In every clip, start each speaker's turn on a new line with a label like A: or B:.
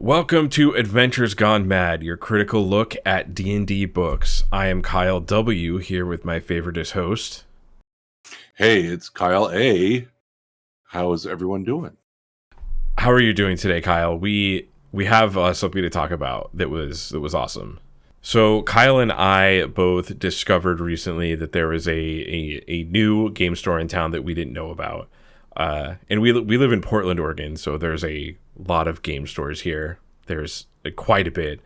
A: Welcome to Adventures Gone Mad, your critical look at D&D books. I am Kyle W. here with my favoriteest host.
B: Hey, it's Kyle A. How is everyone doing?
A: How are you doing today, Kyle? We have something to talk about that was awesome. So Kyle and I both discovered recently that there is a new game store in town that we didn't know about. And we live in Portland, Oregon, so there's a lot of game stores here. There's quite a bit.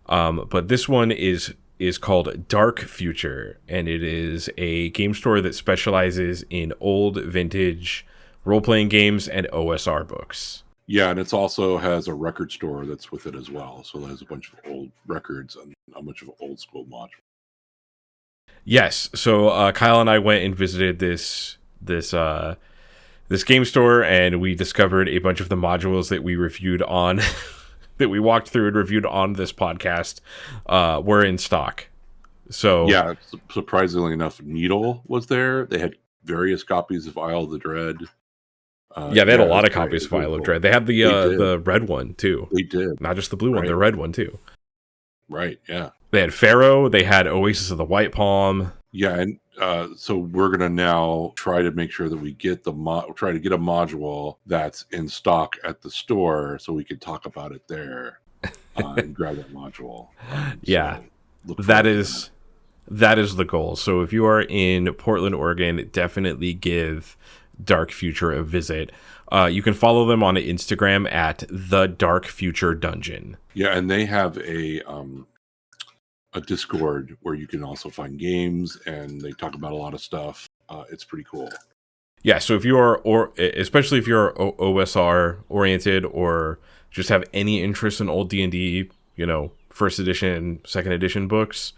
A: But this one is called Dark Future, and it is a game store that specializes in old vintage role-playing games and OSR books.
B: Yeah, and it also has a record store that's with it as well. So it has a bunch of old records and a bunch of old school modules.
A: Yes, so Kyle and I went and visited this game store, and we discovered a bunch of the modules that we reviewed on, that we walked through and reviewed on this podcast, were in stock. So
B: yeah, surprisingly enough, Needle was there. They had various copies of Isle of the Dread.
A: They had a lot of copies of Isle of Dread. They had the red one too.
B: They did,
A: not just the blue one, the red one too.
B: Right. Yeah.
A: They had Pharaoh. They had Oasis of the White Palm.
B: Yeah, and so we're gonna now try to make sure that we get try to get a module that's in stock at the store, so we can talk about it there and grab that module.
A: Yeah, that is the goal. So if you are in Portland, Oregon, definitely give Dark Future a visit. You can follow them on Instagram at The Dark Future Dungeon.
B: Yeah, and they have a Discord where you can also find games, and they talk about a lot of stuff. It's pretty cool.
A: Yeah, so if you are, or especially if you're OSR oriented, or just have any interest in old D&D, first edition, second edition books,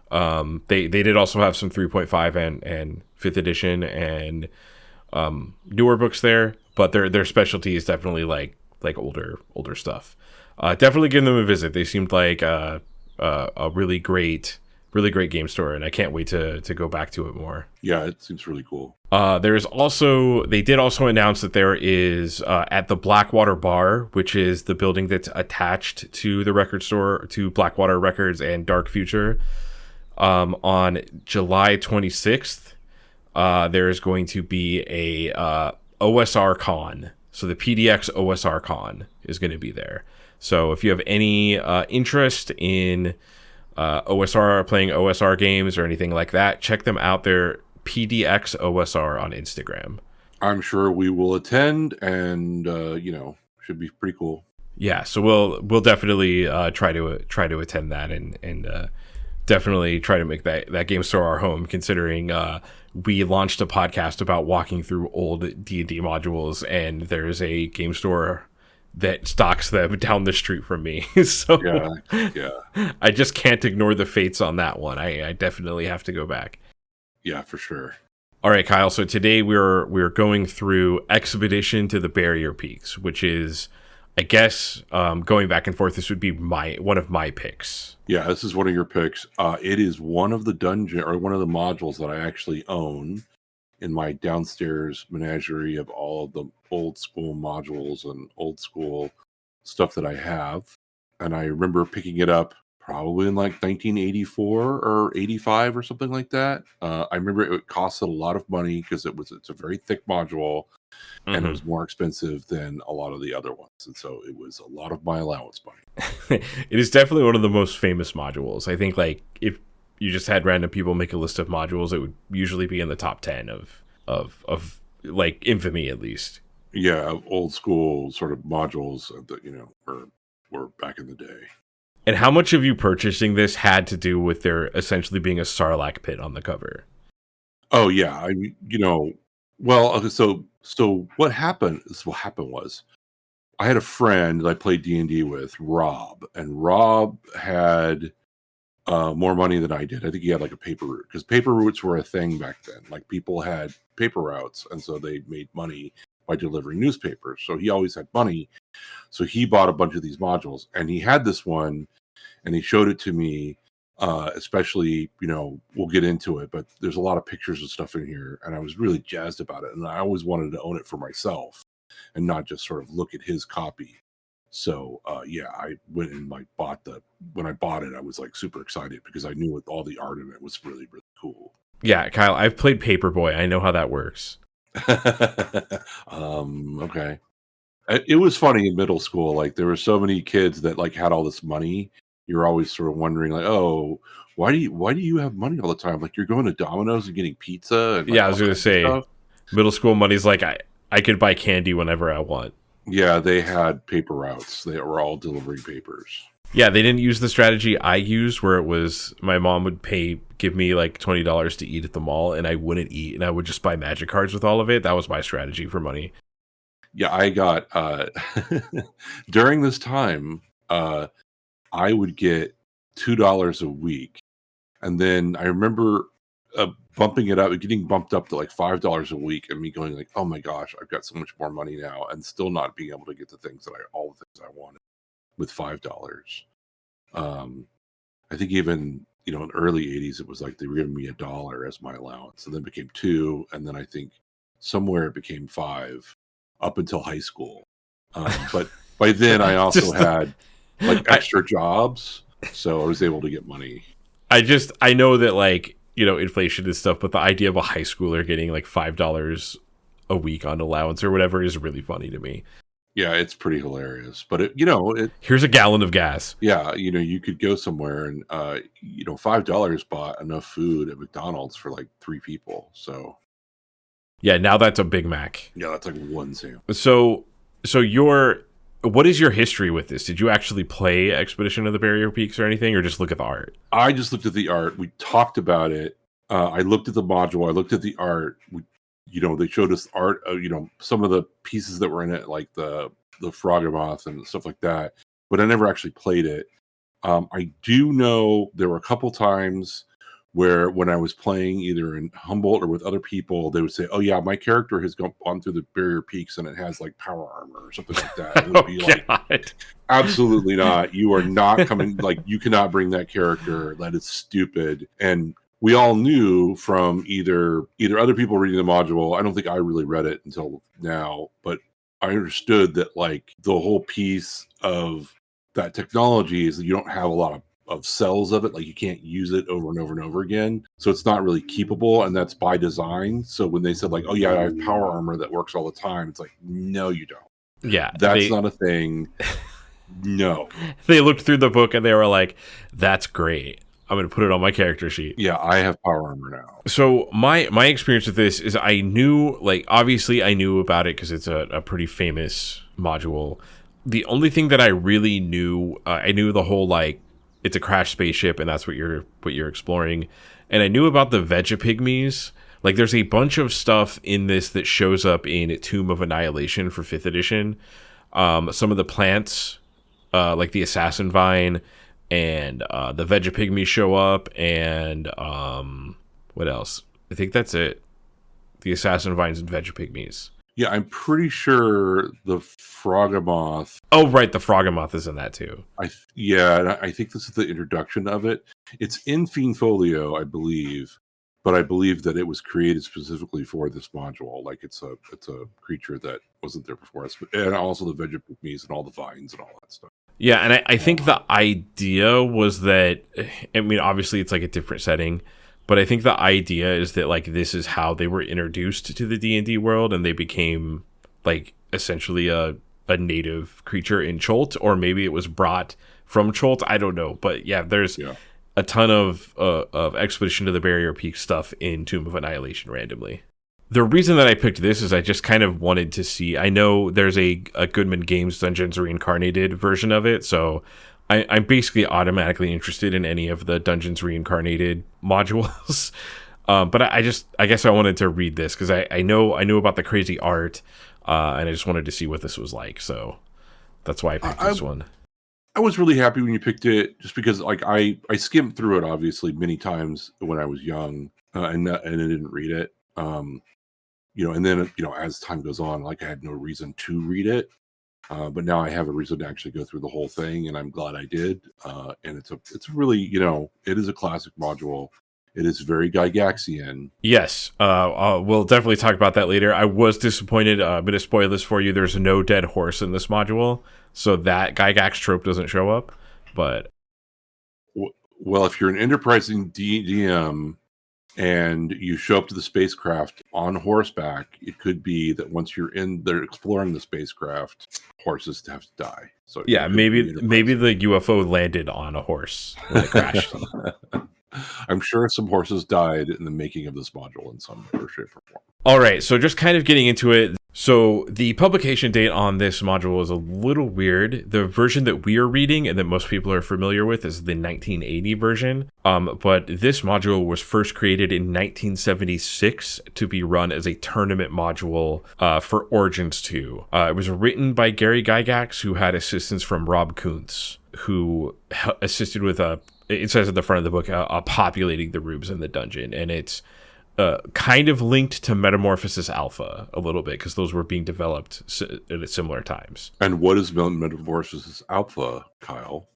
A: they did also have some 3.5 and 5th edition and newer books there, but their specialty is definitely like older stuff. Definitely give them a visit. They seemed like a really great game store, and I can't wait to go back to it more.
B: Yeah, it seems really cool.
A: They did also announce that there is at the Blackwater Bar, which is the building that's attached to the record store, to Blackwater Records and Dark Future, on July 26th, there is going to be a OSR Con. So the PDX OSR Con is going to be there. So if you have any interest in OSR, playing OSR games or anything like that, check them out. They're PDX OSR on Instagram.
B: I'm sure we will attend, and should be pretty cool.
A: Yeah, so we'll definitely try to attend that, and definitely try to make that game store our home, considering we launched a podcast about walking through old D&D modules, and there's a game store that stocks them down the street from me. So
B: yeah,
A: I just can't ignore the fates on that one. I definitely have to go back.
B: Yeah, for sure.
A: All right, Kyle. So today we're going through Expedition to the Barrier Peaks, which is, I guess, going back and forth, this would be one of my picks.
B: Yeah, this is one of your picks. It is one of the one of the modules that I actually own in my downstairs menagerie of all of the old school modules and old school stuff that I have. And I remember picking it up probably in like 1984 or 85 or something like that. I remember it costed a lot of money because it's a very thick module, and it was more expensive than a lot of the other ones. And so it was a lot of my allowance money.
A: It is definitely one of the most famous modules. I think, like, if you just had random people make a list of modules, it would usually be in the top 10 of like infamy, at least.
B: Yeah, old school sort of modules that were back in the day.
A: And how much of you purchasing this had to do with there essentially being a Sarlacc pit on the cover?
B: Oh yeah, well, okay, so what happened? What happened was, I had a friend that I played D&D with, Rob, and Rob had more money than I did. I think he had like a paper route, because paper routes were a thing back then. Like, people had paper routes, and so they made money by delivering newspapers. So he always had money. So he bought a bunch of these modules, and he had this one, and he showed it to me. Especially, we'll get into it, but there's a lot of pictures and stuff in here, and I was really jazzed about it, and I always wanted to own it for myself and not just sort of look at his copy. So yeah, I went and like when I bought it, I was like super excited because I knew with all the art in it was really, really cool.
A: Yeah, Kyle, I've played Paperboy. I know how that works.
B: Okay. It was funny in middle school. Like there were so many kids that like had all this money. You're always sort of wondering, like, oh, why do you have money all the time? Like you're going to Domino's and getting pizza and
A: Yeah,
B: like
A: I
B: all
A: was gonna
B: kinds of
A: say
B: stuff.
A: middle school money's like I could buy candy whenever I want.
B: Yeah, they had paper routes. They were all delivering papers.
A: Yeah, they didn't use the strategy I used where it was my mom would give me like $20 to eat at the mall and I wouldn't eat and I would just buy magic cards with all of it. That was my strategy for money.
B: Yeah, I got during this time, I would get $2 a week. And then I remember bumping it up, getting bumped up to like $5 a week, and me going like, "Oh my gosh, I've got so much more money now," and still not being able to get all the things I wanted with $5. I think even in early '80s, it was like they were giving me $1 as my allowance, and then it became two, and then I think somewhere it became five, up until high school. But by then, I also had like extra jobs, so I was able to get money.
A: I know that like, inflation and stuff, but the idea of a high schooler getting like $5 a week on allowance or whatever is really funny to me.
B: Yeah, it's pretty hilarious. But
A: Here's a gallon of gas.
B: yeah, you could go somewhere and $5 bought enough food at McDonald's for like three people. So
A: Yeah, now that's a Big Mac.
B: yeah, that's like one sandwich.
A: So what is your history with this? Did you actually play Expedition of the Barrier Peaks or anything, or just look at the art?
B: I just looked at the art. We talked about it. I looked at the module. I looked at the art. They showed us art. Some of the pieces that were in it, like the Froggermoth and stuff like that. But I never actually played it. I do know there were a couple times where when I was playing either in Humboldt or with other people, they would say, "Oh yeah, my character has gone through the Barrier Peaks and it has like power armor or something like that." It would be like, absolutely not. You are not coming. Like you cannot bring that character. That is stupid. And we all knew from either other people reading the module. I don't think I really read it until now, but I understood that like the whole piece of that technology is that you don't have a lot of cells of it. Like you can't use it over and over and over again. So it's not really keepable, and that's by design. So when they said like, "Oh yeah, I have power armor that works all the time," it's like, no, you don't.
A: Yeah.
B: That's not a thing. No.
A: They looked through the book and they were like, "That's great. I'm going to put it on my character sheet."
B: Yeah, I have power armor now.
A: So my experience with this is I knew, like, obviously I knew about it because it's a pretty famous module. The only thing that I really knew, I knew the whole, like, it's a crashed spaceship and that's what you're exploring. And I knew about the Vegapygmies. Like, there's a bunch of stuff in this that shows up in Tomb of Annihilation for 5th edition. Some of the plants, like the Assassin Vine, and the Vegapygmy show up, and what else? I think that's it. The Assassin Vines and Vegapygmies.
B: Yeah, I'm pretty sure the Froggermoth.
A: Oh, right, the Froggermoth is in that too.
B: I think this is the introduction of it. It's in Fiend Folio, I believe, but I believe that it was created specifically for this module. Like it's a creature that wasn't there before us, and also the Vegapygmies and all the vines and all that stuff.
A: Yeah, and I think the idea was that, I mean, obviously it's like a different setting, but I think the idea is that like this is how they were introduced to the D&D world, and they became like essentially a native creature in Cholt, or maybe it was brought from Cholt. I don't know, but yeah, there's a ton of Expedition to the Barrier Peak stuff in Tomb of Annihilation randomly. The reason that I picked this is I just kind of wanted to see. I know there's a Goodman Games Dungeons Reincarnated version of it, so I'm basically automatically interested in any of the Dungeons Reincarnated modules. But I guess I wanted to read this because I knew about the crazy art, and I just wanted to see what this was like. So that's why I picked this one.
B: I was really happy when you picked it, just because like I skimmed through it obviously many times when I was young, and I didn't read it. And then as time goes on, like I had no reason to read it, but now I have a reason to actually go through the whole thing, and I'm glad I did. And it's really, it is a classic module. It is very Gygaxian.
A: Yes, we'll definitely talk about that later. I was disappointed. I'm going to spoil this for you. There's no dead horse in this module, so that Gygax trope doesn't show up. But
B: well, if you're an enterprising DM and you show up to the spacecraft on horseback, it could be that once you're in there exploring the spacecraft, horses have to die. So
A: yeah, maybe the UFO landed on a horse when it crashed.
B: I'm sure some horses died in the making of this module in some way or shape or form.
A: All right, so just kind of getting into it. So the publication date on this module is a little weird. The version that we are reading and that most people are familiar with is the 1980 version. But this module was first created in 1976 to be run as a tournament module for Origins 2. It was written by Gary Gygax, who had assistance from Rob Kuntz, who assisted with it says at the front of the book, populating the rooms in the dungeon. And it's kind of linked to Metamorphosis Alpha a little bit because those were being developed at similar times.
B: And what is Metamorphosis Alpha, Kyle?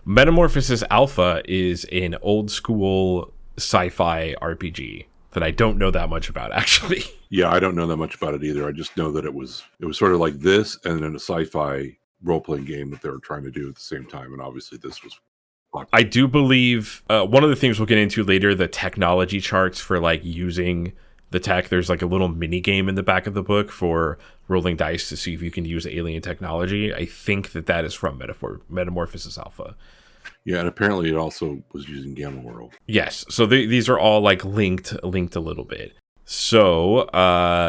A: Metamorphosis Alpha is an old school sci-fi RPG that I don't know that much about, actually.
B: Yeah, I don't know that much about it either. I just know that it was sort of like this and then a sci-fi role-playing game that they were trying to do at the same time. And obviously this was
A: I do believe one of the things we'll get into later, the technology charts for like using the tech. There's like a little mini game in the back of the book for rolling dice to see if you can use alien technology. I think that is from Metamorphosis Alpha.
B: Yeah, and apparently it also was using Gamma World.
A: Yes, so these are all like linked a little bit. So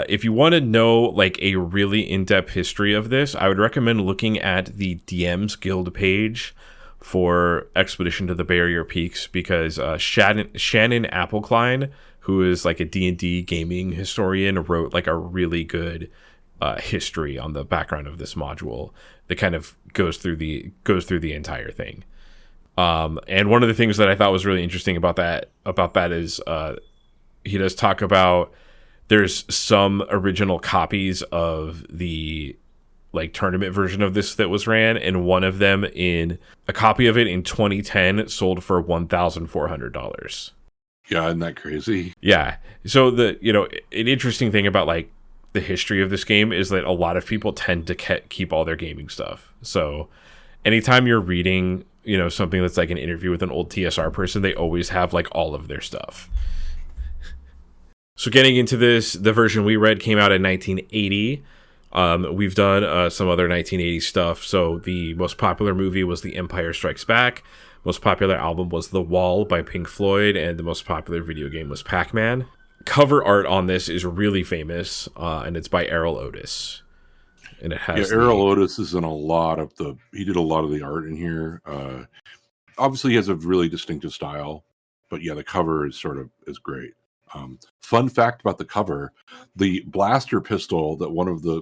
A: if you want to know like a really in-depth history of this, I would recommend looking at the DM's Guild page for Expedition to the Barrier Peaks, because Shannon Appelklein, who is like a D&D gaming historian, wrote like a really good history on the background of this module that kind of goes through the entire thing. And one of the things that I thought was really interesting about that is he does talk about there's some original copies of the like tournament version of this that was ran, and one of them in a copy of it in 2010 sold for $1,400.
B: Yeah, isn't that crazy?
A: Yeah. So an interesting thing about like the history of this game is that a lot of people tend to keep all their gaming stuff. So anytime you're reading, something that's like an interview with an old TSR person, they always have like all of their stuff. So getting into this, the version we read came out in 1980. We've done some other 1980s stuff. So the most popular movie was The Empire Strikes Back. Most popular album was The Wall by Pink Floyd. And the most popular video game was Pac-Man. Cover art on this is really famous, and it's by Errol Otis. And it has
B: Errol Otis is in he did a lot of the art in here. Obviously he has a really distinctive style, but yeah, the cover is great. Fun fact about the cover, the blaster pistol that one of the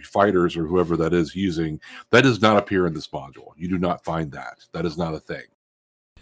B: fighters or whoever that is using, that does not appear in this module. You do not find that. That is not a thing.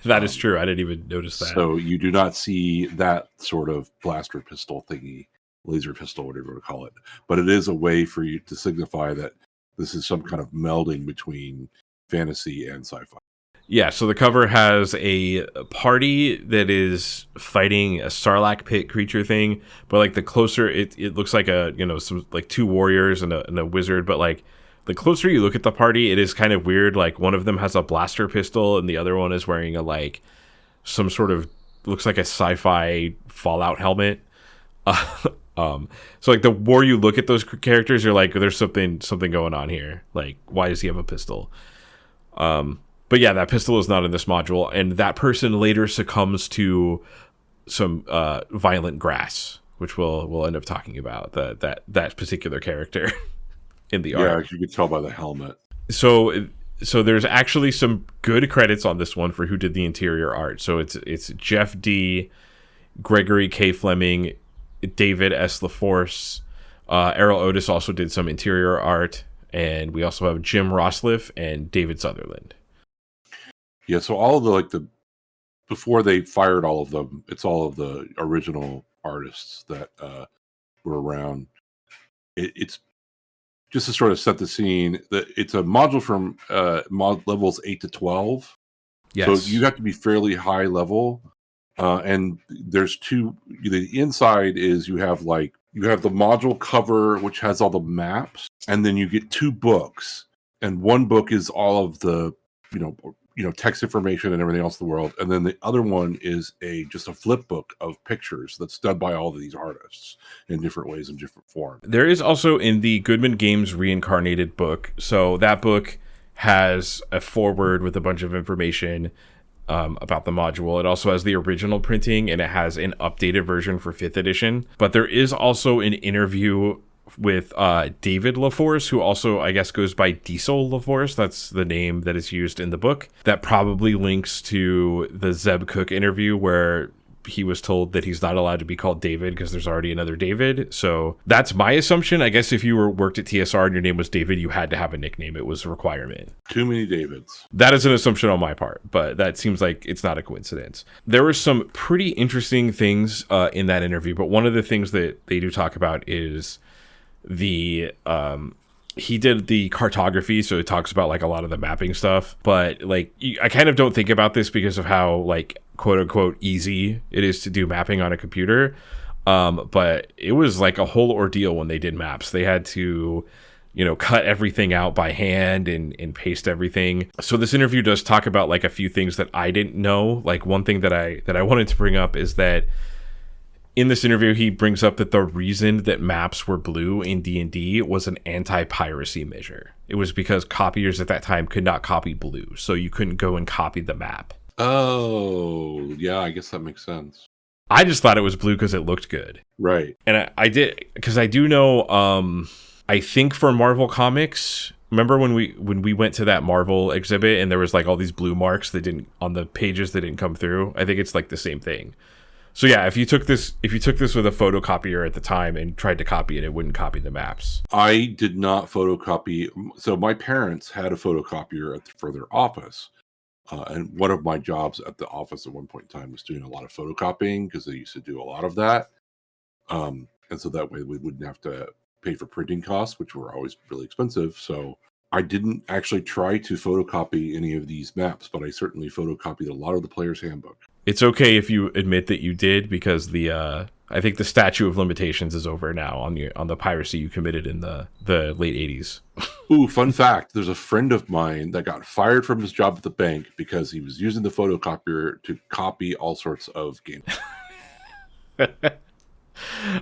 A: That is true. I didn't even notice that.
B: So you do not see that sort of blaster pistol thingy, laser pistol, whatever you want to call it. But it is a way for you to signify that this is some kind of melding between fantasy and sci-fi.
A: Yeah, so the cover has a party that is fighting a Sarlacc pit creature thing, but like the closer it looks like some like two warriors and a wizard, but like the closer you look at the party, it is kind of weird. Like one of them has a blaster pistol and the other one is wearing some sort of looks like a sci-fi Fallout helmet. So like the more you look at those characters, you're like, there's something going on here. Like, why does he have a pistol? But yeah, that pistol is not in this module, and that person later succumbs to some violent grass, which we'll end up talking about that particular character in the art.
B: Yeah, you can tell by the helmet.
A: So there's actually some good credits on this one for who did the interior art. So it's Jeff D, Gregory K. Fleming, David S. LaForce, Errol Otis also did some interior art, and we also have Jim Rossliff and David Sutherland.
B: Yeah, so all of the before they fired all of them, it's all of the original artists that were around. It's just to sort of set the scene. It's a module from levels 8 to 12.
A: Yes.
B: So you have to be fairly high level And there's two. The inside is you have the module cover, which has all the maps, and then you get two books, and one book is all of the text information and everything else in the world, and then the other one is just a flip book of pictures that's done by all of these artists in different ways and different forms.
A: There is also in the Goodman Games Reincarnated book, so that book has a foreword with a bunch of information about the module. It also has the original printing, and it has an updated version for 5th edition. But there is also an interview with David LaForce, who also, I guess, goes by Diesel LaForce. That's the name that is used in the book. That probably links to the Zeb Cook interview where he was told that he's not allowed to be called David because there's already another David. So that's my assumption. I guess if you worked at TSR and your name was David, you had to have a nickname. It was a requirement.
B: Too many Davids.
A: That is an assumption on my part, but that seems like it's not a coincidence. There were some pretty interesting things in that interview, but one of the things that they do talk about is he did the cartography, so it talks about like a lot of the mapping stuff, but like I kind of don't think about this because of how like quote unquote easy it is to do mapping on a computer, but it was like a whole ordeal when they did maps. They had to cut everything out by hand and paste everything. So this interview does talk about like a few things that I didn't know. Like one thing that I wanted to bring up is that in this interview, he brings up that the reason that maps were blue in D&D was an anti-piracy measure. It was because copiers at that time could not copy blue, so you couldn't go and copy the map.
B: Oh, yeah, I guess that makes sense.
A: I just thought it was blue because it looked good.
B: Right.
A: And I did, because I do know, I think for Marvel Comics, remember when we went to that Marvel exhibit and there was like all these blue marks that didn't, on the pages that didn't come through? I think it's like the same thing. So yeah, if you took this with a photocopier at the time and tried to copy it, it wouldn't copy the maps.
B: I did not photocopy. So my parents had a photocopier for their office. And one of my jobs at the office at one point in time was doing a lot of photocopying because they used to do a lot of that. And so that way we wouldn't have to pay for printing costs, which were always really expensive. So I didn't actually try to photocopy any of these maps, but I certainly photocopied a lot of the player's handbook.
A: It's okay if you admit that you did, because I think the statute of limitations is over now on the piracy you committed in the late 80s.
B: Ooh, fun fact. There's a friend of mine that got fired from his job at the bank because he was using the photocopier to copy all sorts of games.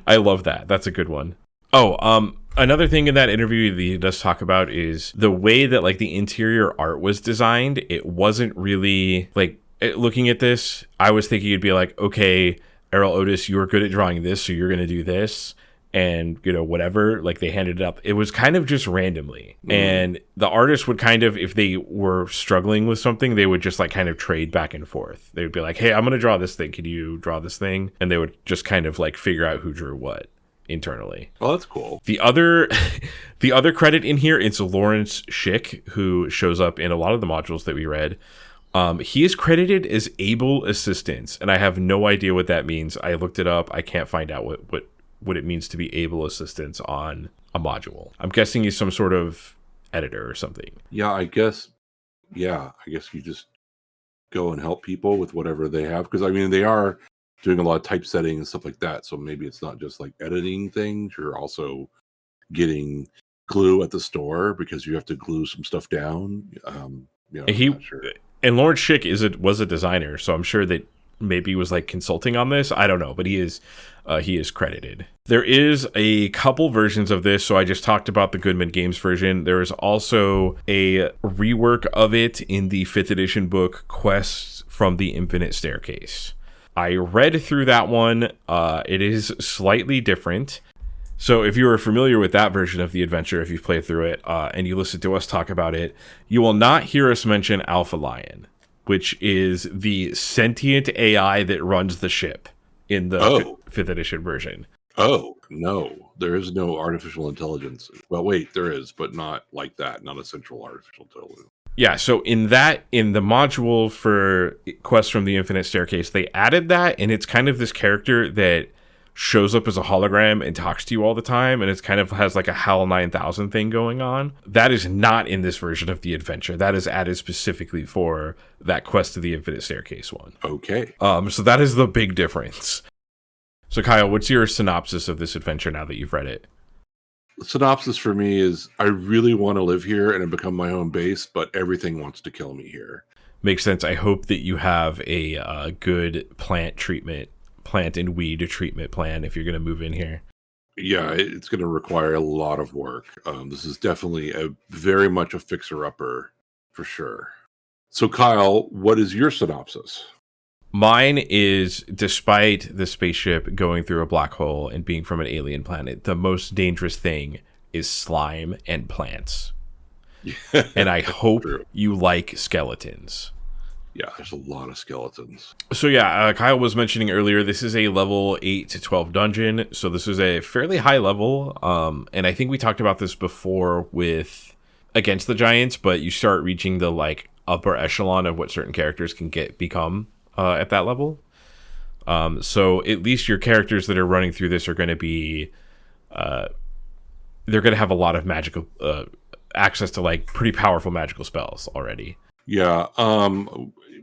A: I love that. That's a good one. Oh, another thing in that interview that he does talk about is the way that like the interior art was designed. It wasn't really like, looking at this, I was thinking it'd be like, okay, Errol Otis, you were good at drawing this, so you're going to do this, and whatever. Like they handed it up. It was kind of just randomly, and the artist would kind of, if they were struggling with something, they would just like kind of trade back and forth. They would be like, hey, I'm going to draw this thing. Can you draw this thing? And they would just kind of like figure out who drew what internally.
B: Oh, that's cool.
A: The other credit in here is Lawrence Schick, who shows up in a lot of the modules that we read. He is credited as able assistance, and I have no idea what that means. I looked it up. I can't find out what it means to be able assistance on a module. I'm guessing he's some sort of editor or something.
B: Yeah, I guess you just go and help people with whatever they have, because I mean they are doing a lot of typesetting and stuff like that, so maybe it's not just like editing things. You're also getting glue at the store because you have to glue some stuff down. I'm not sure.
A: And Lawrence Schick was a designer, so I'm sure that maybe he was like consulting on this. I don't know, but he is credited. There is a couple versions of this, so I just talked about the Goodman Games version. There is also a rework of it in the 5th edition book, Quests from the Infinite Staircase. I read through that one. It is slightly different. So if you are familiar with that version of the adventure, if you've played through it and you listen to us talk about it, you will not hear us mention Alpha Lion, which is the sentient AI that runs the ship in the 5th edition version.
B: Oh, no. There is no artificial intelligence. Well, wait, there is, but not like that. Not a central artificial intelligence.
A: Yeah, so in the module for Quest from the Infinite Staircase, they added that, and it's kind of this character that shows up as a hologram and talks to you all the time, and it kind of has like a HAL 9000 thing going on. That is not in this version of the adventure. That is added specifically for that Quest to the Infinite Staircase one.
B: Okay.
A: So that is the big difference. So Kyle, what's your synopsis of this adventure now that you've read it?
B: The synopsis for me is I really want to live here and become my own base, but everything wants to kill me here.
A: Makes sense. I hope that you have a good plant and weed treatment plan if you're going to move in here.
B: Yeah, it's going to require a lot of work. This is definitely very much a fixer-upper for sure. So Kyle, what is your synopsis?
A: Mine is, despite the spaceship going through a black hole and being from an alien planet, the most dangerous thing is slime and plants. And I hope you like skeletons.
B: Yeah, there's a lot of skeletons.
A: So yeah, Kyle was mentioning earlier, this is a level 8 to 12 dungeon. So this is a fairly high level. And I think we talked about this before with Against the Giants, but you start reaching the like upper echelon of what certain characters can become at that level. So at least your characters that are running through this are going to be, they're going to have a lot of magical access to like pretty powerful magical spells already.
B: Yeah.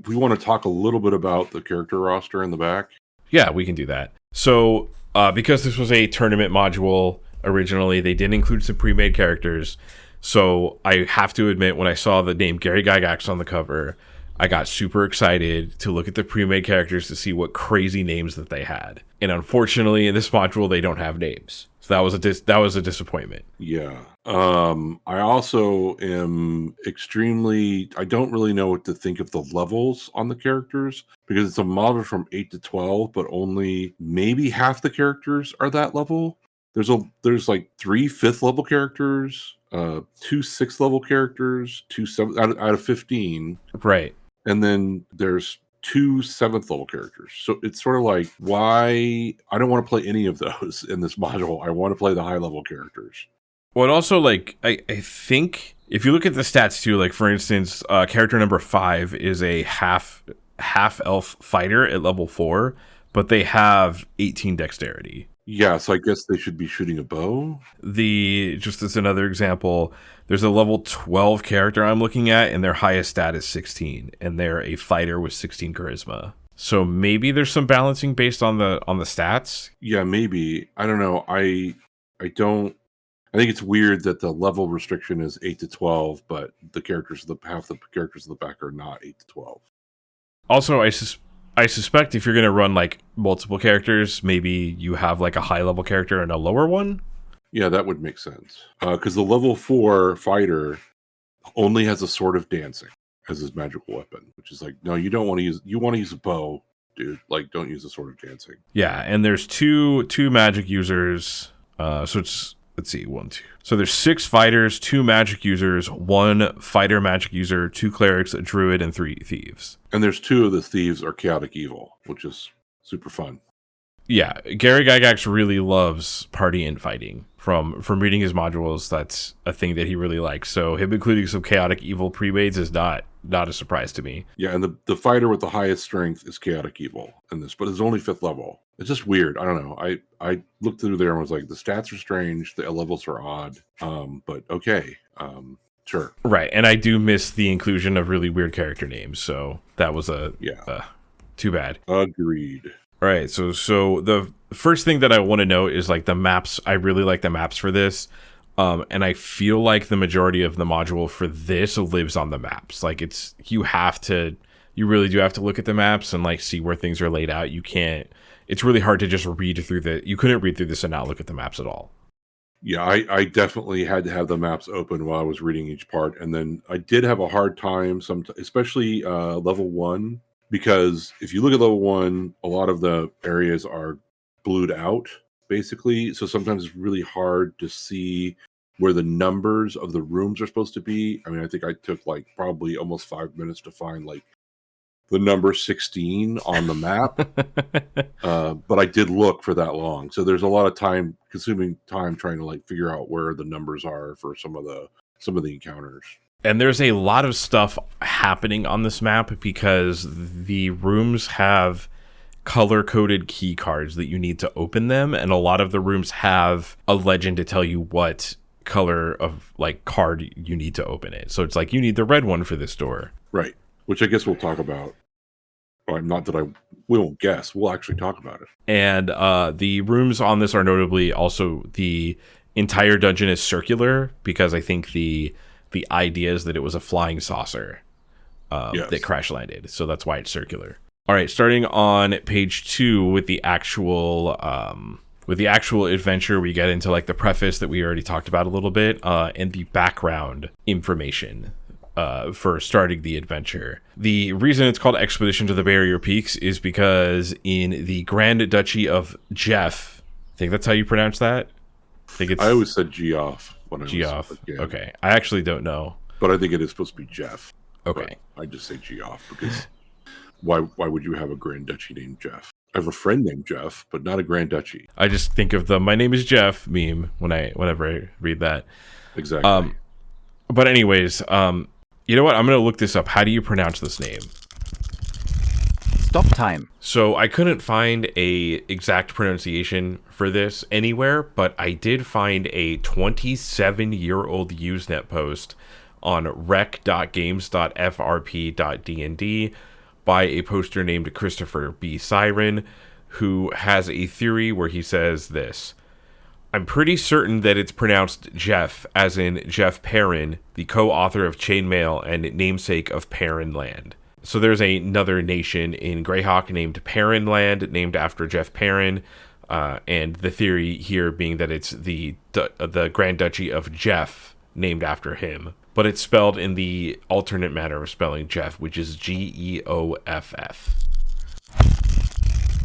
B: We want to talk a little bit about the character roster in the back.
A: Yeah, we can do that. So because this was a tournament module originally, they did include some pre-made characters. So I have to admit, when I saw the name Gary Gygax on the cover, I got super excited to look at the pre-made characters to see what crazy names that they had. And unfortunately, in this module, they don't have names. So that was a disappointment.
B: Yeah. I also am I don't really know what to think of the levels on the characters, because it's a model from 8 to 12, but only maybe half the characters are that level. There's like 3 5th level characters, 2 6th level characters, 2 7 out of 15.
A: Right.
B: And then there's 2 7th level characters. So it's sort of like, why? I don't want to play any of those in this module. I want to play the high level characters.
A: Well, and also, like, I think if you look at the stats too, like for instance, character number 5 is a half elf fighter at level 4, but they have 18 dexterity.
B: Yeah, so I guess they should be shooting a bow.
A: Just as another example, there's a level 12 character I'm looking at, and their highest stat is 16, and they're a fighter with 16 charisma. So maybe there's some balancing based on the stats.
B: Yeah, maybe. I don't know. I think it's weird that the level restriction is 8 to 12, but half the characters in the back are not 8 to 12.
A: Also, I suspect if you're going to run like multiple characters, maybe you have like a high level character and a lower one.
B: Yeah, that would make sense. Because the level 4 fighter only has a sword of dancing as his magical weapon, which is like, no, you don't want to use. You want to use a bow, dude. Like, don't use a sword of dancing.
A: Yeah, and there's two magic users. So it's, let's see, 1, 2. So there's 6 fighters, 2 magic users, 1 fighter magic user, 2 clerics, a druid, and 3 thieves.
B: And there's 2 of the thieves are chaotic evil, which is super fun.
A: Yeah, Gary Gygax really loves party and fighting. From reading his modules, that's a thing that he really likes. So him including some chaotic evil pre-mades is not a surprise to me.
B: Yeah, and the fighter with the highest strength is chaotic evil in this, but it's only 5th level. It's just weird. I don't know. I looked through there and was like, the stats are strange, the levels are odd. But okay. Sure.
A: Right, and I do miss the inclusion of really weird character names, so that was too bad.
B: Agreed.
A: Right, so the first thing that I want to note is like the maps. I really like the maps for this, and I feel like the majority of the module for this lives on the maps. Like you really do have to look at the maps and like see where things are laid out. You can't. It's really hard to just read through you couldn't read through this and not look at the maps at all.
B: Yeah, I definitely had to have the maps open while I was reading each part, and then I did have a hard time especially level 1. Because if you look at level 1, a lot of the areas are blued out, basically. So sometimes it's really hard to see where the numbers of the rooms are supposed to be. I mean, I think I took like probably almost 5 minutes to find like the number 16 on the map. But I did look for that long. So there's a lot of consuming time trying to like figure out where the numbers are for some of the encounters.
A: And there's a lot of stuff happening on this map because the rooms have color-coded key cards that you need to open them, and a lot of the rooms have a legend to tell you what color of like card you need to open it. So it's like you need the red one for this door.
B: Right. Which I guess we'll talk about. Well, not that we won't guess. We'll actually talk about it.
A: And the rooms on this are notably also the entire dungeon is circular, because I think the idea is that it was a flying saucer that crash landed. So that's why it's circular. All right, starting on page 2 with the actual adventure, we get into like the preface that we already talked about a little bit, and the background information for starting the adventure. The reason it's called Expedition to the Barrier Peaks is because in the Grand Duchy of Jeff, I think that's how you pronounce that?
B: I always said Geoff.
A: Geoff. Okay. I actually don't know.
B: But I think it is supposed to be Jeff.
A: Okay.
B: But I just say Geoff because why would you have a Grand Duchy named Jeff? I have a friend named Jeff, but not a Grand Duchy.
A: I just think of the "My name is Jeff" meme whenever I read that.
B: Exactly.
A: But anyways, you know what? I'm going to look this up. How do you pronounce this name?
C: Stop time.
A: So I couldn't find a exact pronunciation for this anywhere, but I did find a 27-year-old Usenet post on rec.games.frp.dnd by a poster named Christopher B. Siren, who has a theory where he says this: I'm pretty certain that it's pronounced Jeff, as in Jeff Perrin, the co-author of Chainmail and namesake of Perrin Land. So there's another nation in Greyhawk named Perrin Land, named after Jeff Perrin, and the theory here being that it's the Grand Duchy of Jeff, named after him. But it's spelled in the alternate manner of spelling Jeff, which is Geoff.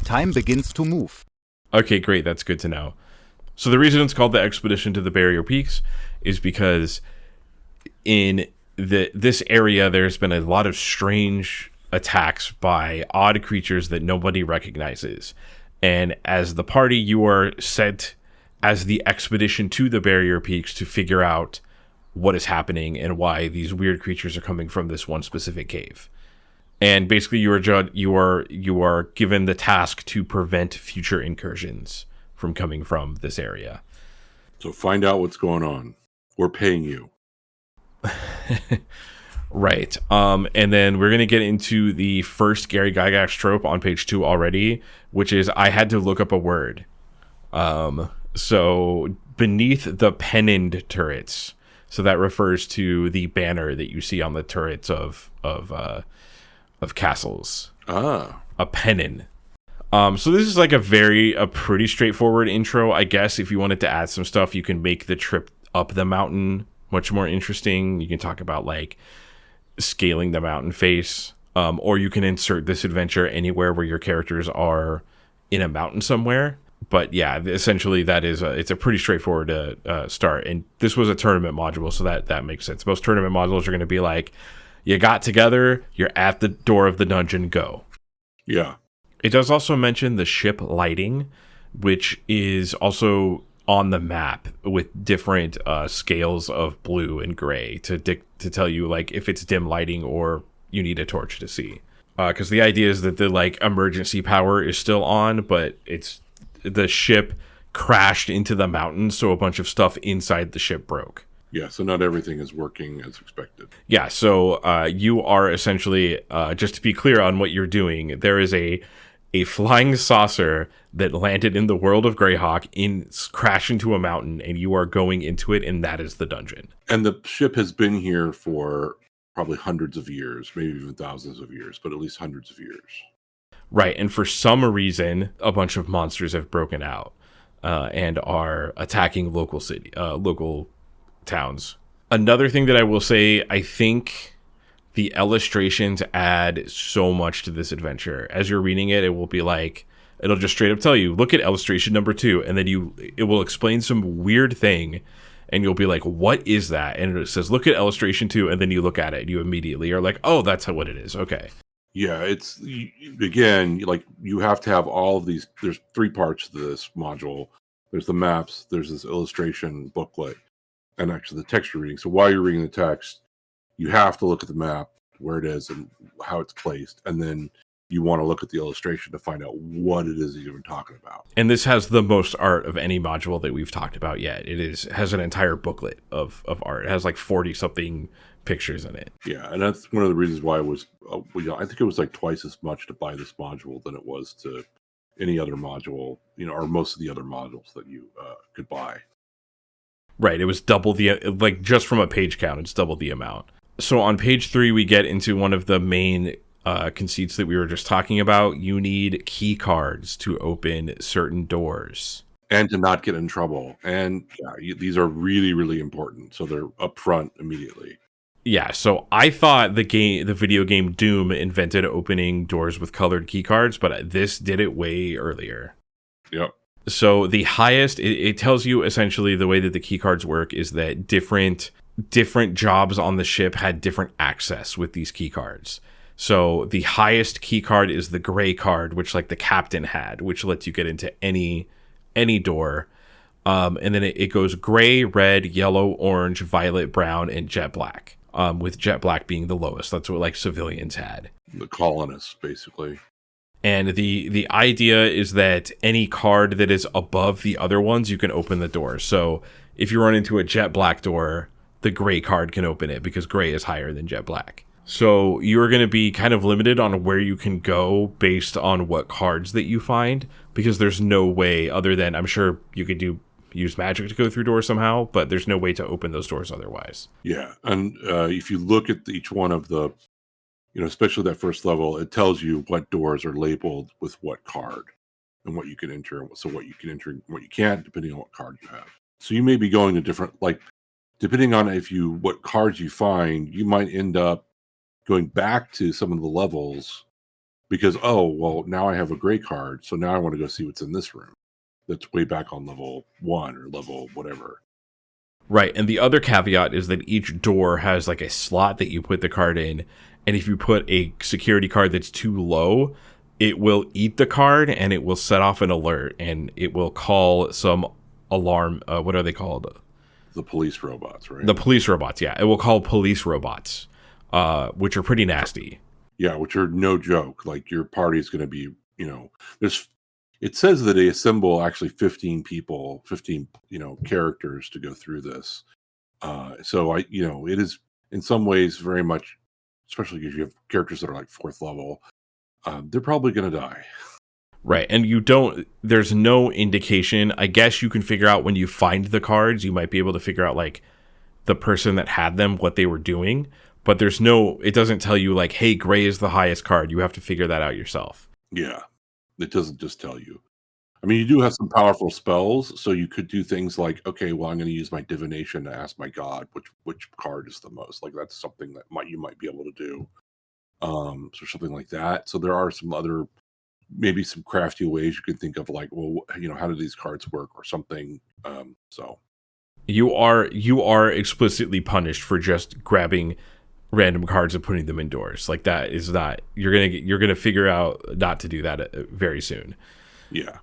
C: Time begins to move.
A: Okay, great. That's good to know. So the reason it's called the Expedition to the Barrier Peaks is because in this area, there's been a lot of strange attacks by odd creatures that nobody recognizes. And as the party, you are sent as the expedition to the Barrier Peaks to figure out what is happening and why these weird creatures are coming from this one specific cave. And basically, you are given the task to prevent future incursions from coming from this area.
B: So find out what's going on. We're paying you.
A: Right. And then we're going to get into the first Gary Gygax trope on page 2 already, which is I had to look up a word. So beneath the pennoned turrets. So that refers to the banner that you see on the turrets of castles.
B: Ah.
A: A pennon. So this is like a pretty straightforward intro. I guess if you wanted to add some stuff, you can make the trip up the mountain much more interesting. You can talk about like scaling the mountain face, or you can insert this adventure anywhere where your characters are in a mountain somewhere. But yeah, essentially that is it's a pretty straightforward start. And this was a tournament module, so that makes sense. Most tournament modules are going to be like, you got together, you're at the door of the dungeon, go.
B: Yeah.
A: It does also mention the ship lighting, which is also on the map with different scales of blue and gray to tell you like if it's dim lighting or you need a torch to see. Because the idea is that the like emergency power is still on, but the ship crashed into the mountain, so a bunch of stuff inside the ship broke.
B: Yeah, so not everything is working as expected.
A: Yeah, so you are essentially, just to be clear on what you're doing, there is a flying saucer that landed in the world of Greyhawk, crashed into a mountain, and you are going into it, and that is the dungeon.
B: And the ship has been here for probably hundreds of years, maybe even thousands of years, but at least hundreds of years.
A: Right, and for some reason, a bunch of monsters have broken out and are attacking local towns. Another thing that I will say, I think the illustrations add so much to this adventure. As you're reading it, it will be like, it'll just straight up tell you, look at illustration number 2, and then it will explain some weird thing, and you'll be like, what is that? And it says, look at illustration 2, and then you look at it, and you immediately are like, oh, that's what it is. Okay.
B: Yeah, it's, again, like, you have to have all of these. There's 3 parts to this module. There's the maps, there's this illustration booklet, and actually the text you're reading. So while you're reading the text, you have to look at the map, where it is and how it's placed. And then you want to look at the illustration to find out what it is you're talking about.
A: And this has the most art of any module that we've talked about yet. Has an entire booklet of art. It has like 40 something pictures in it.
B: Yeah, and that's one of the reasons why it was. I think it was like twice as much to buy this module than it was to any other module, or most of the other modules that you could buy.
A: Right, it was double the, like, just from a page count, it's double the amount. So on page 3, we get into one of the main conceits that we were just talking about. You need key cards to open certain doors.
B: And to not get in trouble. And these are really, really important. So they're up front immediately.
A: Yeah, so I thought the video game Doom invented opening doors with colored key cards, but this did it way earlier.
B: Yep.
A: So the highest, it tells you essentially the way that the key cards work is that different jobs on the ship had different access with these key cards. So the highest key card is the gray card, which like the captain had, which lets you get into any door. And then it goes gray, red, yellow, orange, violet, brown, and jet black. With jet black being the lowest. That's what like civilians had.
B: The colonists, basically.
A: And the idea is that any card that is above the other ones, you can open the door. So if you run into a jet black door, the gray card can open it because gray is higher than jet black. So you're going to be kind of limited on where you can go based on what cards that you find, because there's no way other than, I'm sure you could use magic to go through doors somehow, but there's no way to open those doors otherwise.
B: Yeah, and if you look at each one of the, especially that first level, it tells you what doors are labeled with what card and what you can enter. So what you can enter and what you can't, depending on what card you have. So you may be going to different, like, depending on what cards you find, you might end up going back to some of the levels because, now I have a gray card, so now I want to go see what's in this room. That's way back on level 1 or level whatever.
A: Right, and the other caveat is that each door has like a slot that you put the card in, and if you put a security card that's too low, it will eat the card and it will set off an alert and it will call some alarm. What are they called?
B: The police robots, right?
A: The police robots, yeah. It will call police robots, which are pretty nasty.
B: Yeah, which are no joke. Like your party is going to be, it says that they assemble actually 15 people, 15, characters to go through this. So it is in some ways very much, especially because you have characters that are like 4th level, they're probably going to die.
A: Right. And there's no indication. I guess you can figure out when you find the cards, you might be able to figure out like the person that had them, what they were doing. But it doesn't tell you like, hey, gray is the highest card. You have to figure that out yourself.
B: Yeah. It doesn't just tell you. I mean, you do have some powerful spells, so you could do things like, okay, well, I'm going to use my divination to ask my god which card is the most. Like that's something that you might be able to do, so something like that. So there are some other, maybe some crafty ways you can think of, like, well, how do these cards work or something. So
A: you are explicitly punished for just grabbing random cards and putting them indoors. Like that is not, you're gonna figure out not to do that very soon.
B: Yeah.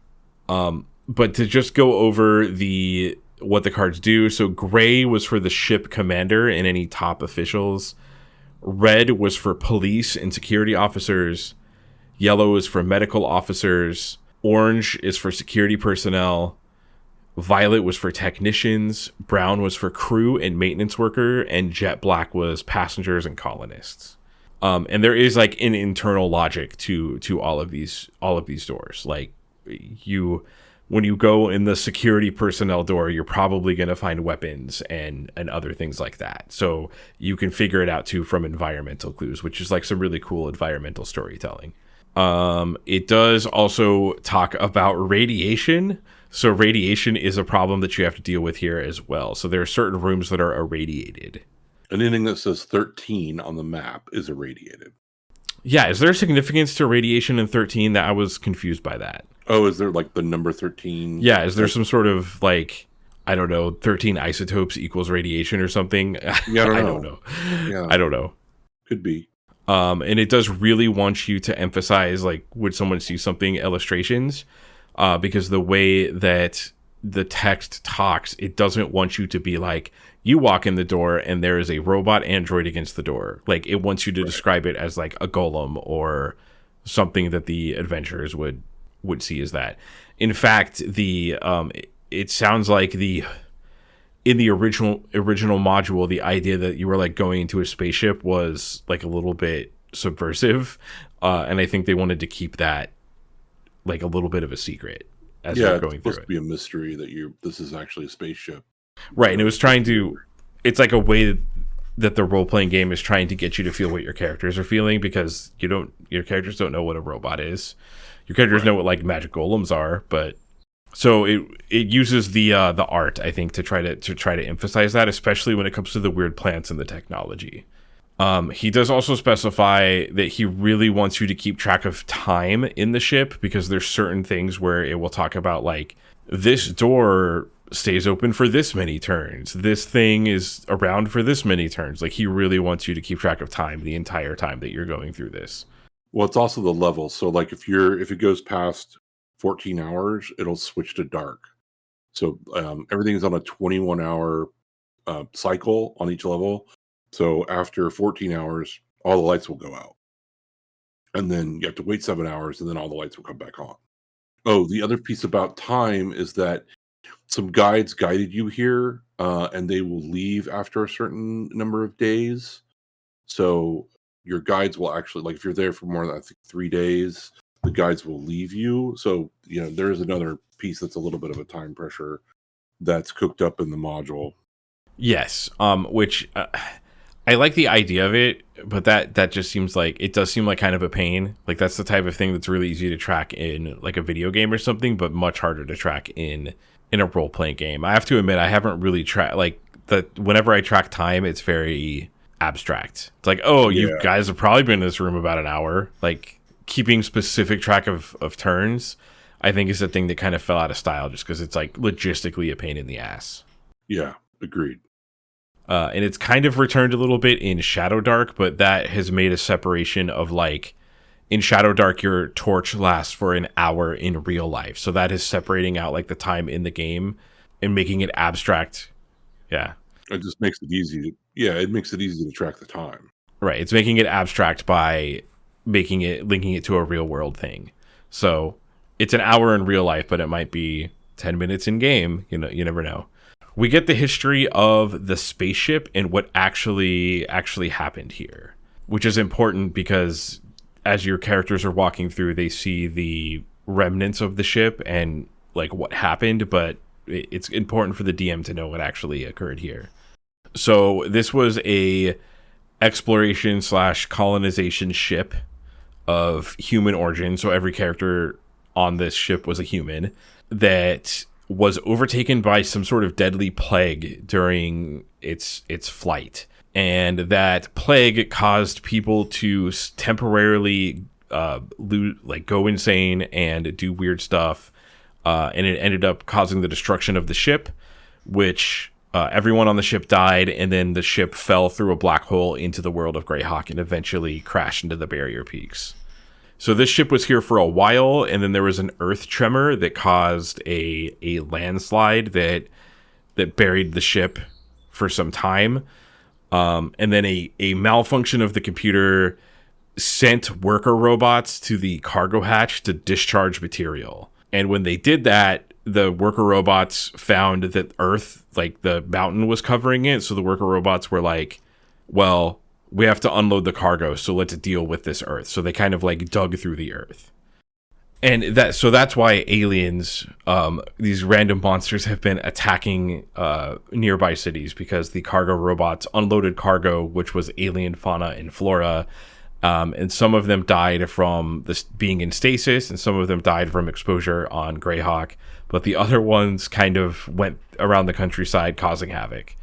A: But to just go over what the cards do. So gray was for the ship commander and any top officials. Red was for police and security officers. Yellow is for medical officers. Orange is for security personnel. Violet was for technicians. Brown was for crew and maintenance worker. And jet black was passengers and colonists. And there is like an internal logic to all of these doors. Like when you go in the security personnel door, you're probably going to find weapons and other things like that. So you can figure it out too from environmental clues, which is like some really cool environmental storytelling. It does also talk about radiation. So radiation is a problem that you have to deal with here as well. So there are certain rooms that are irradiated.
B: Anything that says 13 on the map is irradiated.
A: Yeah, is there significance to radiation in 13? That I was confused by that.
B: Oh, is there like the number 13?
A: Yeah, is there some sort of like, I don't know, 13 isotopes equals radiation or something?
B: Yeah,
A: I don't know.
B: Yeah.
A: I don't know.
B: Could be.
A: And it does really want you to emphasize, like, would someone see something illustrations? Because the way that the text talks, it doesn't want you to be like, you walk in the door and there is a robot android against the door. Like, it wants you to describe it as like a golem or something that the adventurers would see as that. In fact, it sounds like in the original module, the idea that you were like going into a spaceship was like a little bit subversive, and I think they wanted to keep that like a little bit of a secret as you're going
B: it's
A: through
B: supposed
A: it.
B: to be a mystery that this is actually a spaceship,
A: right? And it was trying to. It's like a way that the role playing game is trying to get you to feel what your characters are feeling, because your characters don't know what a robot is. Your characters know what like magic golems are, but. So it uses the art, I think, to try to emphasize that, especially when it comes to the weird plants and the technology. He does also specify that he really wants you to keep track of time in the ship, because there's certain things where it will talk about like this door stays open for this many turns, this thing is around for this many turns. Like he really wants you to keep track of time the entire time that you're going through this.
B: Well, it's also the level. So like if it goes past 14 hours, it'll switch to dark. So everything's on a 21-hour cycle on each level. So after 14 hours, all the lights will go out. And then you have to wait 7 hours, and then all the lights will come back on. Oh, the other piece about time is that some guides guided you here, and they will leave after a certain number of days. So your guides will actually, like if you're there for more than, I think, 3 days, the guides will leave you. So, there is another piece that's a little bit of a time pressure that's cooked up in the module.
A: Yes, which I like the idea of it, but that just seems like, it does seem like kind of a pain. Like that's the type of thing that's really easy to track in like a video game or something, but much harder to track in a role-playing game. I have to admit, I haven't really tracked, like, whenever I track time, it's very abstract. It's like, oh, you guys have probably been in this room about an hour. Like, keeping specific track of turns, I think, is a thing that kind of fell out of style just because it's like logistically a pain in the ass.
B: Yeah, agreed.
A: And it's kind of returned a little bit in Shadow Dark, but that has made a separation of like, in Shadow Dark, your torch lasts for an hour in real life. So that is separating out like the time in the game and making it abstract. Yeah.
B: It just makes it easy. It makes it easy to track the time.
A: Right. It's making it abstract by linking it to a real world thing. So it's an hour in real life, but it might be 10 minutes in game. You never know. We get the history of the spaceship and what actually happened here, which is important because as your characters are walking through, they see the remnants of the ship and like what happened, but it's important for the DM to know what actually occurred here. So this was a exploration / colonization ship of human origin. So every character on this ship was a human that was overtaken by some sort of deadly plague during its flight. And that plague caused people to temporarily go insane and do weird stuff. And it ended up causing the destruction of the ship, which everyone on the ship died. And then the ship fell through a black hole into the world of Greyhawk and eventually crashed into the barrier peaks. So this ship was here for a while, and then there was an earth tremor that caused a landslide that buried the ship for some time. And then a malfunction of the computer sent worker robots to the cargo hatch to discharge material. And when they did that, the worker robots found that Earth, like the mountain was covering it. So the worker robots were like, well, we have to unload the cargo, so let's deal with this Earth. So they kind of like dug through the Earth. And that's why aliens, these random monsters, have been attacking nearby cities, because the cargo robots unloaded cargo, which was alien fauna and flora, and some of them died from this being in stasis, and some of them died from exposure on Greyhawk, but the other ones kind of went around the countryside causing havoc.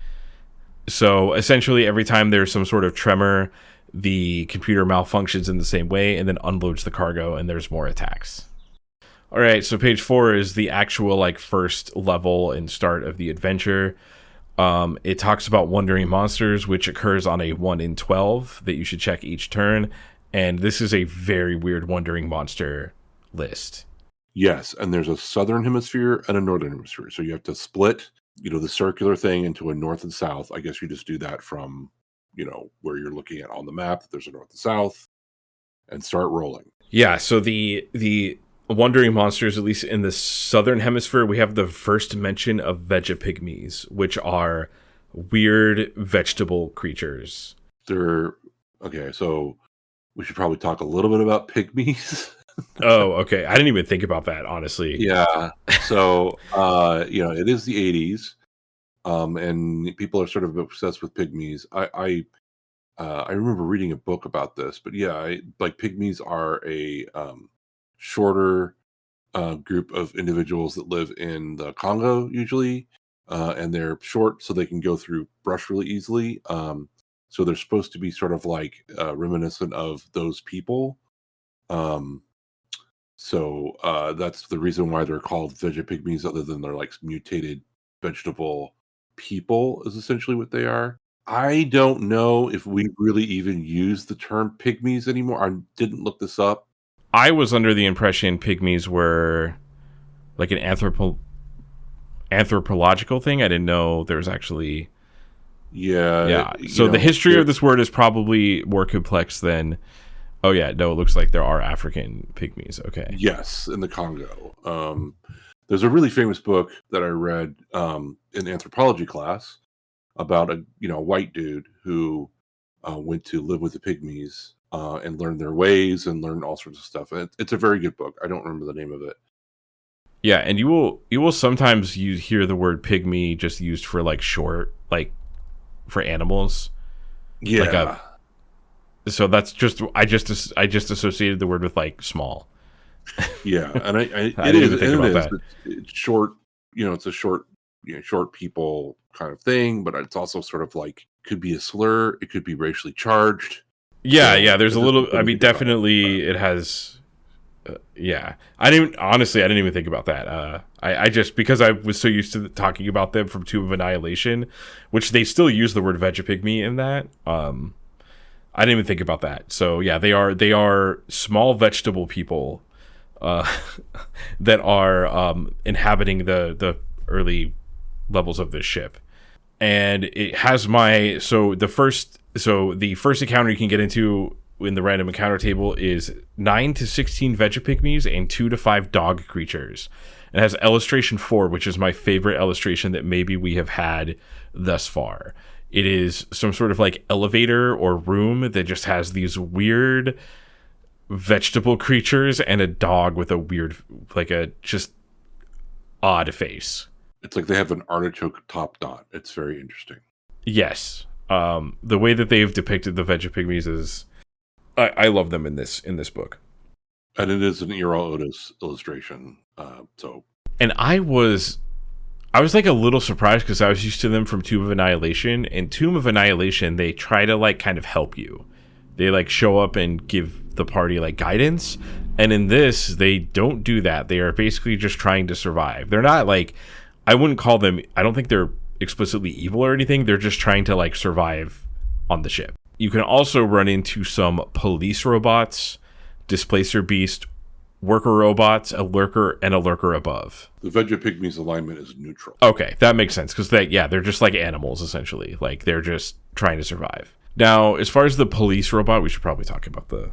A: So essentially, every time there's some sort of tremor, the computer malfunctions in the same way and then unloads the cargo, and there's more attacks. All right, so page 4 is the actual like first level and start of the adventure. It talks about wandering monsters, which occurs on a 1 in 12 that you should check each turn. And this is a very weird wandering monster list.
B: Yes, and there's a southern hemisphere and a northern hemisphere. So you have to split, the circular thing into a north and south. I guess you just do that from, where you're looking at on the map. There's a north and south, and start rolling.
A: Yeah, so the wandering monsters, at least in the southern hemisphere, we have the first mention of vegapygmies, which are weird vegetable creatures.
B: They're okay. So we should probably talk a little bit about pygmies.
A: Oh, okay. I didn't even think about that, honestly.
B: Yeah. So it is the 80s, and people are sort of obsessed with pygmies. I remember reading a book about this, but yeah, like pygmies are a shorter group of individuals that live in the Congo usually, and they're short so they can go through brush really easily. So they're supposed to be sort of like reminiscent of those people. Um, so that's the reason why they're called vegapygmies, other than they're like mutated vegetable people, is essentially what they are. I don't know if we really even use the term pygmies anymore. I didn't look this up.
A: I was under the impression pygmies were like an anthropological thing. I didn't know there was actually...
B: Yeah.
A: So the history of this word is probably more complex than... Oh, yeah. No, it looks like there are African pygmies. Okay.
B: Yes, in the Congo. There's a really famous book that I read in anthropology class about a white dude who went to live with the pygmies and learn their ways and learn all sorts of stuff. And it's a very good book. I don't remember the name of it.
A: Yeah, and you will sometimes hear the word pygmy just used for like short, like for animals.
B: Yeah.
A: So that's just I just associated the word with like small.
B: Yeah, and I
A: I didn't even think about that.
B: It's short. It's a short, short people kind of thing, but it's also sort of like could be a slur. It could be racially charged.
A: Yeah, so, yeah. There's a little. I mean, definitely it has. Yeah, I didn't even think about that. I just, because I was so used to talking about them from Tomb of Annihilation, which they still use the word vegapygmy in that. I didn't even think about that. So yeah, they are small vegetable people that are inhabiting the early levels of this ship, and it has the first encounter you can get into in the random encounter table is 9 to 16 vegapygmies and 2 to 5 dog creatures. It has illustration 4, which is my favorite illustration that maybe we have had thus far. It is some sort of like elevator or room that just has these weird vegetable creatures and a dog with a weird, like a just odd face.
B: It's like they have an artichoke top knot. It's very interesting.
A: Yes. The way that they've depicted the vegapygmies is, I love them in this book.
B: And it is an Earl Otis illustration.
A: And I was like a little surprised because I was used to them from Tomb of Annihilation. In Tomb of Annihilation, they try to like kind of help you. They like show up and give the party like guidance. And in this, they don't do that. They are basically just trying to survive. They're not like, I wouldn't call them, I don't think they're explicitly evil or anything. They're just trying to like survive on the ship. You can also run into some police robots, displacer beast, worker robots, a lurker, and a lurker above.
B: The vegapygmies alignment is neutral.
A: Okay, that makes sense because they're just like animals essentially. Like they're just trying to survive. Now, as far as the police robot, we should probably talk about the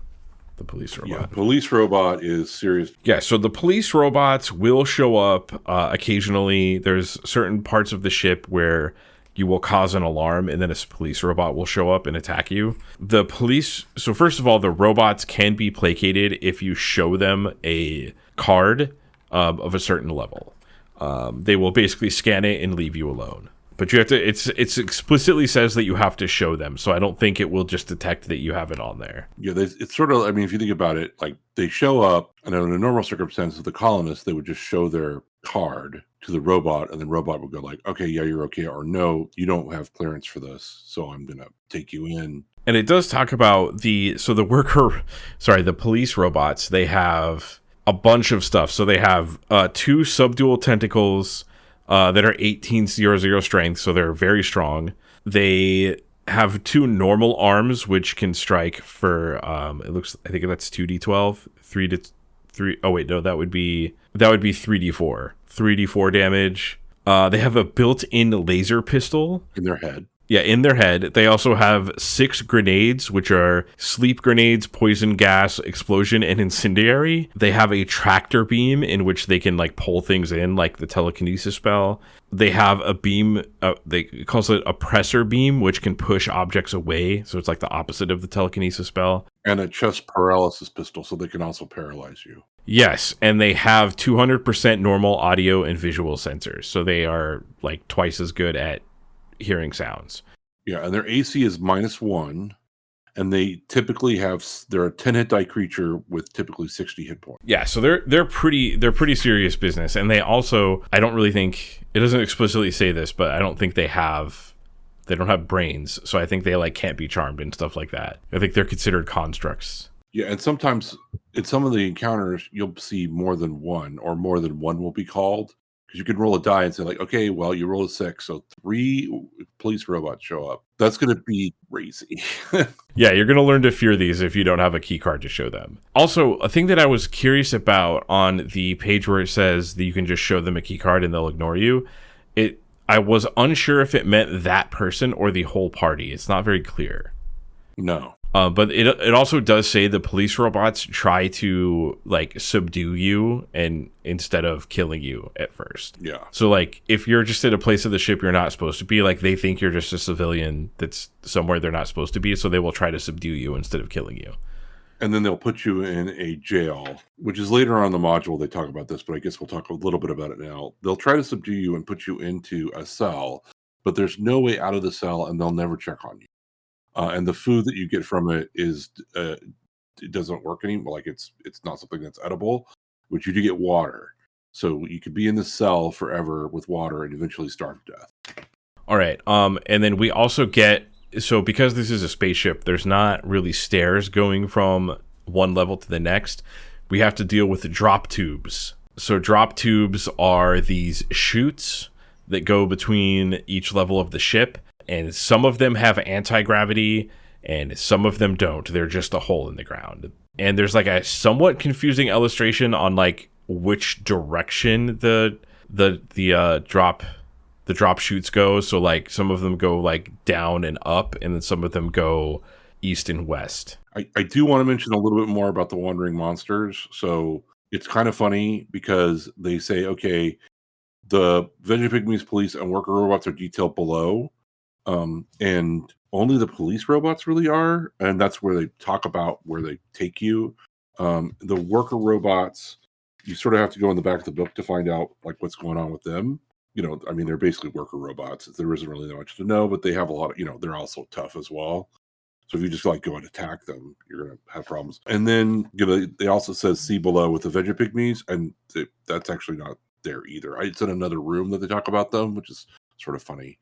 A: police robot.
B: Yeah, police robot is serious.
A: Yeah, so the police robots will show up occasionally. There's certain parts of the ship where you will cause an alarm, and then a police robot will show up and attack you. So first of all, the robots can be placated if you show them a card of a certain level. They will basically scan it and leave you alone. But you have to, it's explicitly says that you have to show them, so I don't think it will just detect that you have it on there.
B: Yeah, it's sort of, I mean, if you think about it, like they show up, and in a normal circumstance of the colonists, they would just show their card to the robot, and the robot would go like, okay, yeah, you're okay, or no, you don't have clearance for this, so I'm gonna take you in.
A: And it does talk about the police robots. They have a bunch of stuff. So they have 2 subdual tentacles that are 1800 strength, so they're very strong. They have 2 normal arms, which can strike for I think that's 2d12, 3. Oh wait, no, that would be 3d4 damage. They have a built-in laser pistol
B: In their head.
A: Yeah, in their head. They also have 6 grenades, which are sleep grenades, poison gas, explosion, and incendiary. They have a tractor beam in which they can like pull things in, like the telekinesis spell. They have a beam, they calls it a pressor beam, which can push objects away. So it's like the opposite of the telekinesis spell.
B: And a chest paralysis pistol, so they can also paralyze you.
A: Yes, and they have 200% normal audio and visual sensors. So they are like twice as good at hearing sounds.
B: Yeah, and their AC is -1, and they typically they're a 10 hit die creature with typically 60 hit points.
A: Yeah, so they're pretty serious business, and they also, I don't really think, it doesn't explicitly say this, but I don't think they don't have brains, so I think they like can't be charmed and stuff like that. I think they're considered constructs.
B: Yeah, and sometimes in some of the encounters you'll see more than one, or more than one will be called. Because you can roll a die and say, like, okay, well, you roll a 6, so 3 police robots show up. That's going to be crazy.
A: Yeah, you're going to learn to fear these if you don't have a key card to show them. Also, a thing that I was curious about on the page where it says that you can just show them a key card and they'll ignore you, I was unsure if it meant that person or the whole party. It's not very clear.
B: No.
A: But it also does say the police robots try to like subdue you and instead of killing you at first.
B: Yeah.
A: So like if you're just at a place of the ship you're not supposed to be, like they think you're just a civilian that's somewhere they're not supposed to be, so they will try to subdue you instead of killing you.
B: And then they'll put you in a jail, which is later on in the module they talk about this, but I guess we'll talk a little bit about it now. They'll try to subdue you and put you into a cell, but there's no way out of the cell and they'll never check on you. And the food that you get from it is it doesn't work anymore. Like it's not something that's edible, but you do get water. So you could be in the cell forever with water and eventually starve to death.
A: All right. And then we also get, so because this is a spaceship, there's not really stairs going from one level to the next. We have to deal with the drop tubes. So drop tubes are these chutes that go between each level of the ship. And some of them have anti-gravity and some of them don't. They're just a hole in the ground. And there's like a somewhat confusing illustration on like which direction the drop chutes go. So like some of them go like down and up, and then some of them go east and west.
B: I do want to mention a little bit more about the wandering monsters. So it's kind of funny because they say, okay, the Veggie Pygmies police and worker robots are detailed below. And only the police robots really are, and that's where they talk about where they take you. The worker robots, you sort of have to go in the back of the book to find out like what's going on with them. You know, I mean, they're basically worker robots. There isn't really that much to know, but they have a lot of, you know, they're also tough as well. So if you just like go and attack them, you're gonna have problems. And then they also says see below with the Veggie Pygmies, and that's actually not there either. It's in another room that they talk about them, which is sort of funny.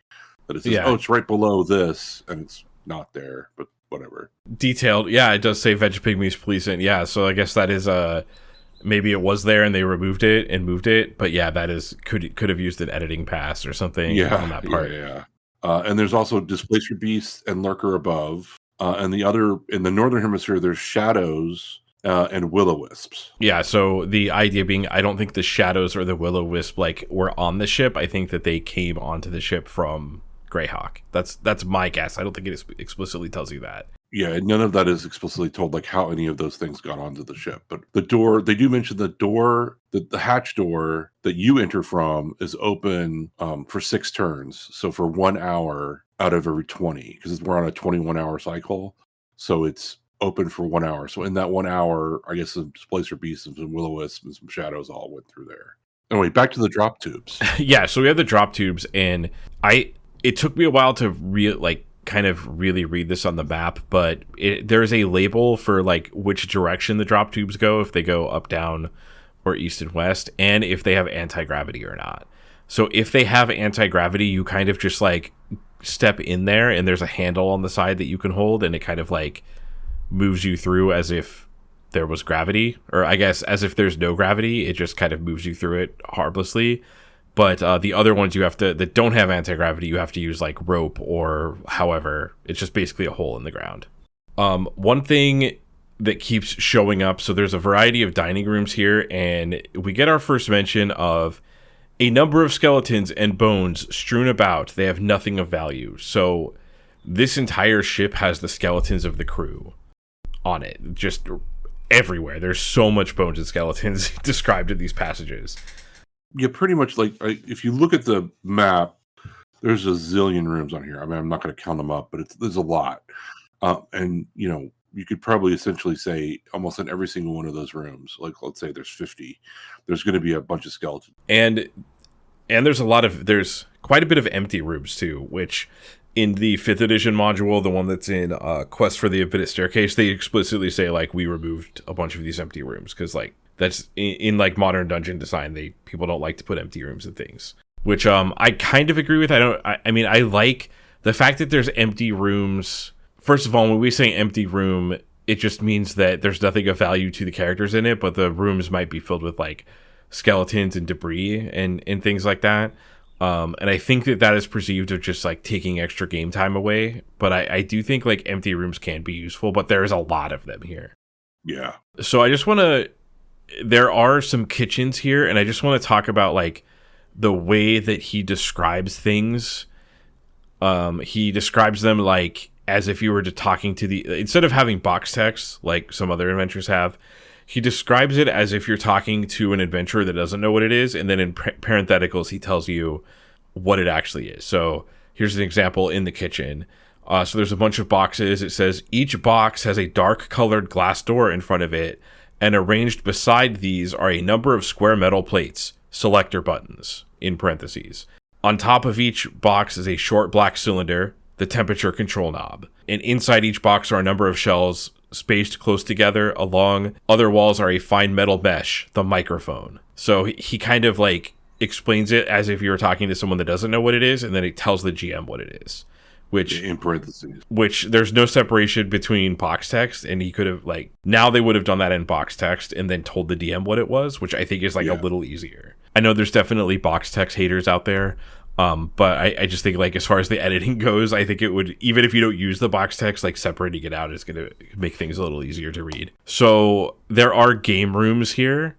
B: That it says, oh, it's right below this, and it's not there, but whatever.
A: Detailed. Yeah, it does say Veggie Pygmies Police. And yeah, so I guess that is maybe it was there and they removed it and moved it. But yeah, that is could have used an editing pass or something on that part.
B: Yeah. And there's also Displacer Beasts and Lurker above. And in the Northern Hemisphere, there's Shadows and Will-O-Wisps.
A: Yeah, so the idea being, I don't think the Shadows or the Will-O-Wisp like were on the ship. I think that they came onto the ship from Greyhawk. That's my guess. I don't think it explicitly tells you that.
B: Yeah, none of that is explicitly told, like how any of those things got onto the ship. But the door, they do mention the door, the hatch door that you enter from is open for 6 turns. So for 1 hour out of every 20, because we're on a 21-hour cycle. So it's open for 1 hour. So in that 1 hour, I guess some Displacer Beasts and some Will-O-Wisp and some Shadows all went through there. Anyway, back to the drop tubes.
A: Yeah, so we have the drop tubes, and it took me a while to kind of really read this on the map, but there's a label for like which direction the drop tubes go, if they go up, down, or east and west, and if they have anti-gravity or not. So if they have anti-gravity, you kind of just like step in there, and there's a handle on the side that you can hold, and it kind of like moves you through as if there was gravity, or I guess as if there's no gravity, it just kind of moves you through it harmlessly. But the other ones that don't have anti-gravity, you have to use like rope or however. It's just basically a hole in the ground. One thing that keeps showing up, so there's a variety of dining rooms here, and we get our first mention of a number of skeletons and bones strewn about. They have nothing of value. So this entire ship has the skeletons of the crew on it, just everywhere. There's so much bones and skeletons described in these passages.
B: Yeah, pretty much. Like, if you look at the map, there's a zillion rooms on here. I mean, I'm not going to count them up, but there's a lot. And, you know, you could probably essentially say almost in every single one of those rooms, like let's say there's 50, there's going to be a bunch of skeletons.
A: And there's quite a bit of empty rooms too, which in the 5th edition module, the one that's in Quest for the Infinite Staircase, they explicitly say like we removed a bunch of these empty rooms because like that's in like modern dungeon design, people don't like to put empty rooms and things, which I kind of agree with. I mean I like the fact that there's empty rooms. First of all, when we say empty room, it just means that there's nothing of value to the characters in it, but the rooms might be filled with like skeletons and debris and things like that. And I think that is perceived of just like taking extra game time away. But I do think like empty rooms can be useful, but there's a lot of them here.
B: Yeah.
A: So I just want to, there are some kitchens here, and I just want to talk about like the way that he describes things. He describes them like as if you were talking to instead of having box text like some other adventures have, he describes it as if you're talking to an adventurer that doesn't know what it is, and then in parentheticals he tells you what it actually is. So here's an example in the kitchen. So there's a bunch of boxes. It says each box has a dark colored glass door in front of it, and arranged beside these are a number of square metal plates, selector buttons, in parentheses. On top of each box is a short black cylinder, the temperature control knob. And inside each box are a number of shells spaced close together. Along other walls are a fine metal mesh, the microphone. So he kind of like explains it as if you were talking to someone that doesn't know what it is, and then it tells the GM what it is. Which,
B: in parentheses,
A: which there's no separation between box text, and he could have like, now they would have done that in box text and then told the DM what it was, which I think is like a little easier. I know there's definitely box text haters out there. But I just think like as far as the editing goes, I think it would, even if you don't use the box text, like separating it out is going to make things a little easier to read. So there are game rooms here,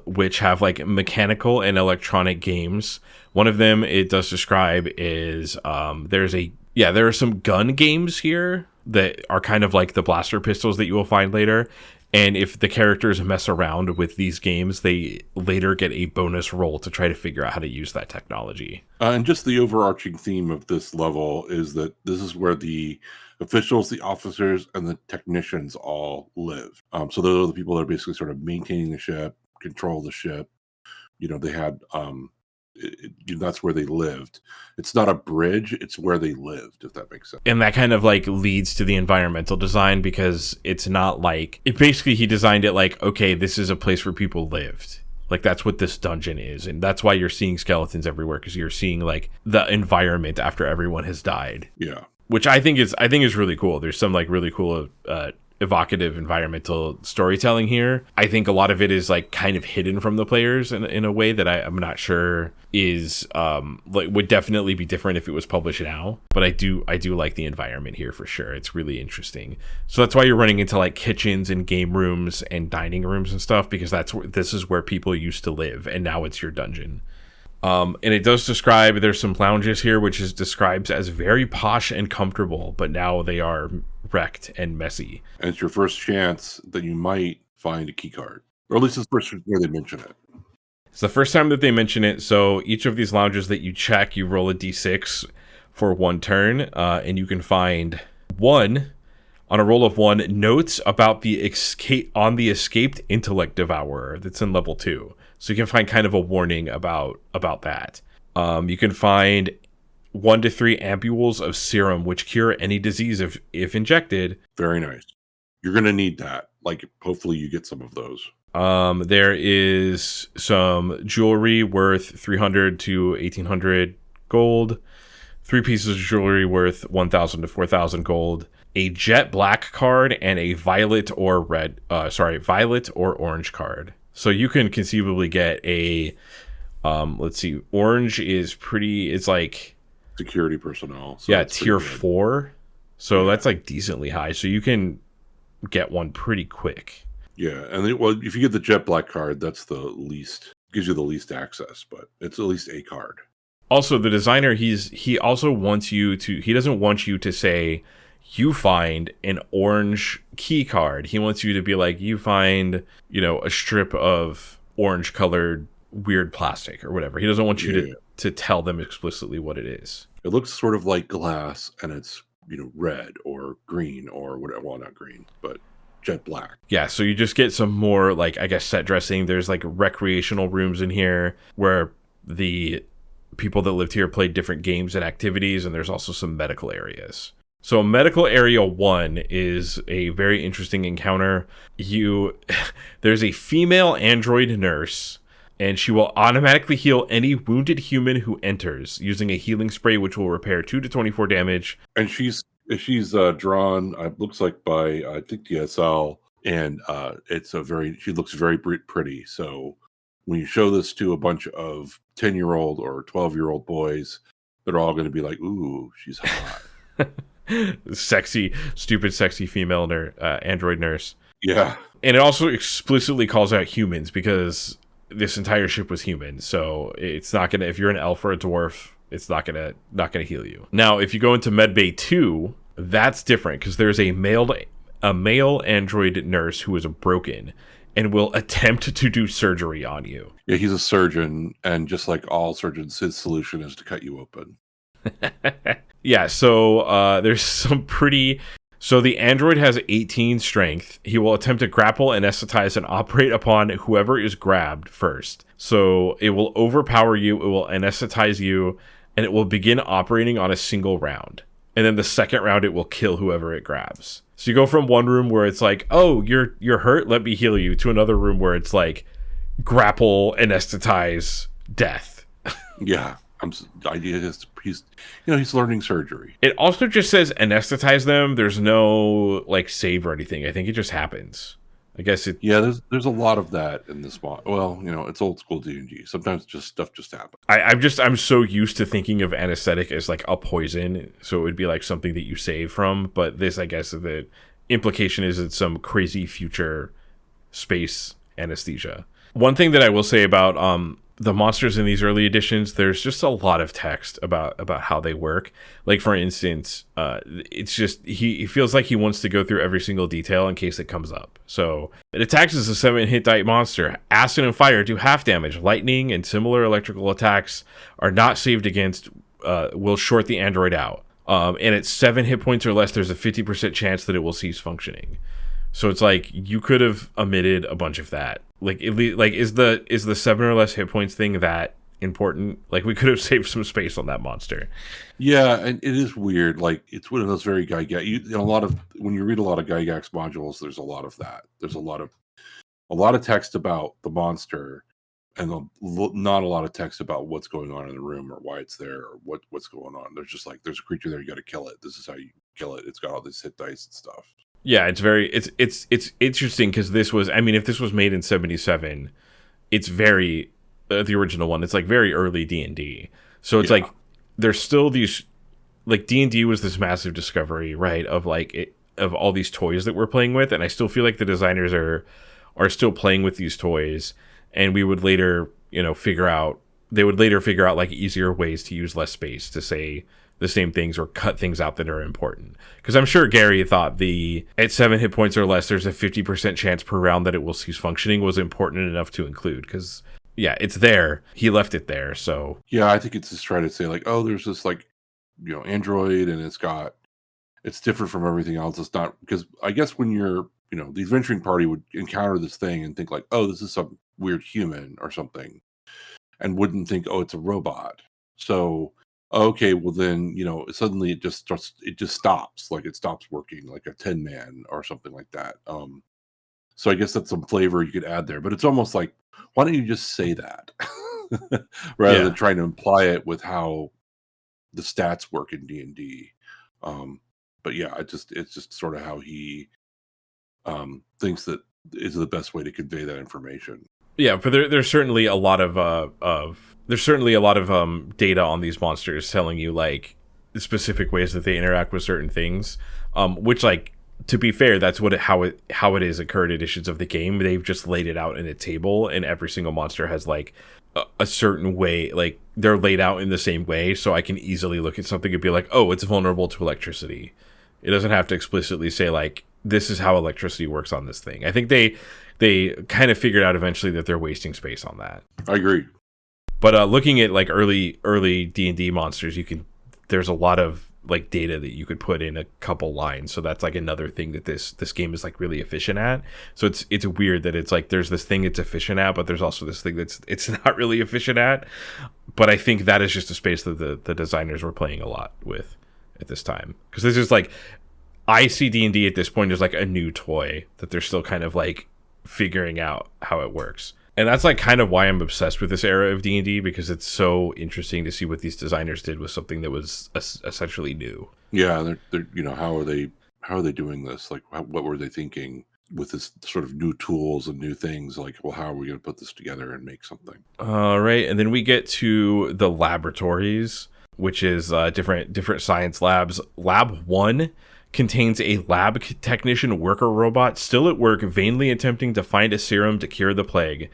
A: which have like mechanical and electronic games. One of them it does describe is there are some gun games here that are kind of like the blaster pistols that you will find later. And if the characters mess around with these games, they later get a bonus roll to try to figure out how to use that technology.
B: And just the overarching theme of this level is that this is where the officials, the officers, and the technicians all live. So those are the people that are basically sort of maintaining the ship, control the ship. You know, they had... that's where they lived. It's not a bridge, it's where they lived, if that makes sense.
A: And that kind of like leads to the environmental design, because it's not like basically he designed it like, okay, this is a place where people lived, like that's what this dungeon is, and that's why you're seeing skeletons everywhere, because you're seeing like the environment after everyone has died.
B: Yeah,
A: which I think is really cool. There's some like really cool evocative environmental storytelling here. I think a lot of it is like kind of hidden from the players in a way that I'm not sure is like would definitely be different if it was published now. But I do like the environment here for sure. It's really interesting. So that's why you're running into like kitchens and game rooms and dining rooms and stuff, because this is where people used to live, and now it's your dungeon. And it does describe, there's some lounges here, which is described as very posh and comfortable, but now they are wrecked and messy.
B: And it's your first chance that you might find a key card, or at least it's the first where they mention it.
A: It's the first time that they mention it. So each of these lounges that you check, you roll a d6 for one turn, and you can find one, on a roll of 1, notes about the escaped intellect devourer that's in level 2. So you can find kind of a warning about that. You can find 1 to 3 ampules of serum, which cure any disease if injected.
B: Very nice. You're going to need that. Like, hopefully you get some of those.
A: There is some jewelry worth 300 to 1,800 gold. 3 pieces of jewelry worth 1,000 to 4,000 gold. A jet black card and a violet or orange card. So you can conceivably get a, let's see, orange is it's like
B: security personnel. So
A: yeah, tier 4. So that's like decently high. So you can get one pretty quick.
B: Yeah, and if you get the jet black card, that's the least gives you the least access, but it's at least a card.
A: Also, the designer, he also wants you to, he doesn't want you to say, you find an orange key card. He wants you to be like, you find, a strip of orange colored weird plastic or whatever. He doesn't want you to tell them explicitly what it is.
B: It looks sort of like glass, and it's, red or green or whatever. Well, not green, but jet black.
A: Yeah, so you just get some more, like, I guess, set dressing. There's, like, recreational rooms in here where the people that lived here played different games and activities, and there's also some medical areas. So medical area 1 is a very interesting encounter. There's a female android nurse, and she will automatically heal any wounded human who enters using a healing spray, which will repair 2 to 24 damage.
B: And she's drawn, looks like by, I think, DSL, and she looks very pretty. So when you show this to a bunch of 10-year-old or 12-year-old boys, they're all going to be like, ooh, she's hot.
A: Stupid sexy female android nurse.
B: Yeah.
A: And it also explicitly calls out humans because this entire ship was human. So it's not gonna, if you're an elf or a dwarf, it's not gonna heal you. Now, if you go into Medbay 2, that's different because there's a male android nurse who is broken and will attempt to do surgery on you.
B: Yeah, he's a surgeon, and just like all surgeons, his solution is to cut you open.
A: Yeah, so there's some pretty... So the android has 18 strength. He will attempt to grapple, anesthetize, and operate upon whoever is grabbed first. So it will overpower you, it will anesthetize you, and it will begin operating on a single round. And then the second round, it will kill whoever it grabs. So you go from one room where it's like, oh, you're hurt, let me heal you, to another room where it's like, grapple, anesthetize, death.
B: Yeah. The idea is he's learning surgery.
A: It also just says anesthetize them. There's no like save or anything. I think it just happens. I guess it.
B: Yeah, there's a lot of that in this mod. Well, it's old school D&D. Sometimes stuff just happens.
A: I'm so used to thinking of anesthetic as like a poison, so it would be like something that you save from. But this, I guess, the implication is it's some crazy future space anesthesia. One thing that I will say about the monsters in these early editions, there's just a lot of text about how they work. Like, for instance, it's just he feels like he wants to go through every single detail in case it comes up. So it attacks as a 7-hit die monster. Acid and fire do half damage. Lightning and similar electrical attacks are not saved against, will short the android out. And at 7 hit points or less, there's a 50% chance that it will cease functioning. So it's like you could have omitted a bunch of that. Like, is the 7 or less hit points thing that important? Like, we could have saved some space on that monster.
B: Yeah, and it is weird. Like, it's one of those very Gygax. When you read a lot of Gygax modules, there's a lot of that. There's a lot of text about the monster, and not a lot of text about what's going on in the room or why it's there or what's going on. There's just like, there's a creature there, you got to kill it. This is how you kill it. It's got all these hit dice and stuff.
A: Yeah, it's interesting because this was, I mean, if this was made in 77, it's very the original one. It's like very early D&D. So it's like there's still these, like, D&D was this massive discovery, right? Of like of all these toys that we're playing with, and I still feel like the designers are still playing with these toys, and we would later, figure out like easier ways to use less space to say the same things or cut things out that are important. Because I'm sure Gary thought at 7 hit points or less, there's a 50% chance per round that it will cease functioning was important enough to include. Because, yeah, it's there. He left it there, so.
B: Yeah, I think it's just trying to say, like, oh, there's this, like, android, and it's different from everything else. It's not, because I guess when you're, the adventuring party would encounter this thing and think, like, oh, this is some weird human or something, and wouldn't think, oh, it's a robot. So, okay, well then, suddenly it just stops. Like, it stops working, like a 10-man or something like that. So I guess that's some flavor you could add there. But it's almost like, why don't you just say that rather than trying to imply it with how the stats work in D&D? But yeah, it's just sort of how he thinks that is the best way to convey that information.
A: Yeah, but there's certainly a lot of data on these monsters telling you like specific ways that they interact with certain things, which like to be fair, that's how it is in current editions of the game. They've just laid it out in a table, and every single monster has like a certain way, like they're laid out in the same way, so I can easily look at something and be like, oh, it's vulnerable to electricity. It doesn't have to explicitly say like, this is how electricity works on this thing. I think they kind of figured out eventually that they're wasting space on that.
B: I agree.
A: But looking at like early D&D monsters, there's a lot of like data that you could put in a couple lines. So that's like another thing that this game is like really efficient at. So it's weird that it's like there's this thing it's efficient at, but there's also this thing it's not really efficient at. But I think that is just a space that the designers were playing a lot with at this time. Because this is like, I see D&D at this point as like a new toy that they're still kind of like figuring out how it works. And that's like kind of why I'm obsessed with this era of D&D, because it's so interesting to see what these designers did with something that was essentially new.
B: Yeah, they're how are they doing this? Like, what were they thinking with this sort of new tools and new things? Like, well, how are we going to put this together and make something?
A: All right, and then we get to the laboratories, which is different science labs. Lab 1 contains a lab technician worker robot still at work, vainly attempting to find a serum to cure the plague,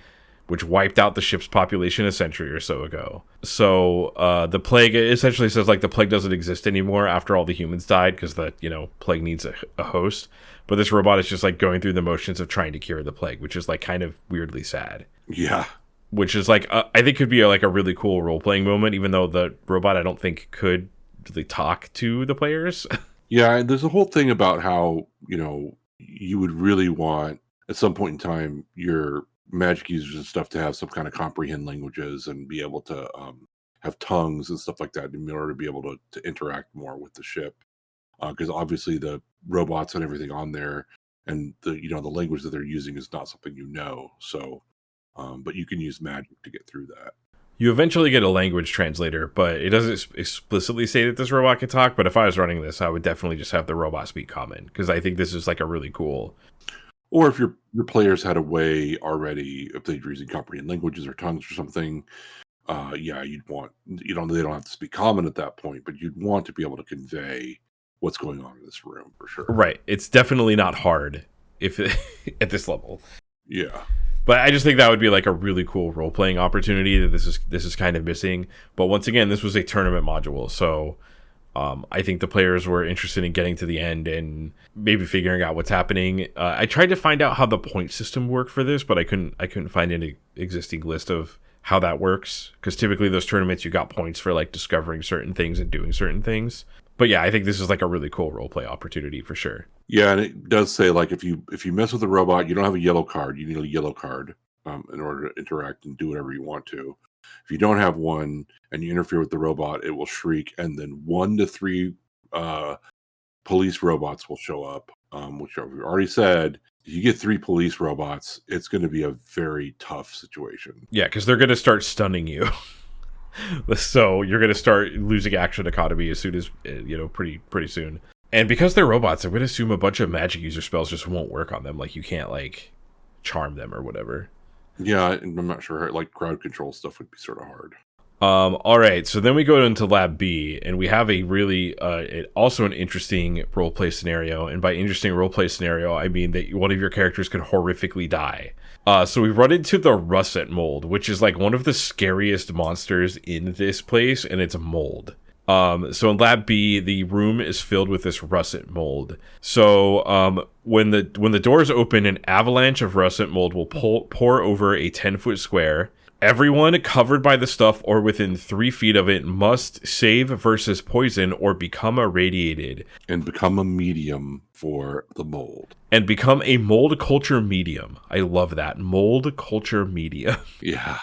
A: which wiped out the ship's population a century or so ago. So the plague essentially says like the plague doesn't exist anymore after all the humans died, because the plague needs a host. But this robot is just like going through the motions of trying to cure the plague, which is like kind of weirdly sad.
B: Yeah.
A: Which is like I think could be like a really cool role playing moment, even though the robot I don't think could really talk to the players.
B: Yeah, and there's a whole thing about how, you would really want, at some point in time, your magic users and stuff to have some kind of comprehend languages and be able to have tongues and stuff like that in order to be able to interact more with the ship. Because obviously the robots and everything on there and the language that they're using is not something So, but you can use magic to get through that.
A: You eventually get a language translator, but it doesn't explicitly say that this robot can talk. But if I was running this, I would definitely just have the robot speak common, because I think this is like a really cool.
B: Or if your players had a way already, if they're using comprehend languages or tongues or something, you'd want, they don't have to speak common at that point, but you'd want to be able to convey what's going on in this room for sure.
A: Right. It's definitely not hard if at this level.
B: Yeah.
A: But I just think that would be like a really cool role-playing opportunity that this is kind of missing. But once again, this was a tournament module, so I think the players were interested in getting to the end and maybe figuring out what's happening. I tried to find out how the point system worked for this, but I couldn't find any existing list of how that works, because typically those tournaments you got points for like discovering certain things and doing certain things. But yeah, I think this is like a really cool role-play opportunity for sure.
B: Yeah, and it does say like if you mess with a robot, you don't have a yellow card. You need a yellow card in order to interact and do whatever you want to. If you don't have one and you interfere with the robot, it will shriek, and then 1 to 3 police robots will show up. Which we already said, if you get 3 police robots, it's going to be a very tough situation.
A: Yeah, because they're going to start stunning you. So you're going to start losing action economy as soon as, pretty soon. And because they're robots, I would assume a bunch of magic user spells just won't work on them. Like, you can't, like, charm them or whatever.
B: Yeah, I'm not sure. Like, crowd control stuff would be sort of hard.
A: All right, so then we go into Lab B, and we have a really, also an interesting roleplay scenario. And by interesting roleplay scenario, I mean that one of your characters could horrifically die. So we run into the russet mold, which is like one of the scariest monsters in this place, and it's a mold. So in Lab B, the room is filled with this russet mold. So when the doors open, an avalanche of russet mold will pour over a 10-foot square. Everyone covered by the stuff or within 3 feet of it must save versus poison or become irradiated. And
B: become a medium for the mold.
A: And become a mold culture medium. I love that. Mold culture medium.
B: Yeah.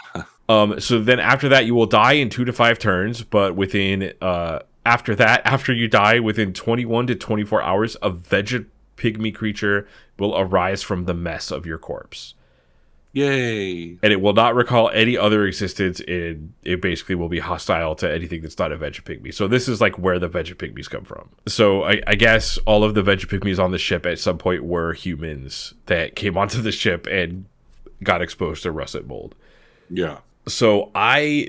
A: So then after that, you will die in 2 to 5 turns, but after you die, within 21 to 24 hours, a veget pygmy creature will arise from the mess of your corpse.
B: Yay.
A: And it will not recall any other existence, and it basically will be hostile to anything that's not a veget pygmy. So this is like where the veget pygmies come from. So I guess all of the veget pygmies on the ship at some point were humans that came onto the ship and got exposed to russet mold.
B: Yeah.
A: So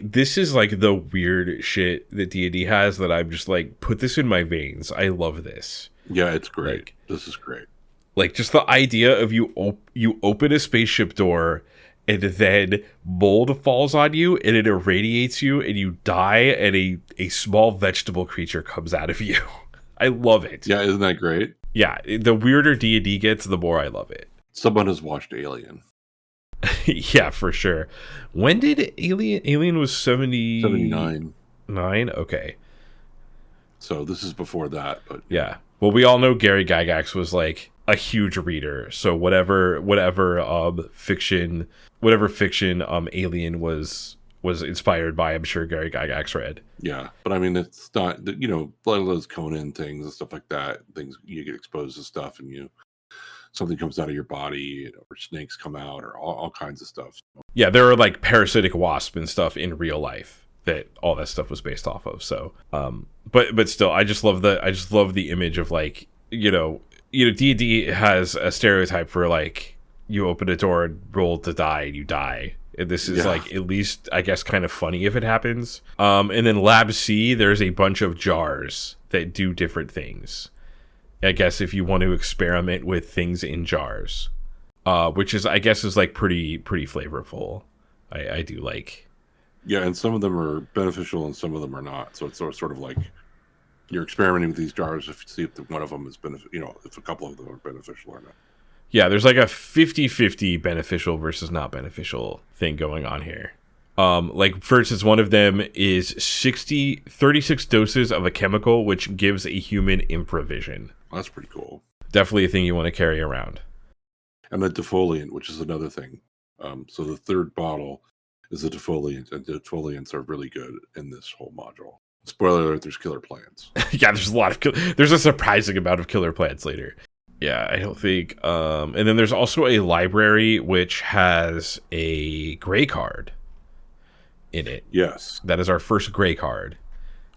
A: this is like the weird shit that D&D has that I'm just like, put this in my veins. I love this.
B: Yeah, it's great.
A: Like,
B: This is great.
A: like just the idea of you open a spaceship door and then mold falls on you and it irradiates you and you die and a small vegetable creature comes out of you. I love it.
B: Yeah, isn't that great?
A: Yeah, the weirder D&D gets, the more I love it.
B: Someone has watched Alien.
A: Yeah, for sure. When did Alien was
B: 79.
A: 9? Okay.
B: So this is before that, but
A: Yeah. Well, we all know Gary Gygax was like a huge reader. So whatever fiction Alien was inspired by, I'm sure Gary Gygax read.
B: yeah. But I mean, it's not, you know, a lot of those Conan things and stuff like that. Things you get exposed to stuff, and something comes out of your body, or snakes come out, or all kinds of stuff.
A: Yeah, there are like parasitic wasps and stuff in real life that all that stuff was based off of. So, but still, I just love the image of like, D&D has a stereotype for like you open a door and roll to die and you die. And this is like at least I guess kind of funny if it happens. And then Lab C, there's a bunch of jars that do different things. I guess if you want to experiment with things in jars, which is I guess is like pretty flavorful. I do like.
B: Yeah, and some of them are beneficial and some of them are not. So it's sort of like you're experimenting with these jars to see if one of them is if a couple of them are beneficial or not.
A: Yeah, there's like a 50-50 beneficial versus not beneficial thing going on here. Like, for instance, one of them is 36 doses of a chemical which gives a human infravision.
B: That's pretty cool.
A: Definitely a thing you want to carry around.
B: And the defoliant, which is another thing. So the third bottle is a defoliant, and defoliants are really good in this whole module. Spoiler alert, there's killer plants.
A: Yeah, there's a surprising amount of killer plants later. Yeah, I don't think... and then there's also a library which has a gray card in it.
B: Yes.
A: That is our first gray card,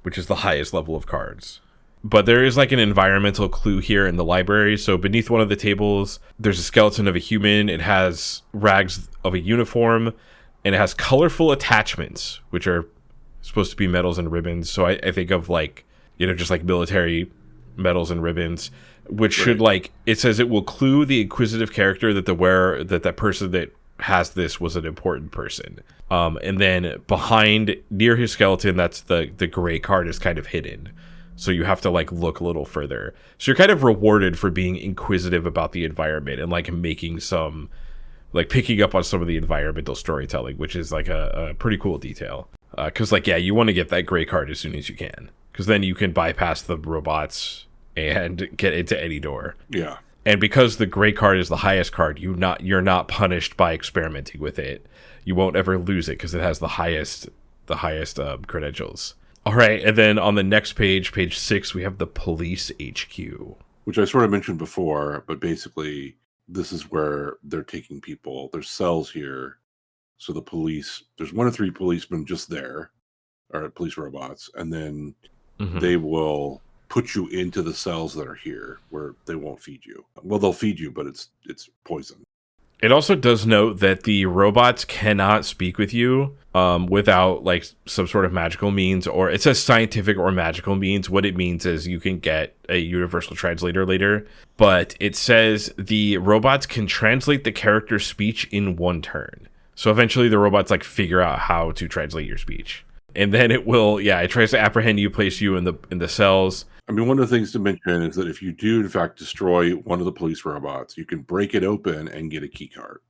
A: which is the highest level of cards. But there is like an environmental clue here in the library. So beneath one of the tables, there's a skeleton of a human. It has rags of a uniform, and it has colorful attachments, which are supposed to be medals and ribbons. So I think of like, just like military medals and ribbons, which should like, it says it will clue the inquisitive character that that person that has this was an important person. And then near his skeleton, that's the gray card is kind of hidden. So you have to like look a little further. So you're kind of rewarded for being inquisitive about the environment and like making some, like picking up on some of the environmental storytelling, which is like a pretty cool detail. Because like, yeah, you want to get that gray card as soon as you can. Because then you can bypass the robots and get into any door.
B: Yeah.
A: And because the gray card is the highest card, you're not punished by experimenting with it. You won't ever lose it because it has the highest credentials. All right, and then on the next page 6, we have the police HQ,
B: which I sort of mentioned before, but basically this is where they're taking people. There's cells here, so the police. There's 1 to 3 policemen just there, or police robots, and then they will put you into the cells that are here where they won't feed you. Well, they'll feed you, but it's poison.
A: It also does note that the robots cannot speak with you without like some sort of magical means, or it says scientific or magical means. What it means is you can get a universal translator later, but it says the robots can translate the character's speech in 1 turn. So eventually the robots like figure out how to translate your speech. And then it tries to apprehend you, place you in the cells.
B: I mean, one of the things to mention is that if you do, in fact, destroy one of the police robots, you can break it open and get a key card.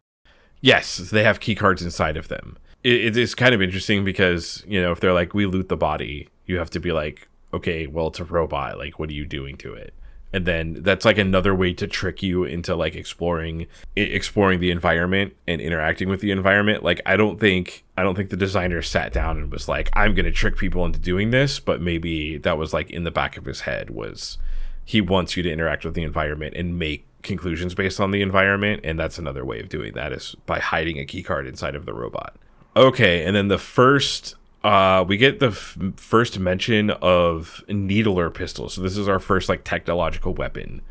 A: Yes, they have key cards inside of them. It is kind of interesting because, if they're like, we loot the body, you have to be like, okay, well, it's a robot. Like, what are you doing to it? And then that's like another way to trick you into like exploring the environment and interacting with the environment. Like, I don't think the designer sat down and was like, I'm going to trick people into doing this, but maybe that was like in the back of his head was he wants you to interact with the environment and make conclusions based on the environment. And that's another way of doing that is by hiding a key card inside of the robot. Okay. And then we get the first mention of needler pistols. So this is our first like technological weapon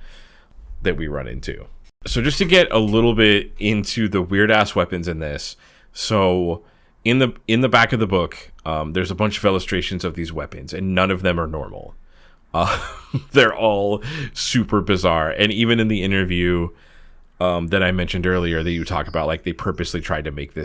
A: that we run into. So just to get a little bit into the weird ass weapons in this. So in the back of the book, there's a bunch of illustrations of these weapons and none of them are normal. They're all super bizarre. And even in the interview that I mentioned earlier that you talk about, like they purposely tried to make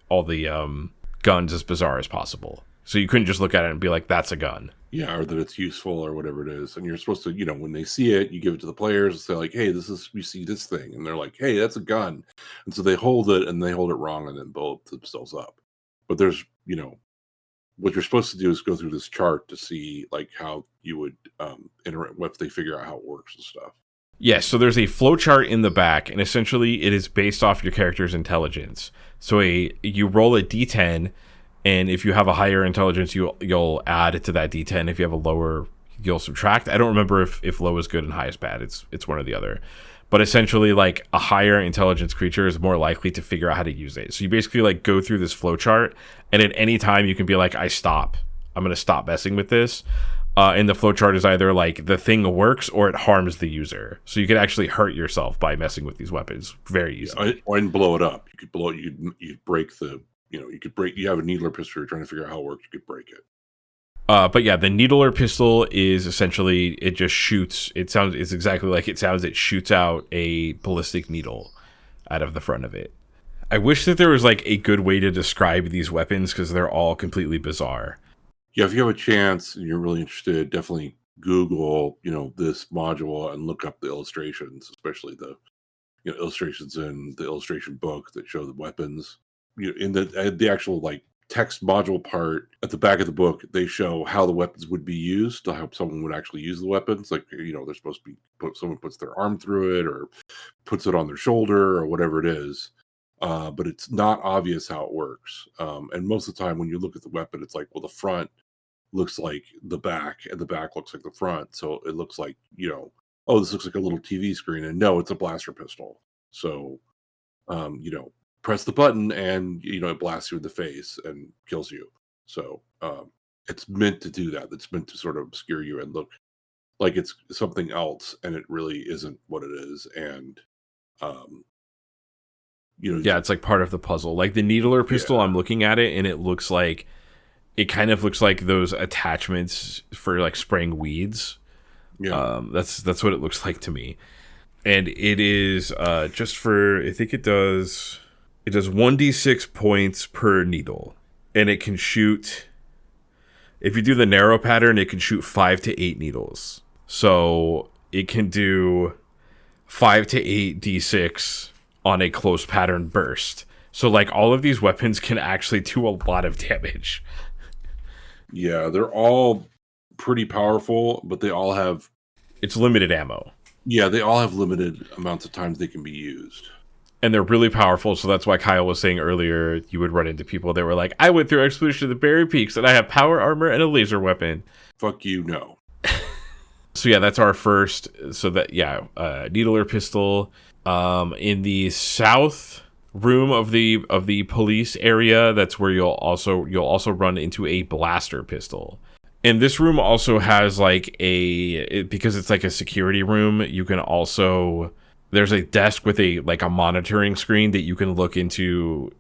A: all the guns as bizarre as possible. So you couldn't just look at it and be like, that's a gun.
B: Yeah, or that it's useful or whatever it is. And you're supposed to, when they see it, you give it to the players and say like, hey, we see this thing. And they're like, hey, that's a gun. And so they hold it and they hold it wrong and then blow themselves up. But there's, what you're supposed to do is go through this chart to see like how you would interact, if they figure out how it works and stuff.
A: Yes, so there's a flowchart in the back, and essentially it is based off your character's intelligence. So you roll a d10, and if you have a higher intelligence, you'll add to that d10. If you have a lower, you'll subtract. I don't remember if low is good and high is bad. It's one or the other. But essentially, like, a higher intelligence creature is more likely to figure out how to use it. So you basically, like, go through this flowchart, and at any time you can be like, I'm going to stop messing with this. And the flowchart is either, like, the thing works or it harms the user. So you could actually hurt yourself by messing with these weapons very easily.
B: Or blow it up. You could blow it. You'd break you have a needler pistol, you're trying to figure out how it works, you could break it.
A: But yeah, the needler pistol is essentially, it just shoots. It's exactly like it sounds. It shoots out a ballistic needle out of the front of it. I wish that there was like a good way to describe these weapons because they're all completely bizarre.
B: Yeah, if you have a chance and you're really interested, definitely Google, this module and look up the illustrations, especially the illustrations in the illustration book that show the weapons. In the actual like text module part at the back of the book, they show how the weapons would be used, to how someone would actually use the weapons. Like, they're supposed to be someone puts their arm through it or puts it on their shoulder or whatever it is. But it's not obvious how it works. And most of the time when you look at the weapon, it's like, well, the front looks like the back and the back looks like the front. So it looks like, oh, this looks like a little TV screen. And no, it's a blaster pistol. So, press the button and it blasts you in the face and kills you. So it's meant to do that. It's meant to sort of obscure you and look like it's something else, and it really isn't what it is. And
A: yeah, it's like part of the puzzle. Like the needler pistol, I'm looking at it and it kind of looks like those attachments for like spraying weeds.
B: Yeah,
A: that's what it looks like to me. And it is just for, I think it does 1d6 points per needle, and it can shoot, if you do the narrow pattern, it can shoot 5 to 8 needles. So it can do 5 to 8 d6 on a close pattern burst. So like all of these weapons can actually do a lot of damage.
B: Yeah, they're all pretty powerful, but they all have,
A: it's limited ammo.
B: Yeah, they all have limited amounts of times they can be used.
A: And they're really powerful, so that's why Kyle was saying earlier you would run into people that were like, I went through Expedition to the Berry Peaks and I have power armor and a laser weapon.
B: Fuck you, no.
A: So yeah, that's our first. So that, needler pistol. In the south room of the police area, that's where you'll also run into a blaster pistol. And this room also has like because it's like a security room, you can also, there's a desk with a monitoring screen that you can look into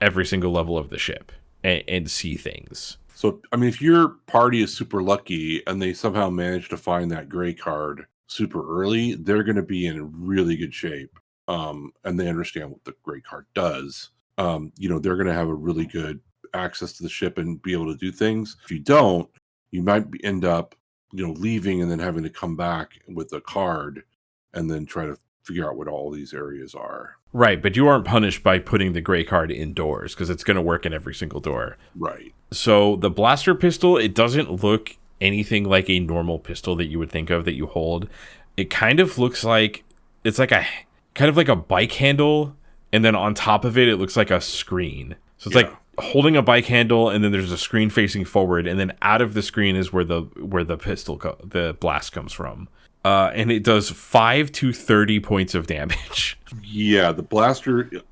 A: every single level of the ship and see things.
B: So, I mean, if your party is super lucky and they somehow manage to find that gray card super early, they're going to be in really good shape. And they understand what the gray card does. They're going to have a really good access to the ship and be able to do things. If you don't, you might end up, leaving and then having to come back with a card and then try to figure out what all these areas are.
A: Right, but you aren't punished by putting the gray card indoors because it's going to work in every single door.
B: Right.
A: So the blaster pistol, it doesn't look anything like a normal pistol that you would think of that you hold. It kind of looks like, it's like a kind of like a bike handle, and then on top of it, it looks like a screen. So it's like holding a bike handle, and then there's a screen facing forward, and then out of the screen is where the pistol, the blast comes from. And it does 5 to 30 points of damage.
B: Yeah,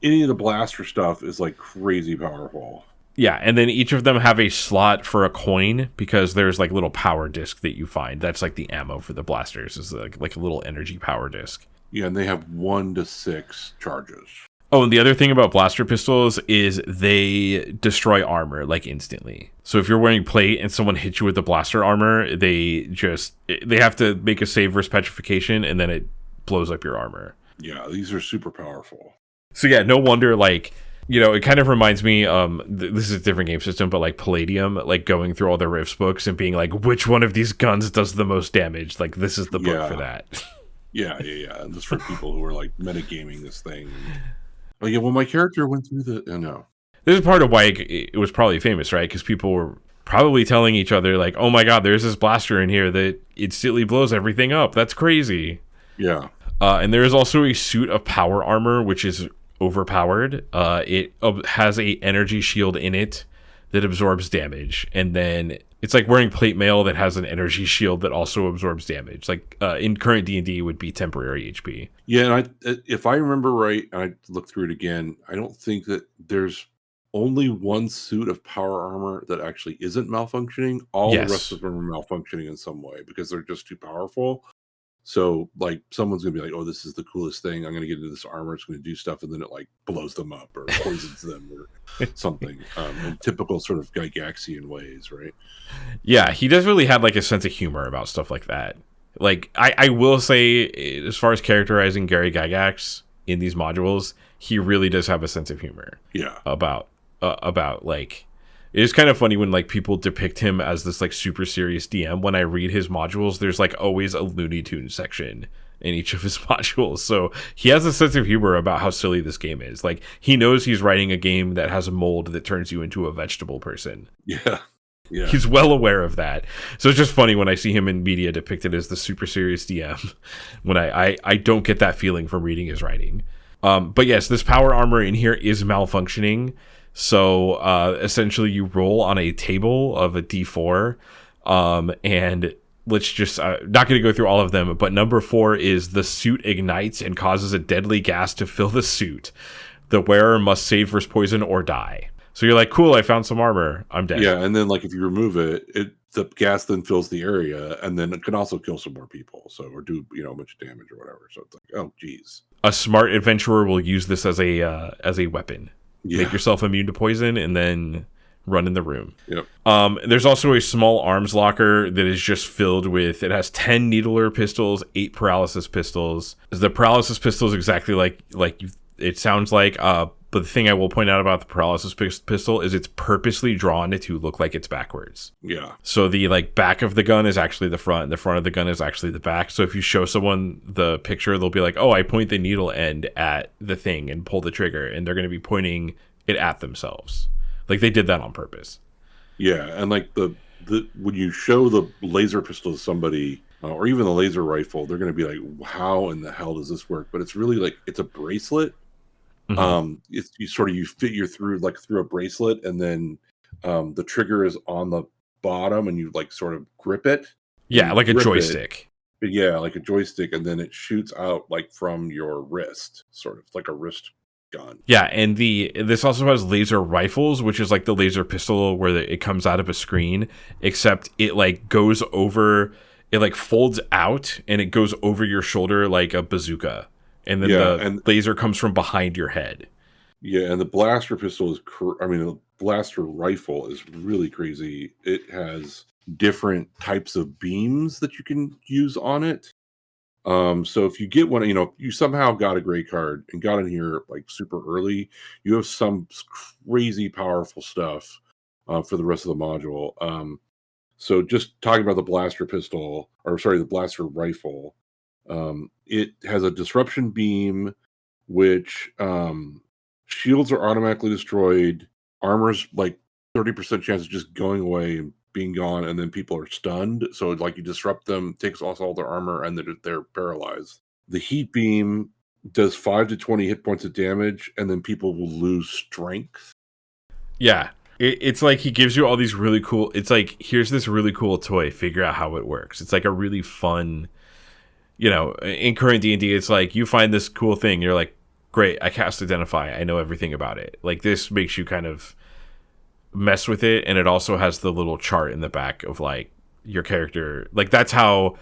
B: any of the blaster stuff is like crazy powerful.
A: Yeah, and then each of them have a slot for a coin because there's like little power disc that you find. That's like the ammo for the blasters, is like a little energy power disc.
B: Yeah, and they have 1 to 6 charges.
A: Oh, and the other thing about blaster pistols is they destroy armor like instantly. So if you're wearing plate and someone hits you with the blaster armor, they have to make a save versus petrification, and then it blows up your armor.
B: Yeah, these are super powerful.
A: So yeah, no wonder, like, you know, it kind of reminds me, this is a different game system, but like Palladium, like going through all the Rifts books and being like, which one of these guns does the most damage? Like, this is the book for that.
B: Yeah. And this for people who are like metagaming this thing. Oh yeah, well, my character went through no.
A: This is part of why it was probably famous, right? Because people were probably telling each other, like, oh my god, there's this blaster in here that instantly blows everything up. That's crazy.
B: Yeah.
A: And there is also a suit of power armor, which is overpowered. It has a energy shield in it that absorbs damage, and then it's like wearing plate mail that has an energy shield that also absorbs damage. Like in current D&D would be temporary HP.
B: Yeah, and if I remember right, and I looked through it again, I don't think that there's only one suit of power armor that actually isn't malfunctioning. All the rest of them are malfunctioning in some way because they're just too powerful. So, like, someone's going to be like, oh, this is the coolest thing. I'm going to get into this armor. It's going to do stuff. And then it, like, blows them up or poisons them or something. In typical sort of Gygaxian ways, right?
A: Yeah, he does really have, like, a sense of humor about stuff like that. Like, I will say, as far as characterizing Gary Gygax in these modules, he really does have a sense of humor.
B: Yeah.
A: About like... It is kind of funny when like people depict him as this like super serious DM. When I read his modules, there's like always a Looney Tunes section in each of his modules. So he has a sense of humor about how silly this game is. Like he knows he's writing a game that has a mold that turns you into a vegetable person.
B: Yeah.
A: He's well aware of that. So it's just funny when I see him in media depicted as the super serious DM when I don't get that feeling from reading his writing. But yes, this power armor in here is malfunctioning. So essentially you roll on a table of a D4 and let's just not going to go through all of them, but number 4 is the suit ignites and causes a deadly gas to fill the suit. The wearer must save versus poison or die. So you're like, cool, I found some armor, I'm dead.
B: Yeah, and then like if you remove it, the gas then fills the area, and then it can also kill some more people, so or do a bunch of damage or whatever. So it's like, oh geez.
A: A smart adventurer will use this as a weapon. Yeah. Make yourself immune to poison and then run in the room.
B: Yep.
A: There's also a small arms locker that is just filled with, it has 10 needler pistols, 8 paralysis pistols. The paralysis pistol is exactly like it sounds like, but the thing I will point out about the paralysis pistol is it's purposely drawn to look like it's backwards.
B: Yeah.
A: So the like back of the gun is actually the front, and the front of the gun is actually the back. So if you show someone the picture, they'll be like, oh, I point the needle end at the thing and pull the trigger, and they're going to be pointing it at themselves. Like they did that on purpose.
B: Yeah, and like the when you show the laser pistol to somebody, or even the laser rifle, they're going to be like, how in the hell does this work? But it's really like, it's a bracelet. Mm-hmm. You fit through a bracelet, and then the trigger is on the bottom, and you like sort of grip it.
A: Yeah, like a joystick.
B: Yeah, like a joystick, and then it shoots out like from your wrist, sort of like a wrist gun.
A: Yeah, and this also has laser rifles, which is like the laser pistol where it comes out of a screen, except it like goes over, it like folds out, and it goes over your shoulder like a bazooka. And then the laser comes from behind your head.
B: Yeah, and the blaster pistol the blaster rifle is really crazy. It has different types of beams that you can use on it. So if you get one, you somehow got a gray card and got in here like super early, you have some crazy powerful stuff for the rest of the module. So just talking about the blaster rifle. It has a disruption beam, which shields are automatically destroyed. Armor's like 30% chance of just going away and being gone, and then people are stunned. So like you disrupt them, takes off all their armor, and they're paralyzed. The heat beam does 5 to 20 hit points of damage, and then people will lose strength.
A: Yeah. It's like he gives you all these really cool... It's like, here's this really cool toy. Figure out how it works. It's like a really fun... in current D&D, it's like you find this cool thing. You're like, great, I cast Identify. I know everything about it. Like this makes you kind of mess with it. And it also has the little chart in the back of like your character. Like that's how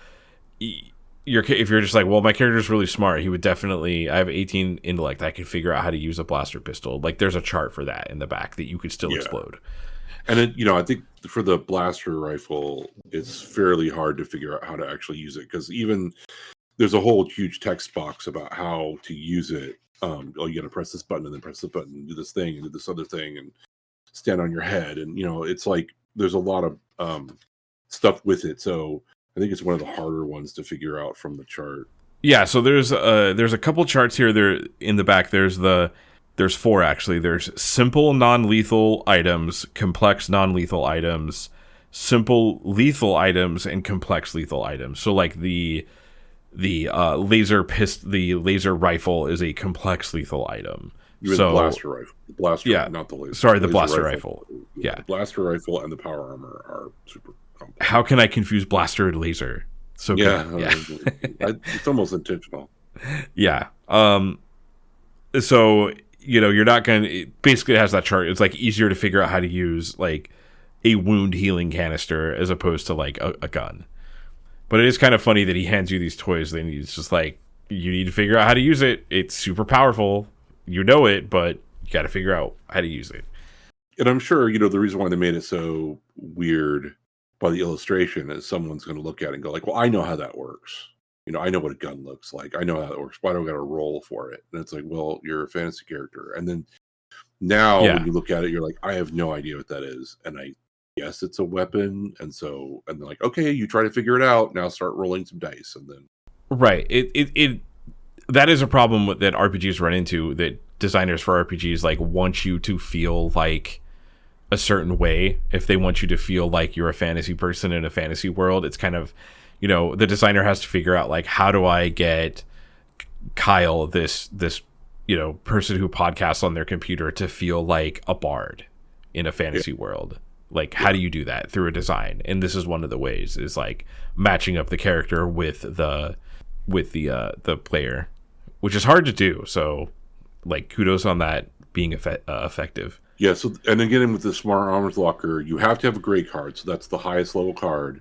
A: if you're just like, well, my character's really smart, he would definitely. I have 18 intellect. I can figure out how to use a blaster pistol. Like, there's a chart for that in the back that you could still explode.
B: And it, I think for the blaster rifle, it's fairly hard to figure out how to actually use it because even there's a whole huge text box about how to use it. You got to press this button and then press this button, and do this thing and do this other thing, and stand on your head, and it's like there's a lot of stuff with it. So I think it's one of the harder ones to figure out from the chart.
A: Yeah, so there's a couple charts here. There in the back. There's 4 actually. There's simple non-lethal items, complex non-lethal items, simple lethal items, and complex lethal items. So like the laser rifle is a complex lethal item.
B: The blaster rifle. The blaster, not the laser.
A: Sorry, the blaster rifle. Yeah.
B: The blaster rifle and the power armor are super complex.
A: How can I confuse blaster and laser? So
B: it's almost intentional.
A: Yeah. So you're not going to... Basically, it has that chart. It's like easier to figure out how to use like a wound healing canister as opposed to like a gun. But it is kind of funny that he hands you these toys. Then he's just like, you need to figure out how to use it. It's super powerful. You know it, but you got to figure out how to use it.
B: And I'm sure, the reason why they made it so weird by the illustration is someone's going to look at it and go like, well, I know how that works. I know what a gun looks like. I know how that works. Why do I got to roll for it? And it's like, well, you're a fantasy character. And then now when you look at it, you're like, I have no idea what that is. And I guess it's a weapon. And they're like, okay, you try to figure it out. Now start rolling some dice. And then.
A: Right. It that is a problem that RPGs run into, that designers for RPGs like want you to feel like a certain way. If they want you to feel like you're a fantasy person in a fantasy world, it's kind of, the designer has to figure out like, how do I get Kyle, this person who podcasts on their computer, to feel like a bard in a fantasy world? Like, how do you do that? Through a design. And this is one of the ways, is like matching up the character with the player, which is hard to do. So like, kudos on that being effective.
B: Yeah. So, and again, with the Smart Arms Locker, you have to have a gray card. So that's the highest level card.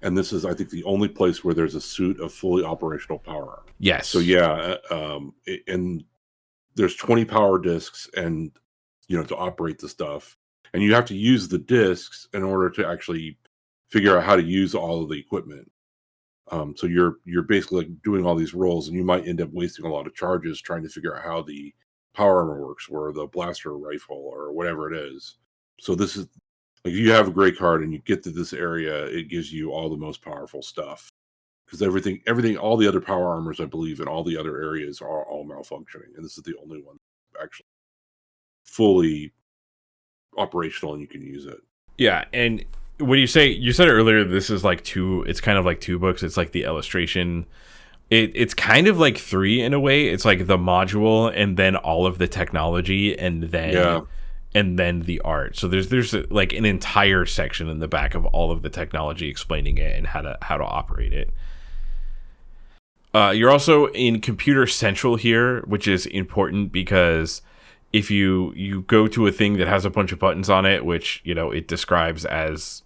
B: And this is, I think, the only place where there's a suit of fully operational power armor.
A: Yes.
B: So and there's 20 power discs, and to operate the stuff, and you have to use the discs in order to actually figure out how to use all of the equipment. So you're basically like doing all these rolls, and you might end up wasting a lot of charges trying to figure out how the power armor works, or the blaster rifle, or whatever it is. So this is like, if you have a gray card and you get to this area, it gives you all the most powerful stuff, because everything, all the other power armors, I believe, in all the other areas are all malfunctioning, and this is the only one actually fully operational and you can use it.
A: Yeah, and when you said it earlier, this is like it's kind of like 2 books. It's like the illustration. It's kind of like 3 in a way. It's like the module, and then all of the technology, and then the art. So there's like an entire section in the back of all of the technology explaining it and how to operate it. You're also in Computer Central here, which is important because if you go to a thing that has a bunch of buttons on it, which it describes as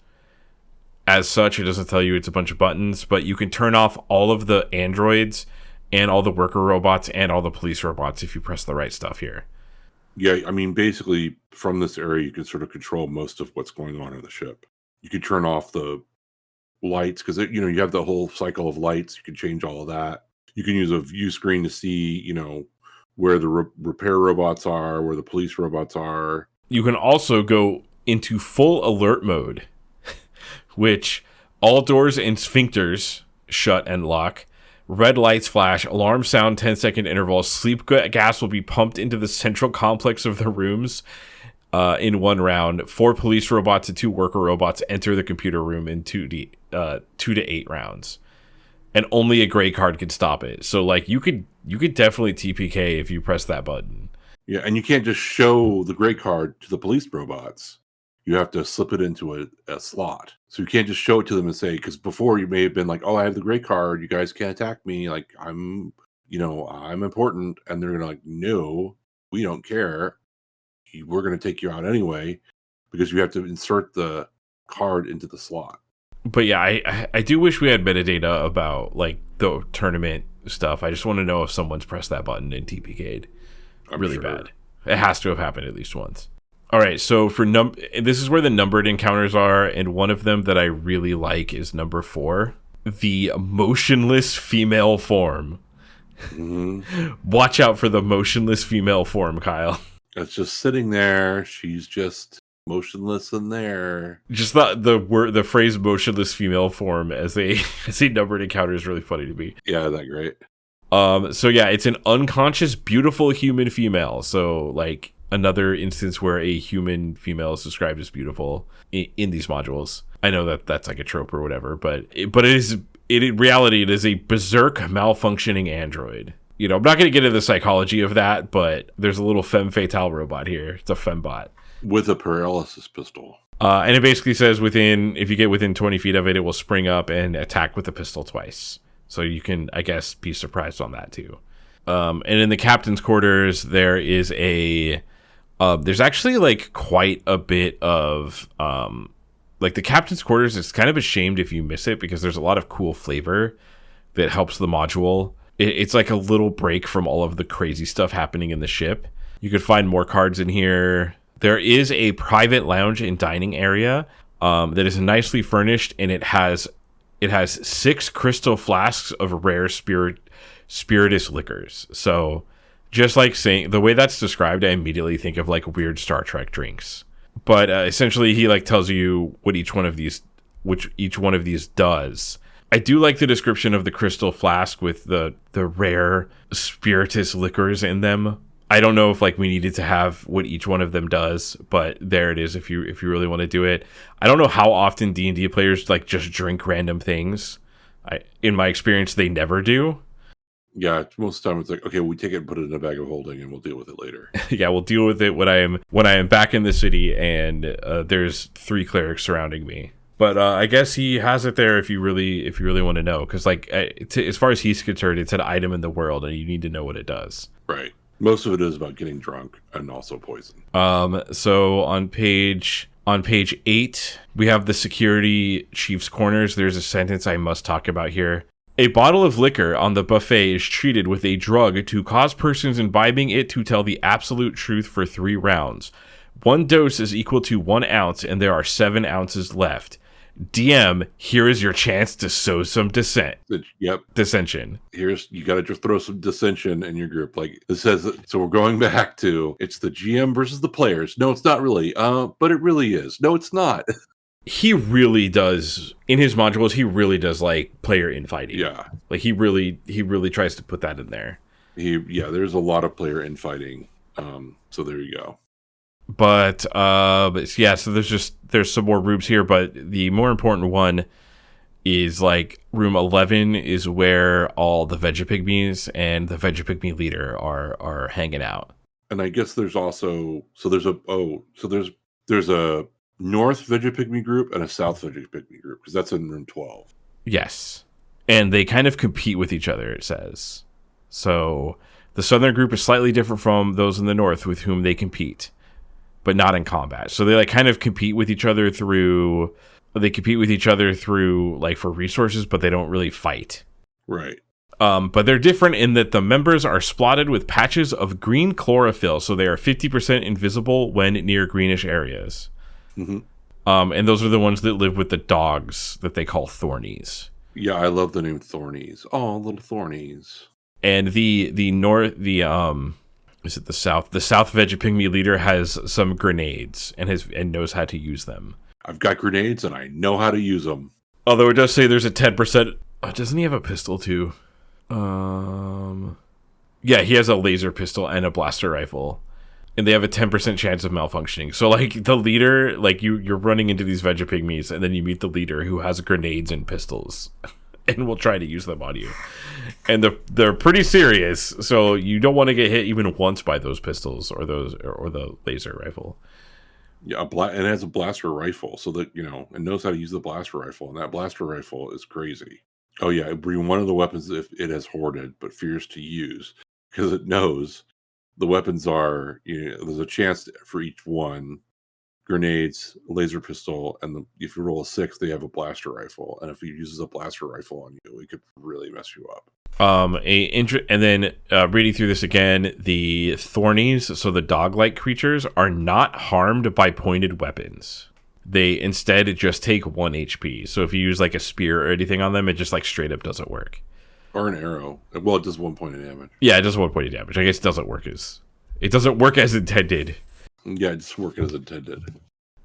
A: such, it doesn't tell you it's a bunch of buttons, but you can turn off all of the androids and all the worker robots and all the police robots if you press the right stuff here.
B: Yeah, I mean, basically, from this area, you can sort of control most of what's going on in the ship. You can turn off the lights, because you have the whole cycle of lights. You can change all of that. You can use a view screen to see, where the repair robots are, where the police robots are.
A: You can also go into full alert mode, which all doors and sphincters shut and lock. Red lights flash, alarms sound 10-second intervals, sleep gas will be pumped into the central complex of the rooms in 1 round. 4 police robots and 2 worker robots enter the computer room in 2 to 8 rounds. And only a gray card can stop it. So like, you could definitely TPK if you press that button.
B: Yeah, and you can't just show the gray card to the police robots. You have to slip it into a slot. So you can't just show it to them and say, because before you may have been like, oh, I have the gray card, you guys can't attack me, like I'm important. And they're gonna like, no, we don't care. We're gonna take you out anyway, because you have to insert the card into the slot.
A: But yeah, I do wish we had metadata about like the tournament stuff. I just want to know if someone's pressed that button in TPK'd really bad. It has to have happened at least once. All right, so for this is where the numbered encounters are, and one of them that I really like is number 4, the motionless female form.
B: Mm-hmm.
A: Watch out for the motionless female form, Kyle.
B: It's just sitting there. She's just motionless in there.
A: Just the phrase "motionless female form" as a numbered encounter is really funny to me.
B: Yeah, that great.
A: So yeah, it's an unconscious, beautiful human female. So like another instance where a human female is described as beautiful in these modules. I know that that's like a trope or whatever, but in reality, it is a berserk malfunctioning android. You know, I'm not going to get into the psychology of that, but there's a little femme fatale robot here. It's a fembot.
B: With a paralysis pistol.
A: And it basically says if you get within 20 feet of it, it will spring up and attack with the pistol twice. So you can, I guess, be surprised on that too. And in the captain's quarters, there is there's actually like quite a bit of, like the captain's quarters. It's kind of a shame if you miss it because there's a lot of cool flavor that helps the module. It's like a little break from all of the crazy stuff happening in the ship. You could find more cards in here. There is a private lounge and dining area that is nicely furnished, and it has 6 crystal flasks of rare spiritus liquors. So just like saying the way that's described, I immediately think of like weird Star Trek drinks. But essentially, he like tells you what each one of these does. I do like the description of the crystal flask with the rare spiritus liquors in them. I don't know if like we needed to have what each one of them does, but there it is if you really want to do it. I don't know how often D&D players like just drink random things. In my experience, they never do.
B: Yeah, most of the time it's like, okay, we take it and put it in a bag of holding and we'll deal with it later.
A: Yeah, we'll deal with it when I am back in the city and there's 3 clerics surrounding me. But I guess he has it there if you really want to know, because like as far as he's concerned, it's an item in the world and you need to know what it does.
B: Right. Most of it is about getting drunk and also poison.
A: So on page 8, we have the security chief's corners. There's a sentence I must talk about here. A bottle of liquor on the buffet is treated with a drug to cause persons imbibing it to tell the absolute truth for 3 rounds. 1 dose is equal to 1 ounce, and there are 7 ounces left. DM, here is your chance to sow some dissension.
B: You got to just throw some dissension in your group. Like it says, so we're going back to it's the GM versus the players. No, it's not really. But it really is. No, it's not.
A: He really does in his modules. He really does like player infighting.
B: Yeah,
A: like he really tries to put that in there.
B: There's a lot of player infighting. So there you go.
A: But yeah, so there's some more rooms here, but the more important one is like room 11 is where all the Vegapygmies and the Vegapygmy leader are hanging out.
B: And I guess there's also there's a North Vegapygmy group and a South Vegapygmy group because that's in room 12.
A: Yes, and they kind of compete with each other. It says so. The Southern group is slightly different from those in the North with whom they compete, but not in combat. So they like kind of compete with each other through like for resources, but they don't really fight.
B: Right.
A: But they're different in that the members are spotted with patches of green chlorophyll, so they are 50% invisible when near greenish areas.
B: Mm-hmm.
A: And those are the ones that live with the dogs that they call Thornies.
B: Yeah, I love the name Thornies. Oh, little Thornies.
A: And the South Vegapygmy leader has some grenades and knows how to use them.
B: I've got grenades and I know how to use them.
A: Although it does say there's a 10%. Doesn't he have a pistol too? Yeah, he has a laser pistol and a blaster rifle, and they have a 10% chance of malfunctioning. So like the leader, like you're running into these Vegapygmies, and then you meet the leader who has grenades and pistols. And will try to use them on you, and they're pretty serious. So you don't want to get hit even once by those pistols or the laser rifle.
B: Yeah, and it has a blaster rifle, so that it knows how to use the blaster rifle, and that blaster rifle is crazy. Oh yeah, it bring one of the weapons if it has hoarded but fears to use because it knows the weapons are. There's a chance for each one grenades, a laser pistol, and if you roll a 6, they have a blaster rifle. And if he uses a blaster rifle on you, it could really mess you up.
A: And then reading through this again, the Thornies, so the dog-like creatures, are not harmed by pointed weapons. They instead just take 1 HP. So if you use like a spear or anything on them, it just like straight up doesn't work.
B: Or an arrow. Well, it does 1 point of damage.
A: Yeah, it does 1 point of damage. I guess it doesn't work as intended.
B: Yeah, it's working as intended.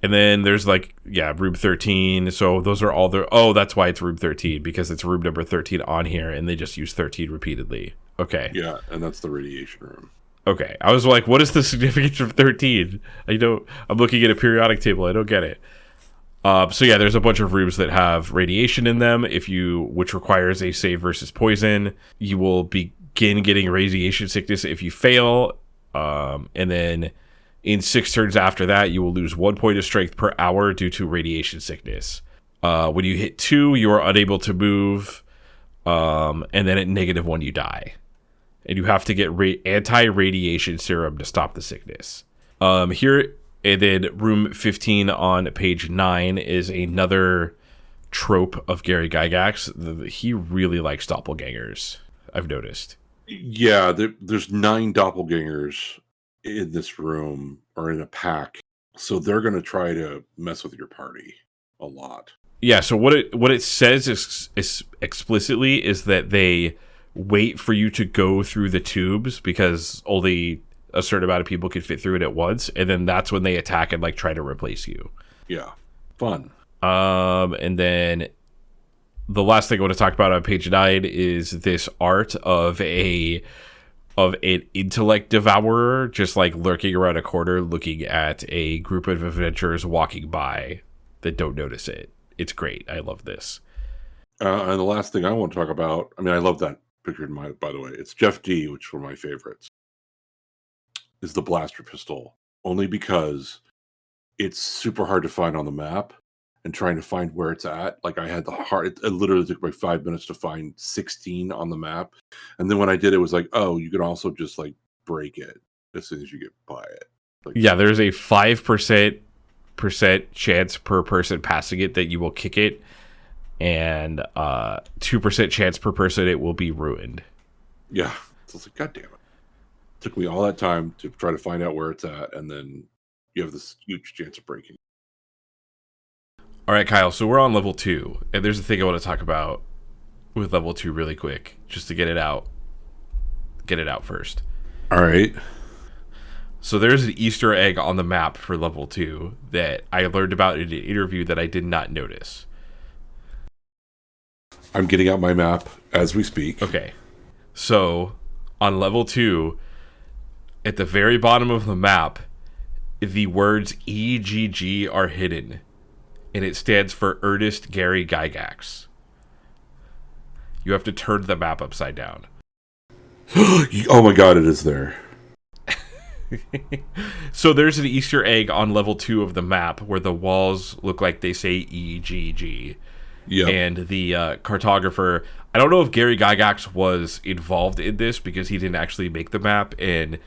A: And then there's like, Rube 13. So those are all that's why it's Rube 13, because it's Rube number 13 on here, and they just use 13 repeatedly. Okay.
B: Yeah, and that's the radiation room.
A: Okay. I was like, what is the significance of 13? I'm looking at a periodic table. I don't get it. There's a bunch of rubes that have radiation in them. Which requires a save versus poison. You will begin getting radiation sickness if you fail. And then in 6 turns after that, you will lose 1 point of strength per hour due to radiation sickness. When you hit 2, you are unable to move. And then at -1, you die. And you have to get anti-radiation serum to stop the sickness. Here, and then room 15 on page 9 is another trope of Gary Gygax. He really likes doppelgangers, I've noticed.
B: Yeah, there's 9 doppelgangers in this room, or in a pack. So they're going to try to mess with your party a lot. Yeah,
A: so what it says is explicitly is that they wait for you to go through the tubes, because only a certain amount of people can fit through it at once, and then that's when they attack and like try to replace you.
B: Yeah, fun.
A: And then the last thing I want to talk about on page 9 is this art of an intellect devourer just like lurking around a corner, looking at a group of adventurers walking by that don't notice it. It's great. I love this.
B: And the last thing I want to talk about, I love that picture in mind, by the way. It's Jeff D, which is one of my favorites. Is the blaster pistol, only because it's super hard to find on the map, and trying to find where it's at. Like, I had it literally took me 5 minutes to find 16 on the map. And then when I did, it was like, oh, you can also just like break it as soon as you get by it. Like,
A: there's a 5% chance per person passing it that you will kick it, and 2% chance per person it will be ruined.
B: Yeah. So it's like, God damn it. Took me all that time to try to find out where it's at, and then you have this huge chance of breaking.
A: All right, Kyle, so we're on level 2, and there's a thing I want to talk about with level 2 really quick, just to get it out first.
B: All right.
A: So there's an Easter egg on the map for level 2 that I learned about in an interview that I did not notice.
B: I'm getting out my map as we speak.
A: Okay. So on level 2, at the very bottom of the map, the words EGG are hidden, and it stands for Ernest Gary Gygax. You have to turn the map upside down.
B: Oh my god, it is there.
A: So there's an Easter egg on level 2 of the map where the walls look like they say EGG.
B: Yeah.
A: And the cartographer, I don't know if Gary Gygax was involved in this because he didn't actually make the map, and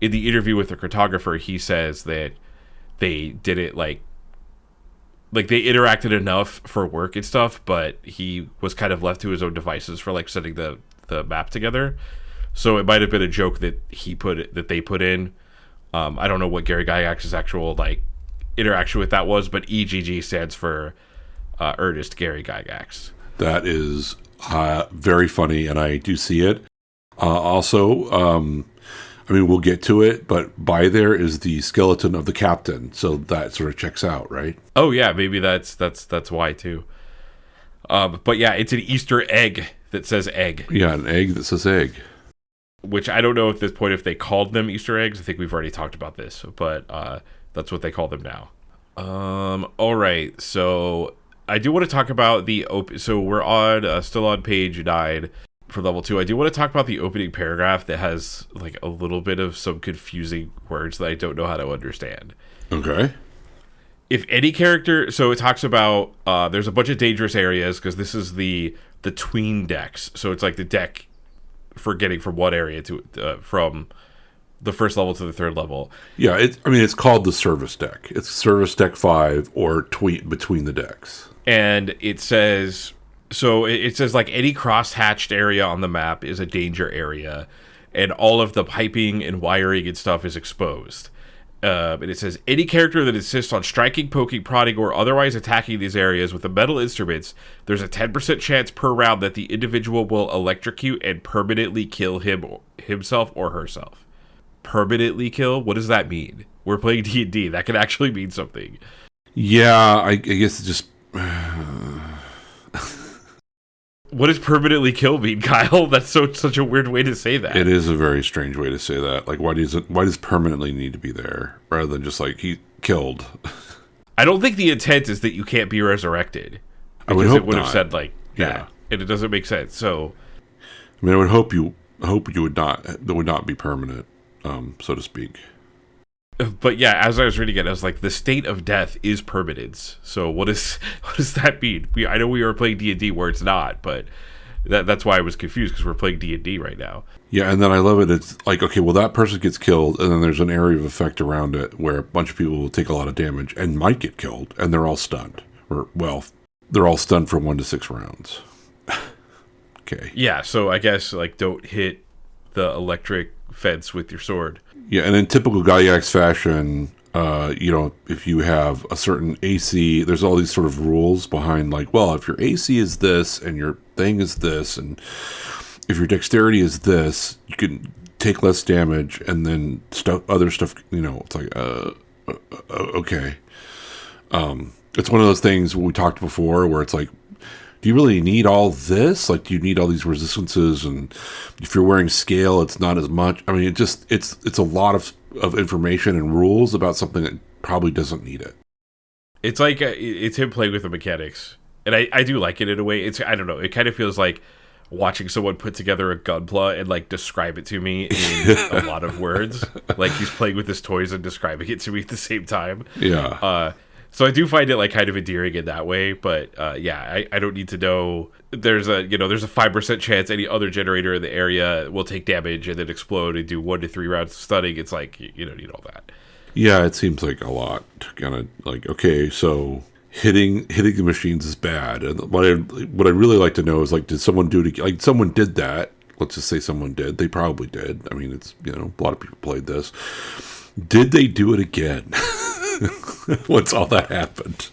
A: in the interview with the cartographer, he says that they did it like they interacted enough for work and stuff, but he was kind of left to his own devices for like setting the map together. So it might have been a joke that they put in. I don't know what Gary Gygax's actual like interaction with that was, but EGG stands for Ernest Gary Gygax.
B: That is very funny, and I do see it. Also, we'll get to it, but by there is the skeleton of the captain, so that sort of checks out, right?
A: Oh yeah, maybe that's why too. But yeah, it's an Easter egg that says egg.
B: Yeah, an egg that says egg.
A: Which I don't know at this point if they called them Easter eggs. I think we've already talked about this, but that's what they call them now. All right, so I do want to talk about so we're on still on page 9 for level 2. I do want to talk about the opening paragraph that has like a little bit of some confusing words that I don't know how to understand.
B: Okay.
A: If any character, so it talks about there's a bunch of dangerous areas because this is the tween decks. So it's like the deck for getting from one area to from the first level to the third level.
B: Yeah, it's called the service deck. It's service deck 5 or tweet between the decks.
A: And it says, so it says like any cross-hatched area on the map is a danger area, and all of the piping and wiring and stuff is exposed. And it says, any character that insists on striking, poking, prodding, or otherwise attacking these areas with the metal instruments, there's a 10% chance per round that the individual will electrocute and permanently kill himself or herself. Permanently kill? What does that mean? We're playing D&D. That could actually mean something.
B: Yeah, I guess it just...
A: What does permanently kill mean, Kyle? That's such a weird way to say that.
B: It is a very strange way to say that. Like, why does permanently need to be there rather than just like he killed?
A: I don't think the intent is that you can't be resurrected.
B: I would hope
A: it would
B: not.
A: have said like that, and it doesn't make sense. So,
B: I mean, I would hope you would not. That would not be permanent, so to speak.
A: But yeah, as I was reading it, I was like, the state of death is permanence. So what does that mean? I know we were playing D&D where it's not, but that's why I was confused, because we're playing D&D right now.
B: Yeah, and then I love it. It's like, okay, well, that person gets killed, and then there's an area of effect around it where a bunch of people will take a lot of damage and might get killed, and they're all stunned. Or, well, they're all stunned for 1 to 6 rounds. Okay.
A: Yeah, so I guess, like, don't hit the electric fence with your sword.
B: Yeah, and in typical Gygax fashion, if you have a certain AC, there's all these sort of rules behind, like, well, if your AC is this and your thing is this, and if your dexterity is this, you can take less damage, and then other stuff, it's like, okay. It's one of those things we talked before where it's like, do you really need all this? Like, do you need all these resistances? And if you're wearing scale, it's not as much. I mean, it's a lot of information and rules about something that probably doesn't need it.
A: It's like, it's him playing with the mechanics. And I do like it in a way. I don't know, it kind of feels like watching someone put together a gunpla and like describe it to me in a lot of words. Like he's playing with his toys and describing it to me at the same time.
B: Yeah.
A: So I do find it like kind of endearing in that way, but I don't need to know. There's a 5% chance any other generator in the area will take damage and then explode and do 1 to 3 rounds of stunning. It's like you don't need all that.
B: Yeah, it seems like a lot. Kind of like, okay, so hitting the machines is bad, and what I really like to know is, like, did someone do it? Like, someone did that. Let's just say someone did. They probably did. I mean, it's a lot of people played this. Did they do it again? Once all that happened,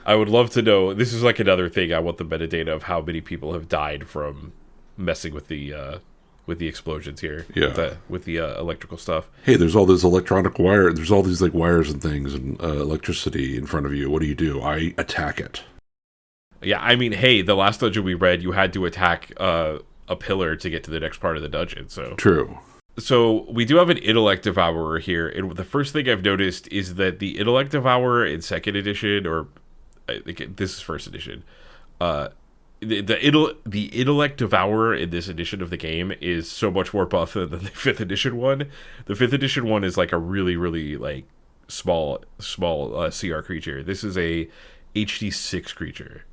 A: I would love to know. This is like another thing. I want the metadata of how many people have died from messing with the explosions here.
B: Yeah,
A: with the electrical stuff.
B: Hey, there's all this electronic wire. There's all these like wires and things and electricity in front of you. What do? I attack it.
A: Yeah, I mean, hey, the last dungeon we read, you had to attack a pillar to get to the next part of the dungeon. So
B: true.
A: So we do have an intellect devourer here, and the first thing I've noticed is that the intellect devourer in 2nd edition, or I think this is 1st edition, the intellect devourer in this edition of the game is so much more buff than the 5th edition one. The 5th edition one is like a really, really like small CR creature. This is a HD 6 creature.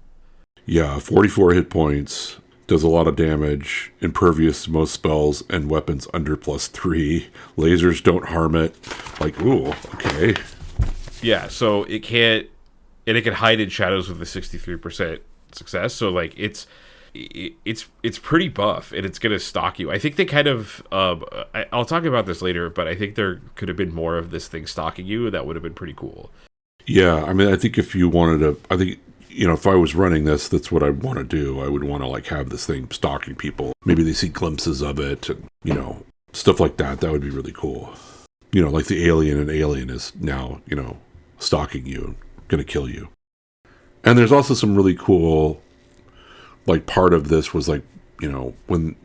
B: Yeah, 44 hit points. Does a lot of damage, impervious to most spells and weapons under +3. Lasers don't harm it. Like, ooh, okay.
A: Yeah, so it can hide in shadows with a 63% success. So like it's pretty buff, and it's gonna stalk you. I think they kind of I'll talk about this later, but I think there could have been more of this thing stalking you. That would have been pretty cool.
B: Yeah, I mean, I think if you wanted to, I think, if I was running this, that's what I'd want to do. I would want to like have this thing stalking people. Maybe they see glimpses of it, and, stuff like that. That would be really cool. Like the alien, and Alien is now, stalking you, going to kill you. And there's also some really cool, like, part of this was like, when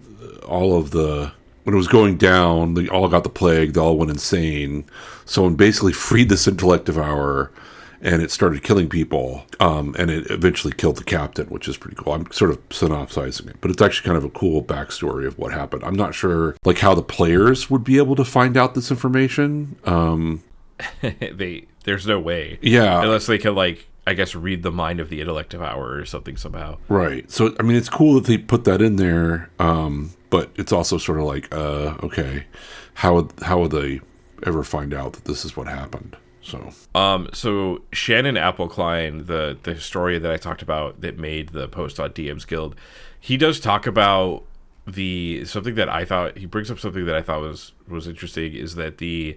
B: when it was going down, they all got the plague, they all went insane. Someone basically freed this intellect devourer, and it started killing people, and it eventually killed the captain, which is pretty cool. I'm sort of synopsizing it, but it's actually kind of a cool backstory of what happened. I'm not sure, like, how the players would be able to find out this information.
A: There's no way.
B: Yeah.
A: Unless they can, like, I guess, read the mind of the intellect devourer or something somehow.
B: Right. So, I mean, it's cool that they put that in there. but it's also sort of like, okay, how would they ever find out that this is what happened?
A: So Shannon Appelkline, the historian that I talked about that made the post on DM's Guild, he does talk about something that I thought, he brings up something that I thought was interesting, is that the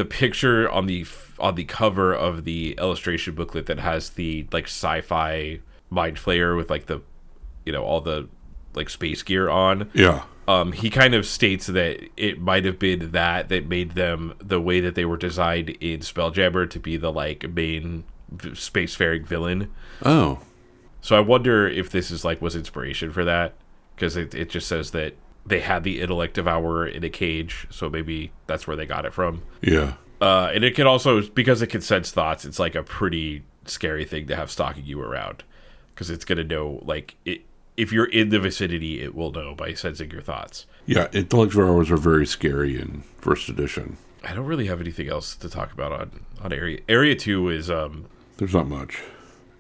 A: picture on the cover of the illustration booklet that has the like sci-fi mind flayer with like the, you know, all the like space gear on.
B: Yeah.
A: He kind of states that it might have been that made them the way that they were designed in Spelljammer to be the like main spacefaring villain.
B: Oh.
A: So I wonder if this is like was inspiration for that, because it just says that they had the intellect devourer in a cage, so maybe that's where they got it from.
B: Yeah.
A: And it can also, because it can sense thoughts, it's like a pretty scary thing to have stalking you around, because it's gonna know like it. If you're in the vicinity, it will know by sensing your thoughts.
B: Yeah, intellect devourers are very scary in first edition.
A: I don't really have anything else to talk about on Area. Area 2 is...
B: There's not much.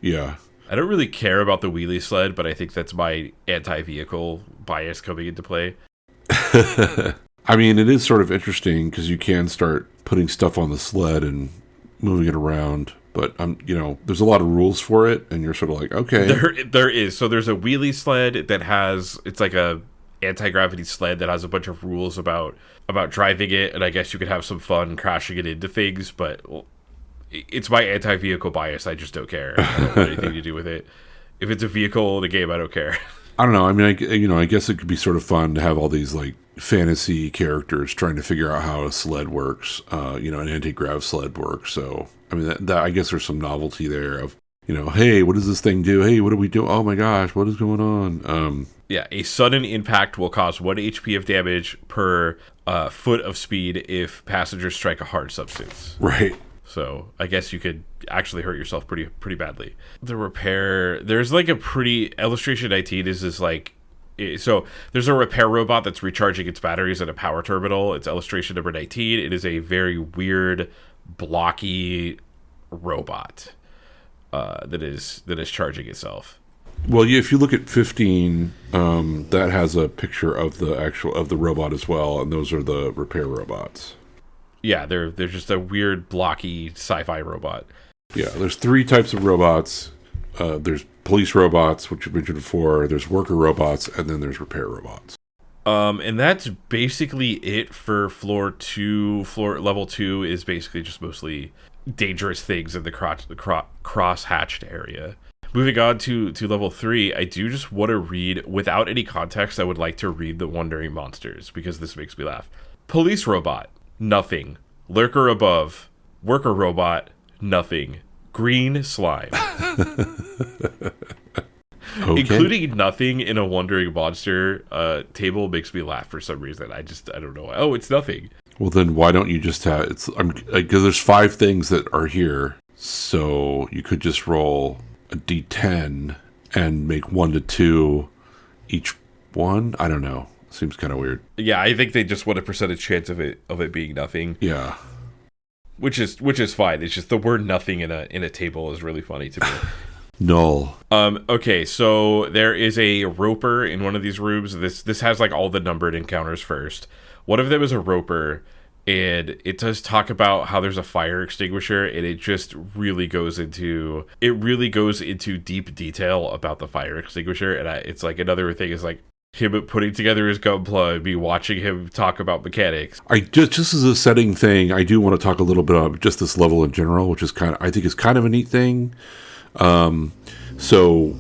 B: Yeah.
A: I don't really care about the wheelie sled, but I think that's my anti-vehicle bias coming into play.
B: I mean, it is sort of interesting because you can start putting stuff on the sled and moving it around. But there's a lot of rules for it, and you're sort of like, okay.
A: There is. So there's a wheelie sled that has, it's like a anti-gravity sled that has a bunch of rules about driving it, and I guess you could have some fun crashing it into things, but it's my anti-vehicle bias. I just don't care. I don't want anything to do with it. If it's a vehicle in a game, I don't care.
B: I don't know. I mean, I guess it could be sort of fun to have all these like fantasy characters trying to figure out how a sled works, an anti-grav sled works. So, I mean, that I guess there's some novelty there of, hey, what does this thing do? Hey, what do we do? Oh my gosh, what is going on?
A: Yeah, a sudden impact will cause 1 HP of damage per foot of speed if passengers strike a hard substance.
B: Right.
A: So I guess you could actually hurt yourself pretty badly. The repair, there's like a pretty illustration 19 is this like, so there's a repair robot that's recharging its batteries at a power terminal. It's illustration number 19. It is a very weird, blocky robot that is charging itself.
B: Well, yeah, if you look at 15, that has a picture of the robot as well, and those are the repair robots.
A: Yeah, they're just a weird, blocky sci-fi robot.
B: Yeah, there's 3 types of robots. There's police robots, which you've mentioned before. There's worker robots, and then there's repair robots.
A: And that's basically it for floor 2. Level 2 is basically just mostly dangerous things in the cross-hatched area. Moving on to level 3, I do just want to read, without any context, I would like to read the Wandering Monsters, because this makes me laugh. Police robot, nothing. Lurker above. Worker robot, nothing. Green slime.
B: Okay.
A: Including nothing in a Wandering Monster table makes me laugh for some reason. I don't know. Oh, it's nothing.
B: Well, then why don't you just have because there's 5 things that are here, so you could just roll a d10 and make 1 to 2 each one. I don't know. Seems kind of weird.
A: Yeah, I think they just want a percentage chance of it being nothing.
B: Yeah,
A: which is fine. It's just the word nothing in a table is really funny to me.
B: Null.
A: Okay, so there is a roper in one of these rooms. This has like all the numbered encounters first. One of them is a roper, and it does talk about how there's a fire extinguisher, and it just really goes into deep detail about the fire extinguisher. And it's like another thing is like him putting together his gunpla, me watching him talk about mechanics.
B: I just as a setting thing, I do want to talk a little bit about just this level in general, which is I think is kind of a neat thing. So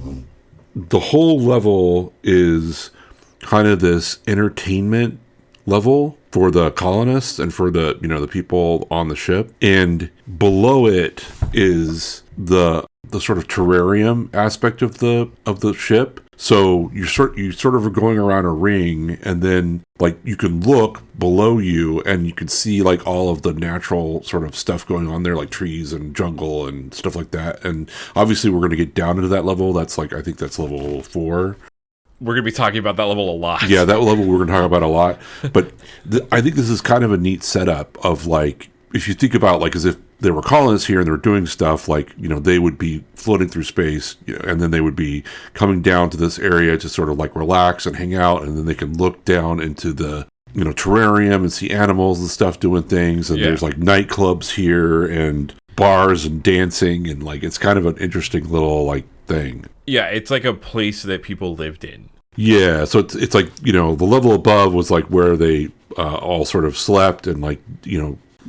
B: the whole level is kind of this entertainment level for the colonists and for the the people on the ship, and below it is the sort of terrarium aspect of the ship. So you sort of are going around a ring, and then like you can look below you and you can see like all of the natural sort of stuff going on there, like trees and jungle and stuff like that. And obviously we're going to get down into that level. That's like, I think that's level 4.
A: We're going to be talking about that level a lot.
B: Yeah, that level we're going to talk about a lot. But I think this is kind of a neat setup of like, if you think about like as if there were colonists here and they were doing stuff like, they would be floating through space, and then they would be coming down to this area to sort of like relax and hang out, and then they can look down into the terrarium and see animals and stuff doing things, and there's like nightclubs here and bars and dancing, and like it's kind of an interesting little like thing.
A: Yeah, it's like a place that people lived in.
B: Yeah, so it's like, the level above was like where they all sort of slept and like,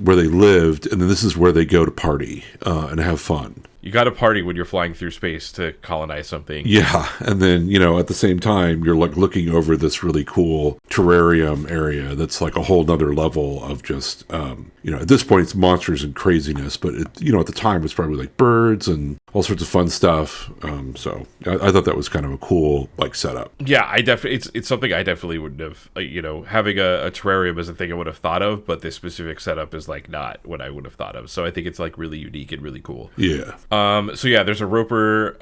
B: where they lived, and then this is where they go to party and have fun.
A: You got to party when you're flying through space to colonize something.
B: Yeah, and then, at the same time, you're like looking over this really cool terrarium area that's like a whole nother level of just, at this point it's monsters and craziness, but, at the time it's probably like birds and all sorts of fun stuff. So I thought that was kind of a cool like setup.
A: Yeah, I definitely it's something I definitely wouldn't have, having a terrarium is a thing I would have thought of, but this specific setup is like not what I would have thought of. So I think it's like really unique and really cool.
B: Yeah.
A: So yeah, there's a roper,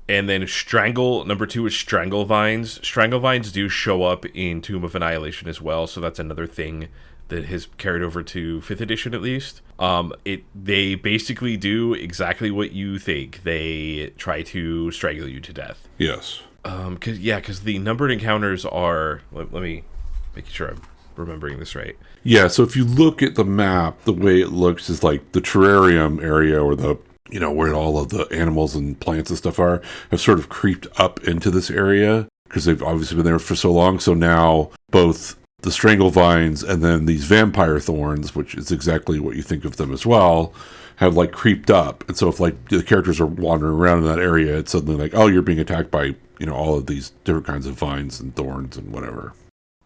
A: and then number 2 is strangle vines. Strangle vines do show up in Tomb of Annihilation as well, so that's another thing that has carried over to 5th edition at least. They basically do exactly what you think. They try to strangle you to death.
B: Yes.
A: Because the numbered encounters are, let me make sure I'm remembering this right.
B: Yeah, so if you look at the map, the way it looks is like the terrarium area, or the where all of the animals and plants and stuff are, have sort of creeped up into this area because they've obviously been there for so long. So now both the strangle vines and then these vampire thorns, which is exactly what you think of them as well, have like creeped up. And so if like the characters are wandering around in that area, it's suddenly like, oh, you're being attacked by, all of these different kinds of vines and thorns and whatever.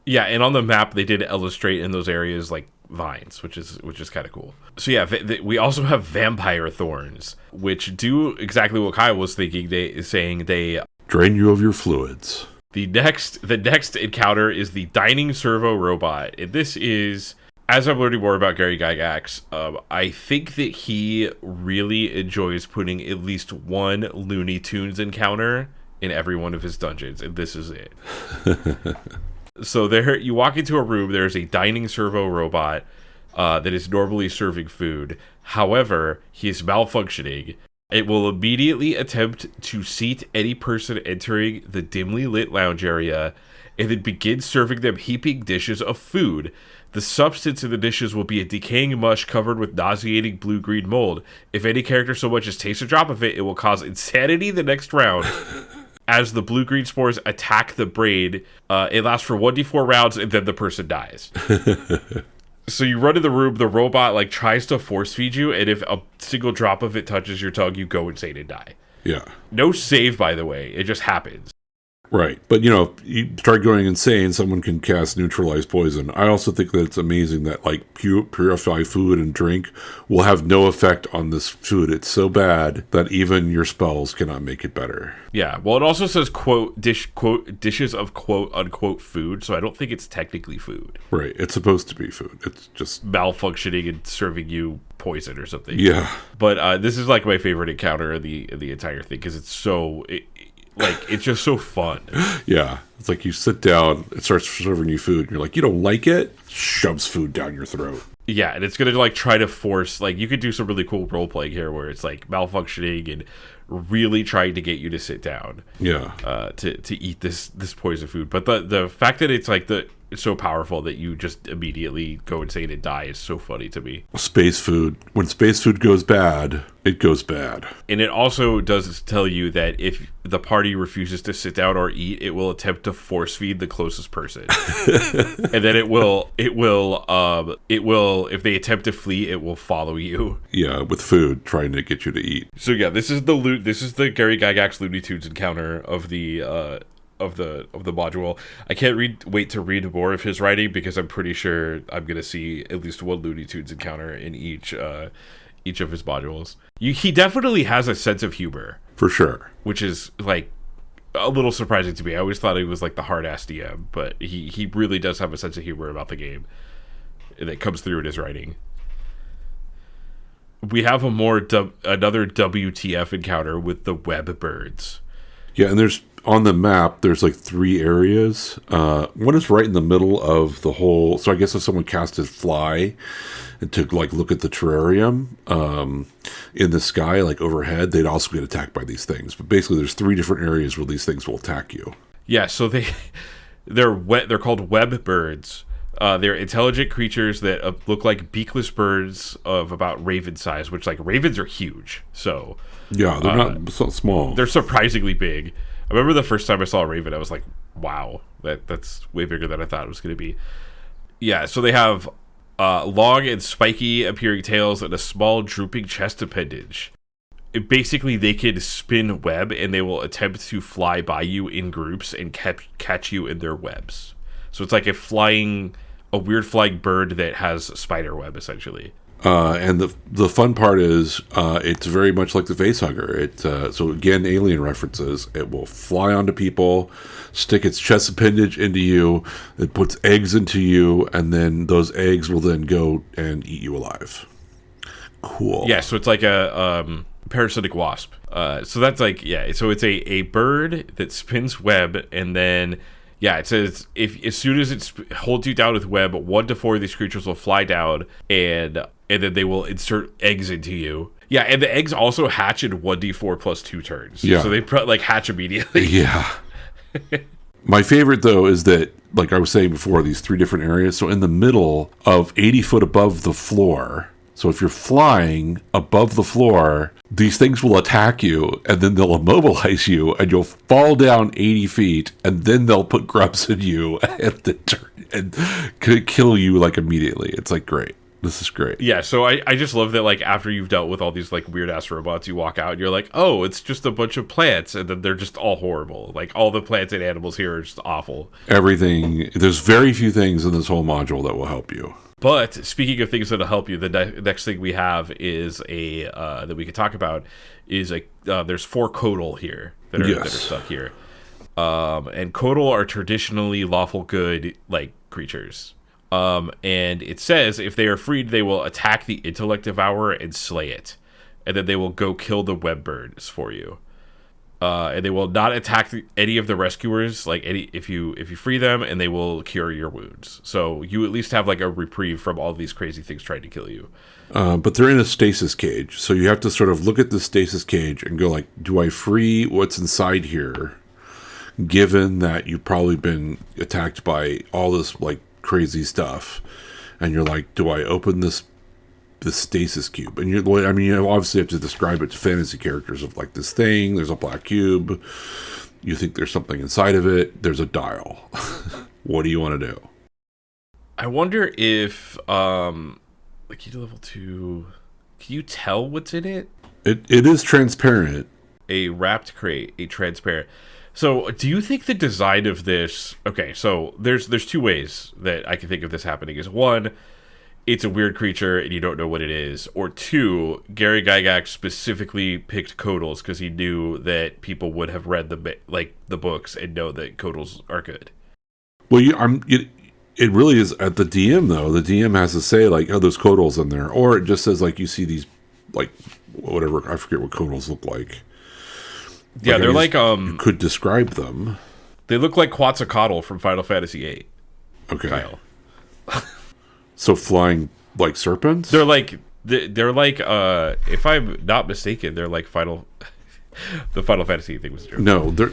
A: Yeah, and on the map they did illustrate in those areas like vines, which is kind of cool. So yeah, we also have vampire thorns, which do exactly what Kyle was thinking. They
B: drain you of your fluids.
A: The next encounter is the dining servo robot, and this is, as I'm learning more about Gary Gygax, I think that he really enjoys putting at least one Looney Tunes encounter in every one of his dungeons, and this is it. So there, you walk into a room, there's a dining servo robot that is normally serving food. However, he is malfunctioning. It will immediately attempt to seat any person entering the dimly lit lounge area and then begin serving them heaping dishes of food. The substance in the dishes will be a decaying mush covered with nauseating blue-green mold. If any character so much as tastes a drop of it, it will cause insanity the next round. As the blue-green spores attack the brain, it lasts for 1d4 rounds, and then the person dies. So you run in the room, the robot like tries to force feed you, and if a single drop of it touches your tongue, you go insane and die.
B: Yeah.
A: No save, by the way. It just happens.
B: Right. But, if you start going insane, someone can cast neutralize poison. I also think that it's amazing that, like, purify food and drink will have no effect on this food. It's so bad that even your spells cannot make it better.
A: Yeah. Well, it also says, dishes of quote, unquote food, so I don't think it's technically food.
B: Right. It's supposed to be food. It's just
A: malfunctioning and serving you poison or something.
B: Yeah.
A: But this is, like, my favorite encounter of the entire thing, because it's so... it's just so fun.
B: Yeah. It's like you sit down, it starts serving you food, and you're like, you don't like it? Shoves food down your throat.
A: Yeah, and it's going to, like, try to force... Like, you could do some really cool role-playing here where it's, like, malfunctioning and really trying to get you to sit down.
B: Yeah.
A: To eat this poison food. But the fact that it's, like, it's so powerful that you just immediately go insane and die is so funny to me.
B: Space food. When space food goes bad, it goes bad.
A: And it also does tell you that if the party refuses to sit down or eat, it will attempt to force feed the closest person. And then it will, if they attempt to flee, it will follow you.
B: Yeah, with food, trying to get you to eat.
A: So yeah, this is the Gary Gygax Looney Tunes encounter of the module. I can't wait to read more of his writing, because I'm pretty sure I'm gonna see at least one Looney Tunes encounter in each of his modules. He definitely has a sense of humor,
B: for sure,
A: which is like a little surprising to me. I always thought he was like the hard ass DM, but he really does have a sense of humor about the game that comes through in his writing. We have another WTF encounter with the web birds.
B: Yeah, and there's on the map, there's like 3 areas. One is right in the middle of the whole. So I guess if someone casted fly and took like look at the terrarium in the sky, like overhead, they'd also get attacked by these things. But basically, there's 3 different areas where these things will attack you.
A: Yeah, so they're called web birds. They're intelligent creatures that look like beakless birds of about raven size, which like ravens are huge. So
B: yeah, they're not so small.
A: They're surprisingly big. I remember the first time I saw a raven, I was like, wow, that's way bigger than I thought it was going to be. Yeah, so they have long and spiky appearing tails and a small drooping chest appendage. Basically, they can spin web and they will attempt to fly by you in groups and catch you in their webs. So it's like a weird flying bird that has spider web, essentially.
B: And the fun part is it's very much like the facehugger. So again, alien references. It will fly onto people, stick its chest appendage into you, it puts eggs into you, and then those eggs will then go and eat you alive. Cool.
A: Yeah, so it's like a parasitic wasp. So that's like, yeah, so it's a bird that spins web, and then yeah, it says if as soon as it holds you down with web, 1 to 4 of these creatures will fly down, and then they will insert eggs into you. Yeah, and the eggs also hatch in 1d4 plus 2 turns.
B: Yeah.
A: So they like hatch immediately.
B: Yeah. My favorite though is that, like I was saying before, these 3 different areas. So in the middle of 80 foot above the floor. So if you're flying above the floor, these things will attack you, and then they'll immobilize you, and you'll fall down 80 feet, and then they'll put grubs in you and kill you like immediately. It's like great. This is great.
A: Yeah, so I just love that, like, after you've dealt with all these, like, weird-ass robots, you walk out and you're like, oh, it's just a bunch of plants, and then they're just all horrible. Like, all the plants and animals here are just awful.
B: Everything, there's very few things in this whole module that will help you.
A: But speaking of things that'll help you, the next thing we have is that we could talk about is there's 4 Codal here that are stuck here, and Codal are traditionally lawful good like creatures, and it says if they are freed, they will attack the intellect devourer and slay it, and then they will go kill the web birds for you. And they will not attack any of the rescuers, like if you free them, and they will cure your wounds. So you at least have like a reprieve from all these crazy things trying to kill you.
B: But they're in a stasis cage, so you have to sort of look at the stasis cage and go like, do I free what's inside here, given that you've probably been attacked by all this like crazy stuff, and you're like, do I open the stasis cube? And you obviously have to describe it to fantasy characters of like this thing, there's a black cube, you think there's something inside of it, there's a dial. What do you want to do?
A: I wonder if like key to level 2, can you tell what's in it?
B: It is transparent.
A: A wrapped crate, a transparent. So do you think the design of this, okay, so there's 2 ways that I can think of this happening. Is 1, it's a weird creature and you don't know what it is, or 2, Gary Gygax specifically picked Codals because he knew that people would have read the books and know that Codals are good.
B: Well, it really is at the DM though. The DM has to say like, oh, there's Codals in there, or it just says like you see these like whatever, I forget what Codals look like.
A: Yeah, they're like
B: you could describe them.
A: They look like Quetzalcoatl from Final Fantasy VIII.
B: Okay.
A: Kyle.
B: So flying like serpents?
A: They're like if I'm not mistaken, they're like the Final Fantasy thing was true.
B: No, they're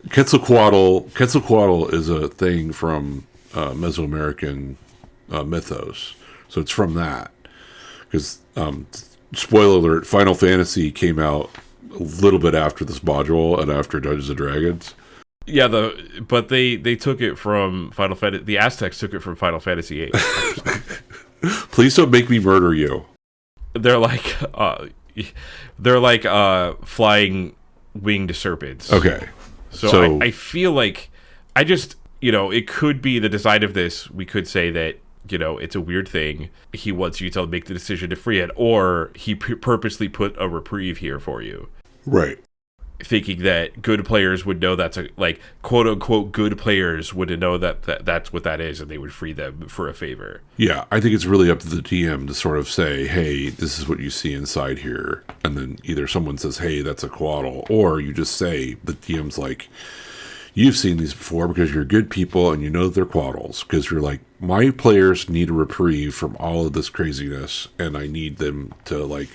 B: Quetzalcoatl is a thing from Mesoamerican mythos. So it's from that. Because spoiler alert, Final Fantasy came out a little bit after this module and after Dungeons and Dragons.
A: Yeah, but they took it from Final Fantasy. The Aztecs took it from Final Fantasy VIII.
B: Please don't make me murder you.
A: They're like flying winged serpents.
B: Okay,
A: so I feel like it could be the design of this. We could say that it's a weird thing. He wants you to make the decision to free it, or he purposely put a reprieve here for you.
B: Right.
A: thinking that good players would know that's like quote unquote good players would know that's what that is, and they would free them for a favor.
B: Yeah, I think it's really up to the DM to sort of say, hey, this is what you see inside here. And then either someone says, hey, that's a quaddle, or you just say, the DM's like, you've seen these before because you're good people and you know they're quaddles. Because you're like, my players need a reprieve from all of this craziness, and I need them to, like,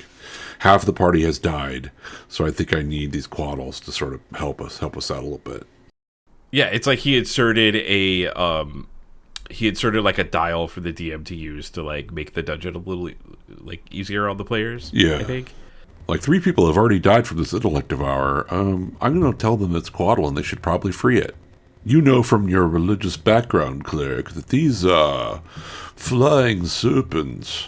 B: half the party has died, so I think I need these quaddles to sort of help us out a little bit.
A: Yeah, it's like he inserted like a dial for the DM to use to like make the dungeon a little like easier on the players.
B: Yeah,
A: I think.
B: Like 3 people have already died from this intellect devour. I'm going to tell them it's quaddle and they should probably free it. You know from your religious background, cleric, that these flying serpents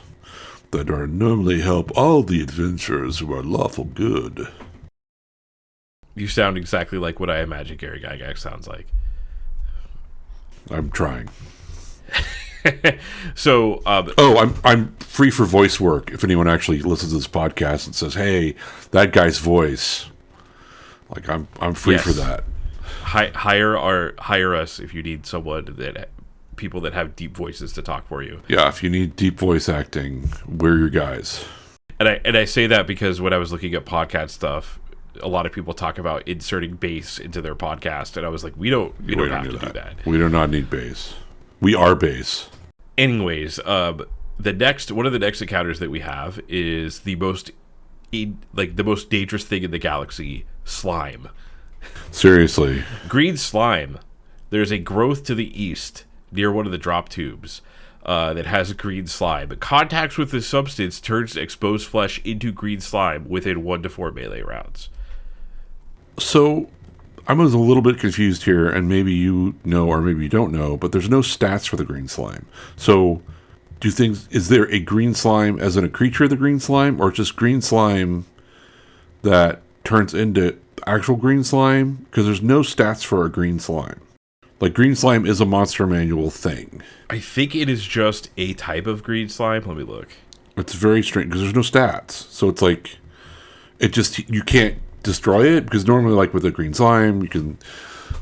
B: that are normally help all the adventurers who are lawful good.
A: You sound exactly like what I imagine Gary Gygax sounds like.
B: I'm trying.
A: So,
B: I'm free for voice work. If anyone actually listens to this podcast and says, "Hey, that guy's voice," like I'm free for that.
A: Hire us if you need people that have deep voices to talk for you.
B: Yeah, if you need deep voice acting, we're your guys.
A: And I say that because when I was looking at podcast stuff, a lot of people talk about inserting bass into their podcast, and I was like, we don't have to do that.
B: We do not need bass. We are bass.
A: Anyways, one of the next encounters that we have is the most dangerous thing in the galaxy, slime.
B: Seriously.
A: Green slime. There's a growth to the east near one of the drop tubes that has green slime. Contacts with this substance turns exposed flesh into green slime within 1 to 4 melee rounds.
B: So, I was a little bit confused here, and maybe you know or maybe you don't know, but there's no stats for the green slime. So, is there a green slime as in a creature of the green slime, or just green slime that turns into actual green slime? Because there's no stats for a green slime. Like, green slime is a monster manual thing.
A: I think it is just a type of green slime. Let me look.
B: It's very strange, because there's no stats. So it's like, you can't destroy it, because normally, like, with a green slime, you can,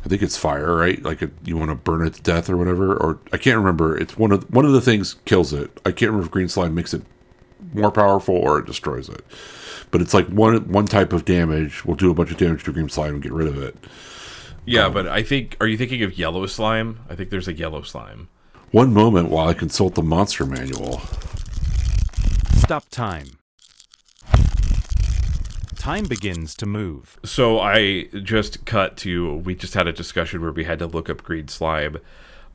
B: I think it's fire, right? Like, you want to burn it to death or whatever, or, I can't remember. It's one of the things kills it. I can't remember if green slime makes it more powerful or it destroys it. But it's like one type of damage will do a bunch of damage to green slime and get rid of it.
A: Yeah, but I think... Are you thinking of yellow slime? I think there's a yellow slime.
B: One moment while I consult the monster manual.
C: Stop time. Time begins to move.
A: So I just cut to... We just had a discussion where we had to look up green slime.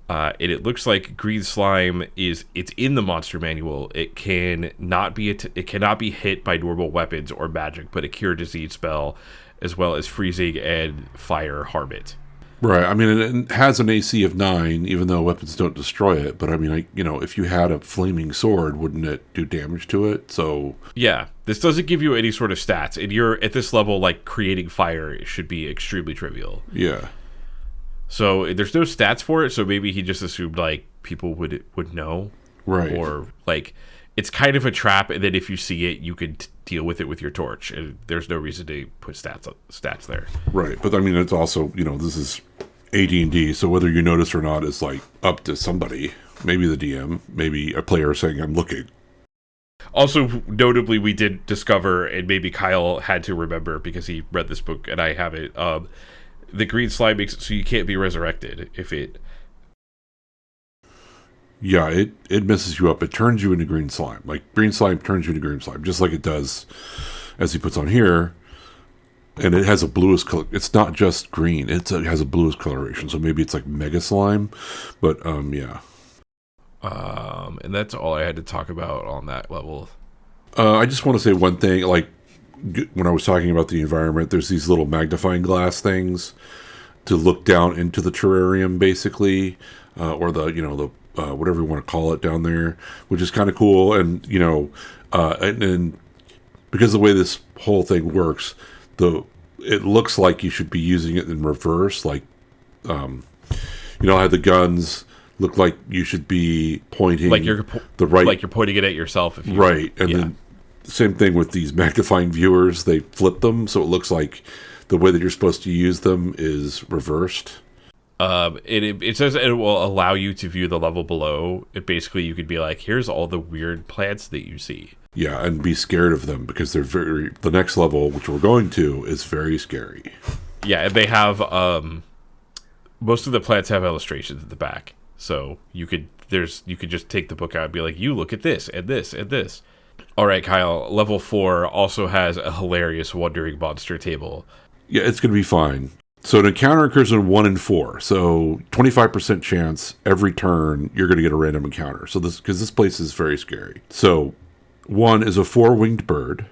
A: And it looks like green slime it's in the monster manual. It cannot be hit by normal weapons or magic, but a cure disease spell, as well as freezing and fire harm it.
B: Right. I mean, it has an AC of 9, even though weapons don't destroy it. But I mean, if you had a flaming sword, wouldn't it do damage to it? So
A: yeah, this doesn't give you any sort of stats, and you're at this level. Like, creating fire should be extremely trivial.
B: Yeah.
A: So there's no stats for it. So maybe he just assumed like people would know,
B: right?
A: Or like it's kind of a trap, and then if you see it, you could deal with it with your torch, and there's no reason to put stats there.
B: Right, but I mean, it's also, this is AD&D, so whether you notice or not is like up to somebody. Maybe the DM, maybe a player saying, "I'm looking."
A: Also, notably, we did discover, and maybe Kyle had to remember because he read this book and I have it. The green slime makes it so you can't be resurrected if it.
B: Yeah, it messes you up. It turns you into green slime. Like, green slime turns you into green slime, just like it does, as he puts on here. And it has a bluish color. It's not just green. It has a bluish coloration. So maybe it's like mega slime. But, yeah.
A: And that's all I had to talk about on that level.
B: I just want to say one thing. Like, when I was talking about the environment, there's these little magnifying glass things to look down into the terrarium, basically. Or the whatever you want to call it down there, which is kind of cool. And, and because of the way this whole thing works, it looks like you should be using it in reverse. Like, how the guns look like you should be pointing
A: like you're pointing it at yourself.
B: Then same thing with these magnifying viewers. They flip them, so it looks like the way that you're supposed to use them is reversed.
A: It says it will allow you to view the level below. It basically, you could be like, here's all the weird plants that you see.
B: Yeah, and be scared of them because the next level, which we're going to, is very scary.
A: Yeah, and they have most of the plants have illustrations at the back, so you could just take the book out and be like, you look at this and this and this. All right, Kyle. Level 4 also has a hilarious wandering monster table.
B: Yeah, it's going to be fine. So an encounter occurs in 1 and 4. So 25% chance every turn you're going to get a random encounter. So because this place is very scary. So 1 is a 4-winged bird.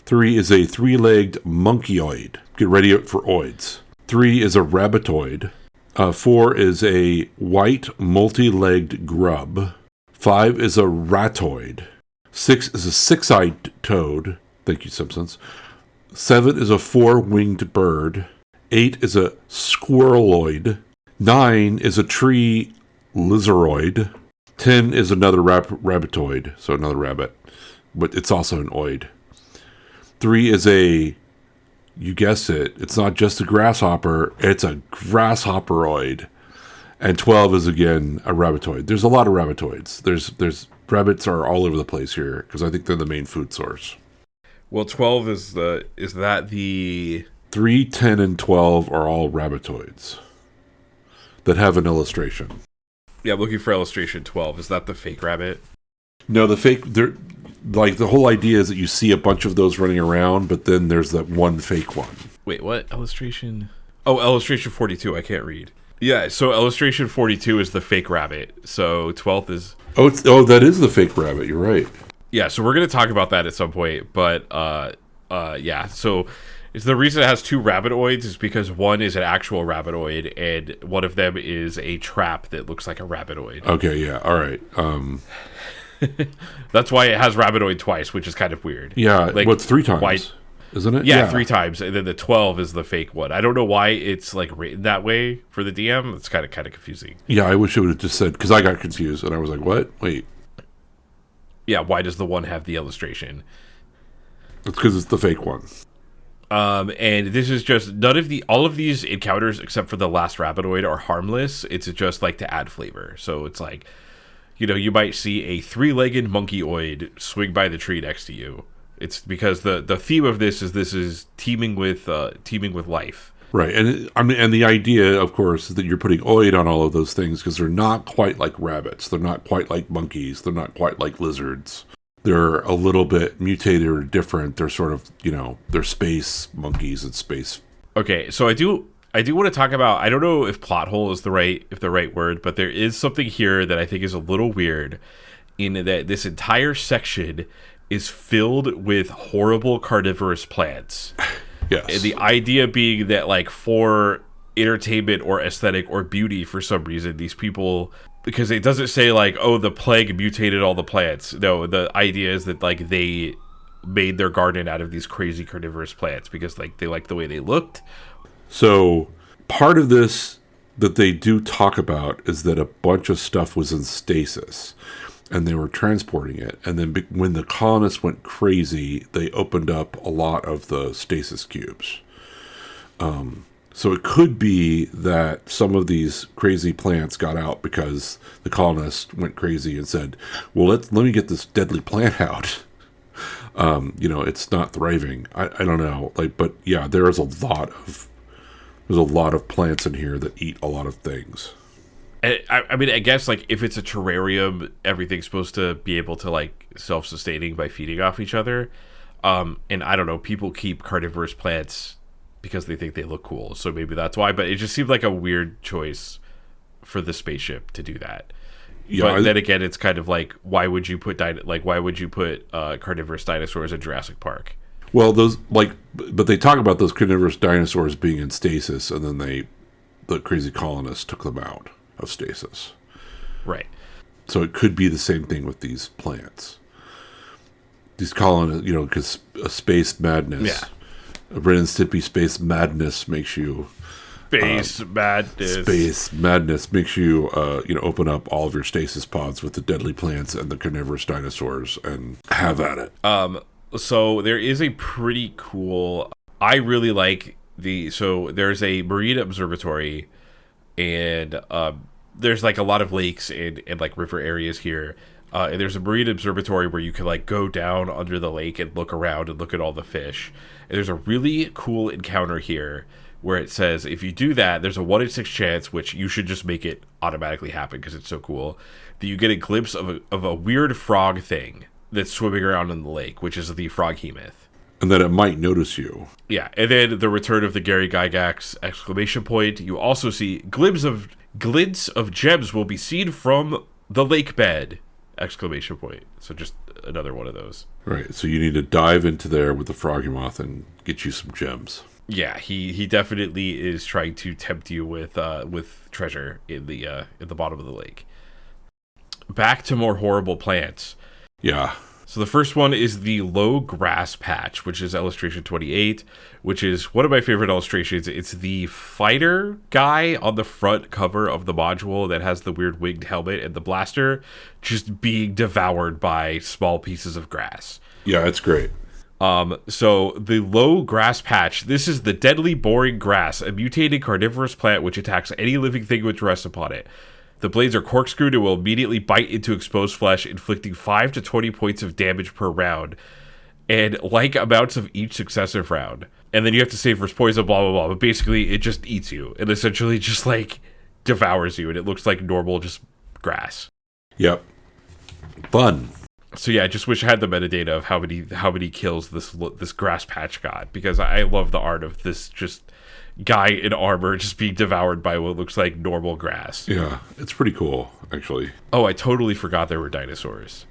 B: 3 is a 3-legged monkeyoid. Get ready for oids. 3 is a rabbitoid. 4 is a white multi-legged grub. 5 is a ratoid. 6 is a 6-eyed toad. Thank you, Simpsons. 7 is a 4-winged bird. 8 is a squirreloid. 9 is a tree lizardoid. 10 is another rabbitoid, so another rabbit, but it's also an oid. 3 is you guessed it, it's not just a grasshopper, it's a grasshopperoid. And 12 is again a rabbitoid. There's a lot of rabbitoids. There's rabbits are all over the place here because I think they're the main food source.
A: Well, 12 is that the
B: 3, 10, and 12 are all rabbitoids that have an illustration.
A: Yeah, I'm looking for illustration 12. Is that the fake rabbit?
B: No, the fake. Like the whole idea is that you see a bunch of those running around, but then there's that one fake one.
A: Wait, what illustration? Oh, illustration 42. I can't read. Yeah, so illustration 42 is the fake rabbit. So 12th is.
B: Oh, that is the fake rabbit. You're right.
A: Yeah, so we're gonna talk about that at some point, but yeah. So it's the reason it has 2 rabbitoids is because one is an actual rabbitoid and one of them is a trap that looks like a rabbitoid.
B: Okay, yeah, all right.
A: That's why it has rabbitoid twice, which is kind of weird.
B: Yeah,
A: like,
B: what's 3 times? Isn't it?
A: Yeah, 3 times, and then the 12 is the fake one. I don't know why it's like written that way for the DM. It's kind of confusing.
B: Yeah, I wish it would have just said, because I got confused and I was like, what? Wait.
A: Yeah, why does the one have the illustration?
B: It's because it's the fake one.
A: And this is just all of these encounters except for the last rabbitoid are harmless. It's just like to add flavor. So it's like, you might see a 3-legged monkeyoid swing by the tree next to you. It's because the theme of this is teeming with life.
B: Right, and the idea, of course, is that you're putting oid on all of those things because they're not quite like rabbits. They're not quite like monkeys. They're not quite like lizards. They're a little bit mutated or different. They're sort of, they're space monkeys and space.
A: Okay, so I do want to talk about, I don't know if plot hole is the right word, but there is something here that I think is a little weird in that this entire section is filled with horrible carnivorous plants.
B: Yes.
A: And the idea being that, like, for entertainment or aesthetic or beauty, for some reason, these people, because it doesn't say, like, oh, the plague mutated all the plants. No, the idea is that, like, they made their garden out of these crazy carnivorous plants because, like, they liked the way they looked.
B: So part of this that they do talk about is that a bunch of stuff was in stasis and they were transporting it. And then when the colonists went crazy, they opened up a lot of the stasis cubes. So it could be that some of these crazy plants got out because the colonists went crazy and said, well, let me get this deadly plant out. It's not thriving. I don't know. But yeah, there's a lot of plants in here that eat a lot of things.
A: I mean, I guess, like, if it's a terrarium, everything's supposed to be able to, like, self-sustaining by feeding off each other. And I don't know, people keep carnivorous plants because they think they look cool, so maybe that's why. But it just seemed like a weird choice for the spaceship to do that. Yeah, but then again, it's kind of like, why would you put carnivorous dinosaurs in Jurassic Park?
B: Well, but they talk about those carnivorous dinosaurs being in stasis, and then the crazy colonists took them out of stasis.
A: Right.
B: So it could be the same thing with these plants. These colonists, because space madness.
A: Yeah.
B: Ren and Stimpy space madness makes you...
A: Space
B: madness makes you, open up all of your stasis pods with the deadly plants and the carnivorous dinosaurs and have at it.
A: So there is a pretty cool... I really like So there's a marine observatory, and there's like a lot of lakes and like river areas here. And there's a marine observatory where you can like go down under the lake and look around and look at all the fish. And there's a really cool encounter here where it says if you do that, there's a 1 in 6 chance, which you should just make it automatically happen because it's so cool, that you get a glimpse of a weird frog thing that's swimming around in the lake, which is the froghemoth.
B: And then it might notice you.
A: Yeah, and then the return of the Gary Gygax exclamation point. You also see glints of gems will be seen from the lake bed exclamation point. So just another one of those.
B: Right. So you need to dive into there with the froghemoth and get you some gems.
A: Yeah, he definitely is trying to tempt you with treasure in the bottom of the lake. Back to more horrible plants.
B: Yeah.
A: So the first one is the low grass patch, which is illustration 28, which is one of my favorite illustrations. It's the fighter guy on the front cover of the module that has the weird winged helmet and the blaster just being devoured by small pieces of grass.
B: Yeah, it's great.
A: So the low grass patch, this is the deadly boring grass, a mutated carnivorous plant which attacks any living thing which rests upon it. The blades are corkscrewed and will immediately bite into exposed flesh, inflicting 5 to 20 points of damage per round, and like amounts of each successive round. And then you have to save versus poison, blah, blah, blah. But basically, it just eats you. It essentially just, like, devours you, and it looks like normal, just grass.
B: Yep. Fun.
A: So yeah, I just wish I had the metadata of how many kills this grass patch got, because I love the art of this just guy in armor just being devoured by what looks like normal grass.
B: Yeah, it's pretty cool, actually.
A: Oh, I totally forgot there were dinosaurs.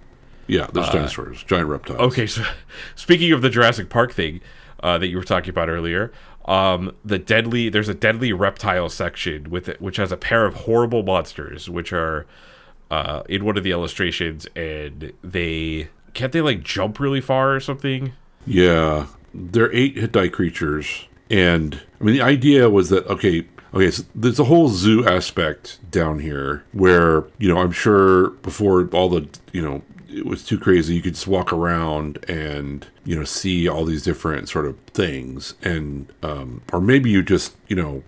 B: Yeah, there's dinosaurs, giant reptiles.
A: Okay, so speaking of the Jurassic Park thing that you were talking about earlier, there's a deadly reptile section which has a pair of horrible monsters, which are in one of the illustrations, and they like jump really far or something.
B: Yeah, they're 8 hit die creatures. And I mean, the idea was that, okay, so there's a whole zoo aspect down here where, I'm sure before all the, it was too crazy, you could just walk around and, see all these different sort of things. And, or maybe you just, you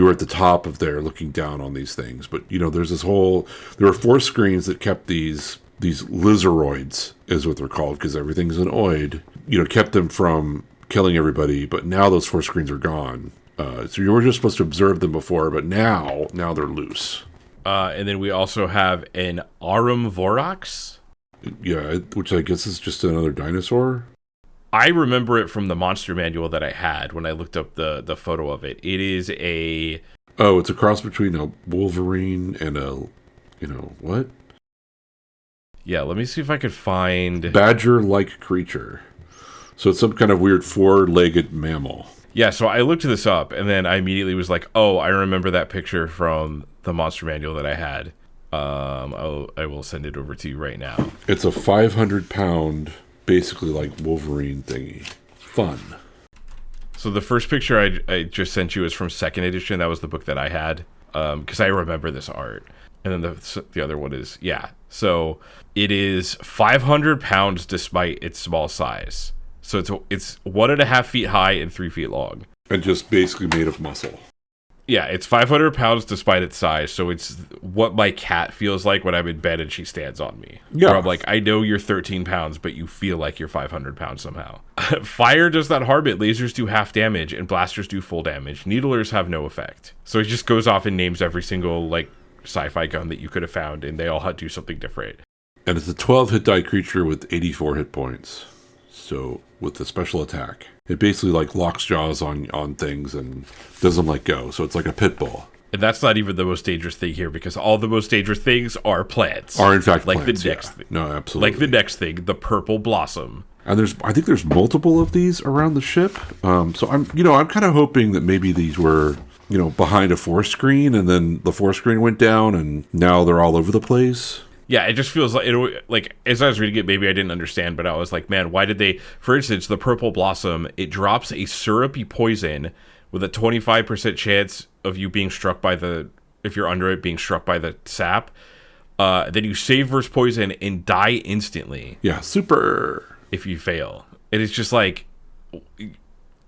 B: were at the top of there looking down on these things. But, there were 4 screens that kept these lizardoids, is what they're called, because everything's an oid, kept them from killing everybody, but now those 4 screens are gone. So you were just supposed to observe them before, but now they're loose.
A: And then we also have an Carnivorous.
B: Yeah, which I guess is just another dinosaur.
A: I remember it from the monster manual that I had when I looked up the photo of it. It is a...
B: Oh, it's a cross between a Wolverine and a... what?
A: Yeah, let me see if I could find...
B: Badger-like creature. So it's some kind of weird 4-legged mammal.
A: Yeah, so I looked this up, and then I immediately was like, oh, I remember that picture from the monster manual that I had. I will send it over to you right now.
B: It's a 500-pound, basically like Wolverine thingy. Fun.
A: So the first picture I just sent you is from 2nd edition. That was the book that I had, because I remember this art. And then the other one is, yeah. So it is 500 pounds despite its small size. So it's 1.5 feet high and 3 feet long.
B: And just basically made of muscle.
A: Yeah, it's 500 pounds despite its size. So it's what my cat feels like when I'm in bed and she stands on me.
B: Yeah.
A: Where I'm like, I know you're 13 pounds, but you feel like you're 500 pounds somehow. Fire does not harm it. Lasers do half damage and blasters do full damage. Needlers have no effect. So it just goes off and names every single sci-fi gun that you could have found, and they all do something different.
B: And it's a 12 hit die creature with 84 hit points. So with the special attack, it basically locks jaws on things and doesn't let go. So it's like a pit bull. And
A: that's not even the most dangerous thing here, because all the most dangerous things are plants.
B: Are in fact
A: like
B: plants,
A: the next thing.
B: No, absolutely.
A: Like the next thing, the purple blossom.
B: And I think there's multiple of these around the ship. So I'm kind of hoping that maybe these were, behind a 4 screen, and then the 4 screen went down, and now they're all over the place.
A: Yeah, it just feels like as I was reading it, maybe I didn't understand, but I was like, man, why did they... For instance, the purple blossom, it drops a syrupy poison with a 25% chance of you being struck by if you're under it, being struck by the sap. Then you save versus poison and die instantly.
B: Yeah, super.
A: If you fail. And it's just like...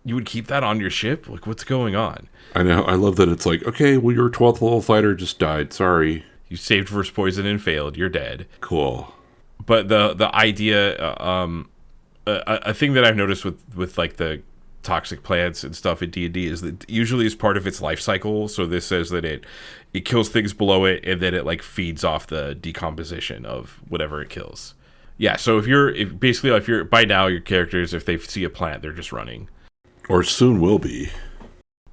A: You would keep that on your ship? Like, what's going on?
B: I know. I love that it's like, okay, well, your 12th level fighter just died. Sorry.
A: You saved versus poison and failed. You're dead.
B: Cool.
A: But the idea, a thing that I've noticed with like the toxic plants and stuff in D&D is that usually is part of its life cycle. So this says that it kills things below it, and then it like feeds off the decomposition of whatever it kills. Yeah. So if you're by now your characters, if they see a plant, they're just running.
B: Or soon will be.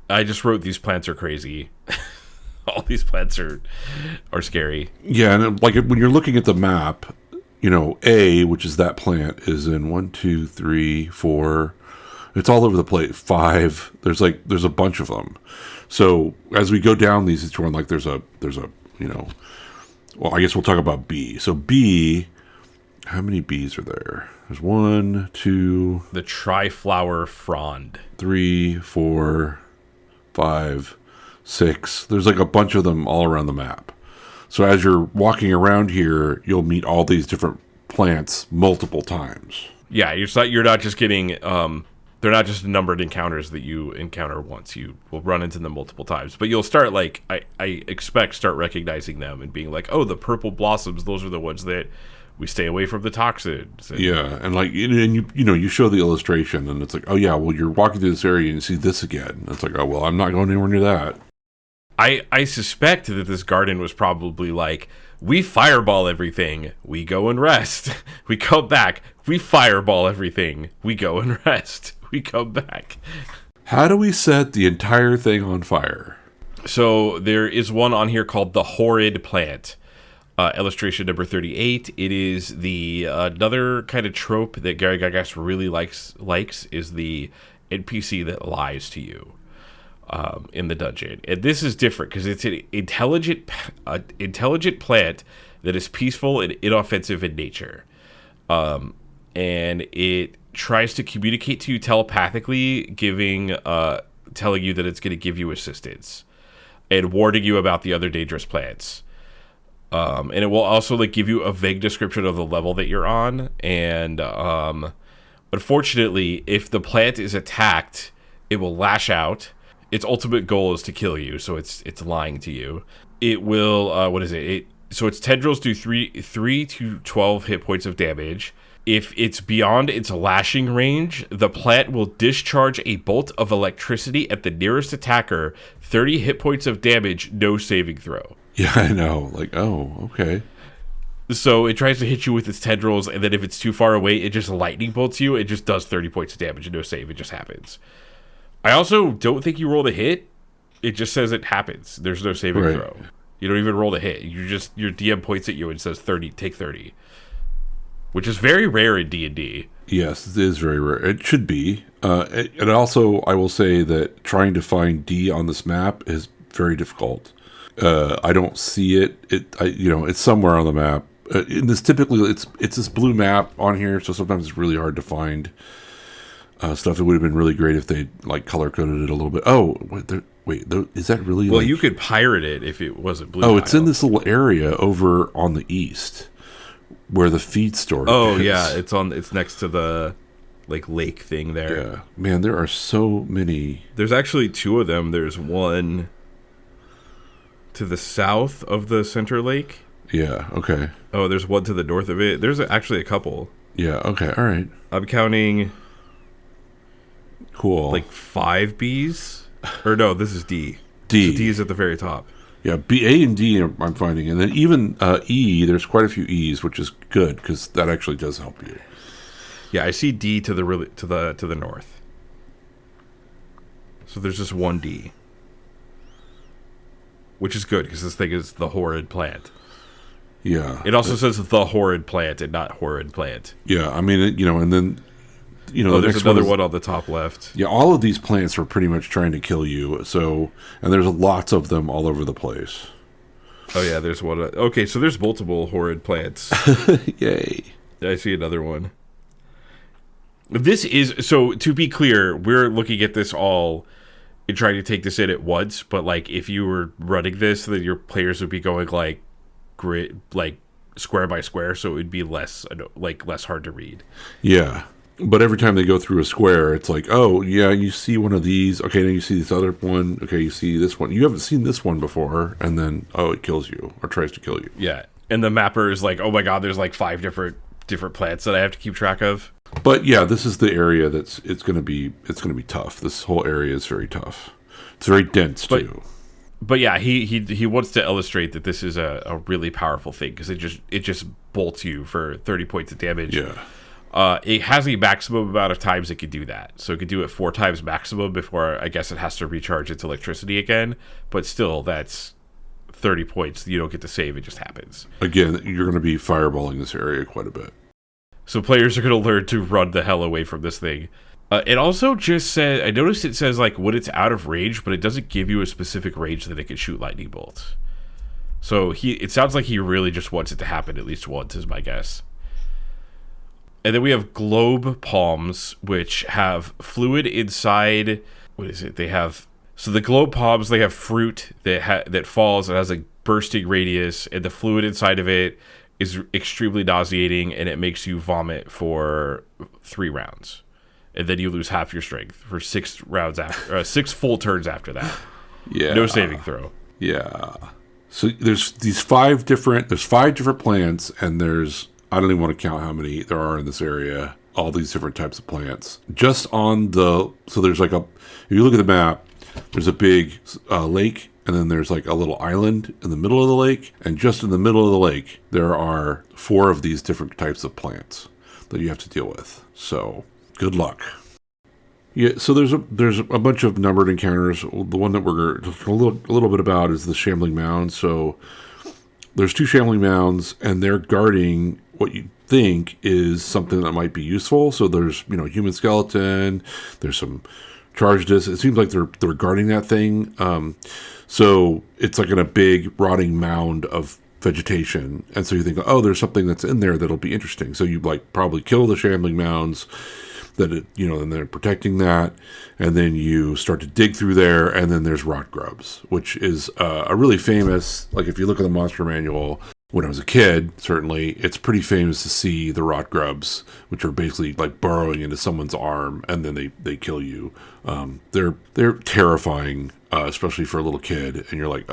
A: I just wrote these plants are crazy. All these plants are scary.
B: Yeah, and like when you're looking at the map, you know, A, which is that plant, is in 1, 2, 3, 4. It's all over the place. 5. There's a bunch of them. So as we go down these, it's one like there's a you know. Well, I guess we'll talk about B. So B, how many Bs are there? There's 1, 2.
A: The triflower frond.
B: 3, 4, 5, 6. There's like a bunch of them all around the map. So as you're walking around here, you'll meet all these different plants multiple times.
A: Yeah, you're not just getting they're not just numbered encounters that you encounter once. You will run into them multiple times. But you'll start like I expect start recognizing them and being like, "Oh, the purple blossoms, those are the ones that we stay away from the toxins." And
B: yeah, and like and you show the illustration and it's like, "Oh yeah, well you're walking through this area and you see this again." And it's like, "Oh, well, I'm not going anywhere near that."
A: I suspect that this garden was probably like, we fireball everything, we go and rest. We come back, we fireball everything, we go and rest. We come back.
B: How do we set the entire thing on fire?
A: So there is one on here called the Horrid Plant. Illustration number 38. It is the another kind of trope that Gary Gygax really likes is the NPC that lies to you. In the dungeon, and this is different because it's an intelligent plant that is peaceful and inoffensive in nature, and it tries to communicate to you telepathically, telling you that it's going to give you assistance and warning you about the other dangerous plants. And it will also like give you a vague description of the level that you're on, and unfortunately, if the plant is attacked, it will lash out. Its ultimate goal is to kill you, so it's lying to you. It will, so its tendrils do 3 to 12 hit points of damage. If it's beyond its lashing range, the plant will discharge a bolt of electricity at the nearest attacker, 30 hit points of damage, no saving throw.
B: Yeah, I know. Like, oh, okay.
A: So it tries to hit you with its tendrils, and then if it's too far away, it just lightning bolts you. It just does 30 points of damage, no save. It just happens. I also don't think you roll a hit. It just says it happens. There's no saving throw. You don't even roll the hit. Your DM points at you and says 30. Take 30, which is very rare in D&D.
B: Yes, it is very rare. It should be. And also, I will say that trying to find D on this map is very difficult. I don't see it. It's somewhere on the map. In this, typically, it's this blue map on here, so sometimes it's really hard to find. Stuff. It would have been really great if they like color coded it a little bit. Oh, wait, is that really?
A: Well, you could pirate it if it wasn't blue.
B: Oh, it's in this little area over on the east where the feed store.
A: Oh
B: is.
A: Yeah, it's next to the like lake thing there.
B: Yeah, man, there are so many.
A: There's actually 2 of them. There's one to the south of the center lake.
B: Yeah. Okay.
A: Oh, there's one to the north of it. There's actually a couple.
B: Yeah. Okay. All right.
A: I'm counting.
B: Cool.
A: Like 5 Bs? Or no, this is D.
B: D.
A: So D is at the very top.
B: Yeah, B, A, and D I'm finding. And then even E, there's quite a few E's, which is good because that actually does help you.
A: Yeah, I see D to the north. So there's just 1 D. Which is good because this thing is the Horrid Plant.
B: Yeah.
A: It also says the Horrid Plant and not Horrid Plant.
B: Yeah, I mean, and then...
A: there's another one on the top left.
B: Yeah, all of these plants are pretty much trying to kill you. And there's lots of them all over the place.
A: Oh yeah, there's one. Okay, so there's multiple horrid plants.
B: Yay!
A: I see another one. This is so. To be clear, we're looking at this all and trying to take this in at once. But like, if you were running this, then your players would be going like grid, like square by square, so it would be less hard to read.
B: Yeah. But every time they go through a square, it's like, oh, yeah, you see one of these. Okay, now you see this other one. Okay, you see this one. You haven't seen this one before. And then, oh, it kills you or tries to kill you.
A: Yeah. And the mapper is like, oh my God, there's like 5 different plants that I have to keep track of.
B: But yeah, this is the area it's going to be tough. This whole area is very tough. It's very dense, too.
A: But yeah, he wants to illustrate that this is a really powerful thing because it just bolts you for 30 points of damage.
B: Yeah.
A: It has a maximum amount of times it could do that. So it could do it 4 times maximum before I guess it has to recharge its electricity again. But still, that's 30 points. You don't get to save. It just happens.
B: Again, you're going to be fireballing this area quite a bit.
A: So players are going to learn to run the hell away from this thing. It also just said, I noticed it says like when it's out of range, but it doesn't give you a specific range that it can shoot lightning bolts. So it sounds like he really just wants it to happen at least once, is my guess. And then we have globe palms, which have fluid inside. What is it? So the globe palms, they have fruit that falls and has a bursting radius, and the fluid inside of it is extremely nauseating, and it makes you vomit for 3 rounds. And then you lose half your strength for 6 rounds after 6 full turns after that.
B: Yeah.
A: No saving throw.
B: Yeah. So there's 5 different plants, and I don't even want to count how many there are in this area. All these different types of plants. Just on so there's like if you look at the map, there's a big lake, and then there's like a little island in the middle of the lake, and just in the middle of the lake, there are 4 of these different types of plants that you have to deal with. So good luck. Yeah, so there's a bunch of numbered encounters. The one that we're a little bit about is the Shambling Mound. So there's 2 Shambling Mounds, and they're guarding what you think is something that might be useful. So there's human skeleton. There's some charged discs. It seems like they're guarding that thing. So it's like in a big rotting mound of vegetation, and so you think, oh, there's something that's in there that'll be interesting. So you like probably kill the Shambling Mounds. And they're protecting that, and then you start to dig through there, and then there's rot grubs, which is a really famous, like if you look at the monster manual, when I was a kid, certainly, it's pretty famous to see the rot grubs, which are basically like burrowing into someone's arm, and then they kill you. They're terrifying, especially for a little kid, and you're like,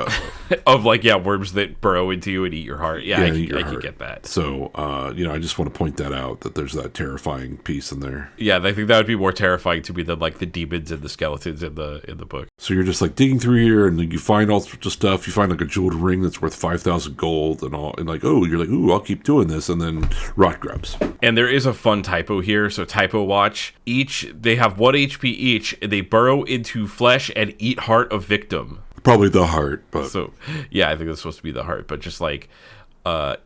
A: of like, yeah, worms that burrow into you and eat your heart. Yeah, I can get that.
B: So, I just want to point that out, that there's that terrifying piece in there.
A: Yeah, I think that would be more terrifying to me than like the demons and the skeletons in the book.
B: So you're just like digging through here, and you find all sorts of stuff. You find like a jeweled ring that's worth 5,000 gold and all, and like, oh, you're like, ooh, I'll keep doing this, and then rot grubs.
A: And there is a fun typo here. So typo watch. They have 1 HP each, and they burrow into flesh and eat heart of victim.
B: Probably the heart, but
A: so yeah, I think it's supposed to be the heart, but just like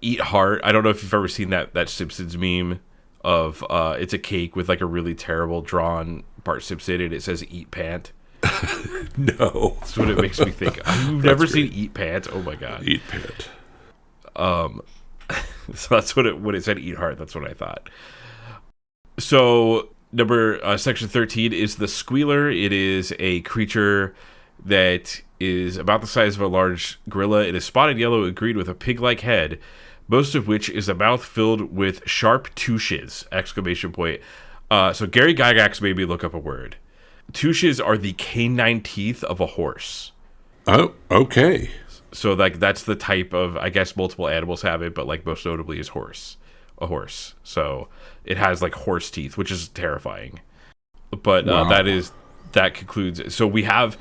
A: eat heart. I don't know if you've ever seen that Simpsons meme of it's a cake with like a really terrible drawn Bart Simpson, and it says eat pant.
B: No,
A: that's what it makes me think. You've never seen eat pant? Oh my god,
B: eat pant.
A: So that's when it said eat heart. That's what I thought. So section 13 is the Squealer. It is a creature that is about the size of a large gorilla. It is spotted yellow and green with a pig-like head, most of which is a mouth filled with sharp touches! ! So Gary Gygax made me look up a word. Touches are the canine teeth of a horse.
B: Oh, okay.
A: So like that's the type of, I guess multiple animals have it, but like most notably is a horse. So it has like horse teeth, which is terrifying. But
B: wow.
A: that concludes. So we have,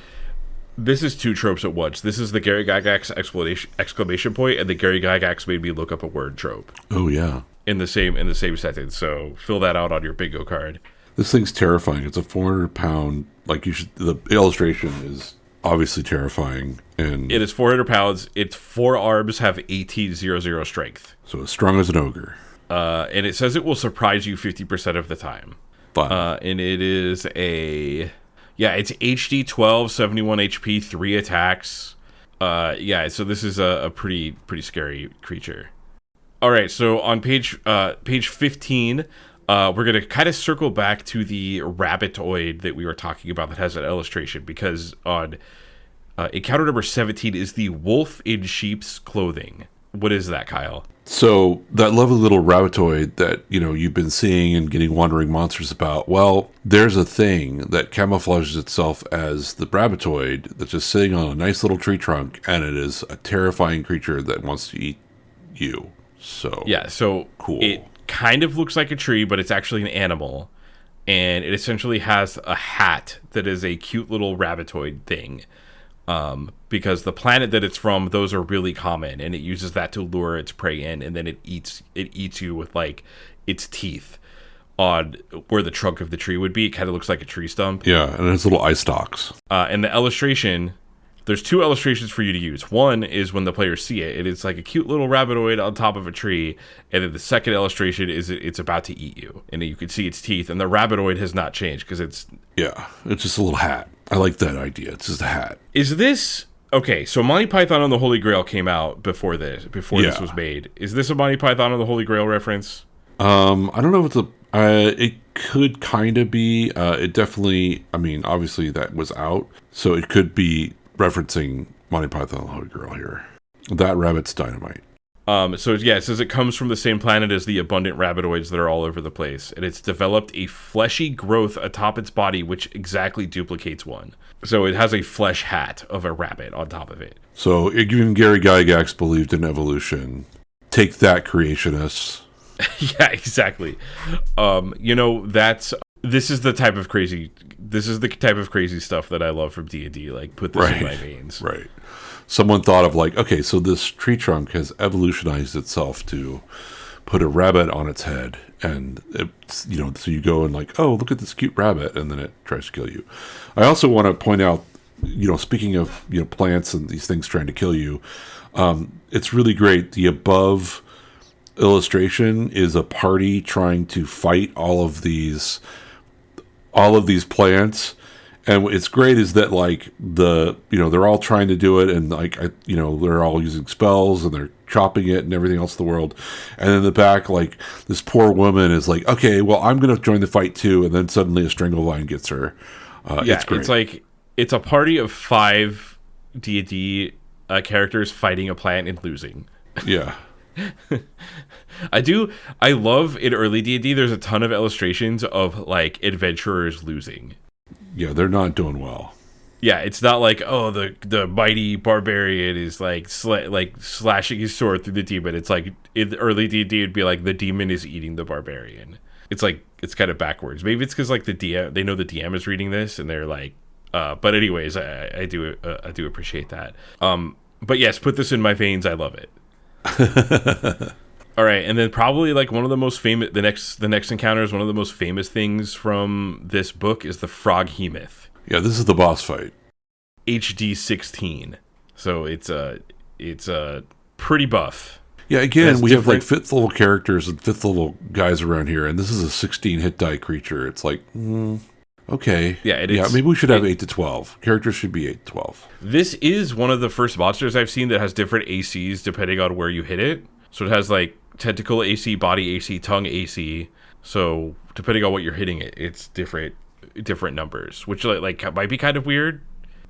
A: this is 2 tropes at once. This is the Gary Gygax exclamation point, and the Gary Gygax made me look up a word trope.
B: Oh yeah.
A: In the same sentence. So fill that out on your bingo card.
B: This thing's terrifying. It's a 400-pound. The illustration is obviously terrifying, and
A: it is 400 pounds. Its 4 arms have 1800 strength.
B: So as strong as an ogre.
A: And it says it will surprise you 50% of the time.
B: Fun.
A: And it is it's HD 12, 71 HP, 3 attacks. So this is a pretty scary creature. All right, so on page 15, we're going to kind of circle back to the rabbitoid that we were talking about that has an illustration, because on encounter number 17 is the wolf in sheep's clothing. What is that, Kyle?
B: So that lovely little rabbitoid that, you've been seeing and getting wandering monsters about, well, there's a thing that camouflages itself as the rabbitoid that's just sitting on a nice little tree trunk, and it is a terrifying creature that wants to eat you. So
A: yeah, so
B: cool.
A: It kind of looks like a tree, but it's actually an animal, and it essentially has a hat that is a cute little rabbitoid thing. Because the planet that it's from, those are really common, and it uses that to lure its prey in, and then it eats you with like its teeth on where the trunk of the tree would be. It kind of looks like a tree stump.
B: Yeah, and it's little eye stalks.
A: And the illustration, there's two illustrations for you to use. One is when the players see it. It is like a cute little rabbitoid on top of a tree, and then the second illustration is it's about to eat you, and you can see its teeth, and the rabbitoid has not changed because it's
B: just a little hat. I like that idea. It's just a hat.
A: Is this okay? So Monty Python and the Holy Grail came out before this was made. Is this a Monty Python and the Holy Grail reference?
B: I don't know if it's it could kind of be. It definitely. I mean, obviously that was out, so it could be referencing Monty Python and the Holy Grail here. That rabbit's dynamite.
A: So yeah, it says it comes from the same planet as the abundant rabbitoids that are all over the place, and it's developed a fleshy growth atop its body which exactly duplicates one. So it has a flesh hat of a rabbit on top of it.
B: So even Gary Gygax believed in evolution. Take that, creationists.
A: Yeah, exactly. This is the type of crazy stuff that I love from D&D. Like, put this in my veins.
B: Right. Someone thought of like, okay, so this tree trunk has evolutionized itself to put a rabbit on its head, and it's, so you go and like, oh, look at this cute rabbit, and then it tries to kill you. I also want to point out, speaking of plants and these things trying to kill you, it's really great. The above illustration is a party trying to fight all of these plants. And what's great is that like they're all trying to do it, and like they're all using spells and they're chopping it and everything else in the world. And in the back, like this poor woman is like, okay, well I'm going to join the fight too. And then suddenly a stranglevine gets her. It's great.
A: It's like it's a party of 5 D&D characters fighting a plant and losing.
B: Yeah.
A: I love in early D&D. There's a ton of illustrations of like adventurers losing.
B: Yeah, they're not doing well.
A: Yeah, it's not like, oh, the mighty barbarian is like slashing his sword through the demon. It's like in early D&D it'd be like the demon is eating the barbarian. It's like it's kind of backwards. Maybe it's because like the DM, they know the DM is reading this and they're like, but anyways, I do appreciate that. But yes, put this in my veins. I love it. All right, and then probably like one of the most famous, the next encounter is one of the most famous things from this book is the Froghemoth.
B: Yeah, this is the boss fight.
A: HD 16, so it's a pretty buff.
B: Yeah, again, we have like 5th level characters and 5th level guys around here, and this is a 16 hit die creature. It's like, okay, maybe we should have 8 to 12. Characters should be 8 to 12.
A: This is one of the first monsters I've seen that has different ACs depending on where you hit it. So it has like tentacle AC, body AC, tongue AC. So depending on what you're hitting it's different numbers, which like might be kind of weird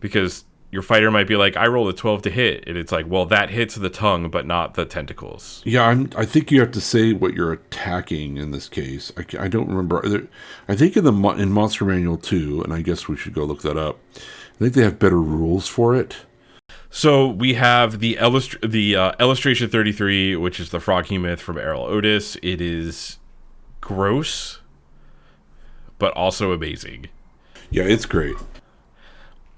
A: because your fighter might be like, I rolled a 12 to hit, and it's like, well, that hits the tongue but not the tentacles.
B: Yeah, I think you have to say what you're attacking in this case. I don't remember. I think in Monster Manual 2, and I guess we should go look that up, I think they have better rules for it.
A: So we have the illustration 33, which is the Froghemoth from Errol Otis. It is gross, but also amazing.
B: Yeah, it's great.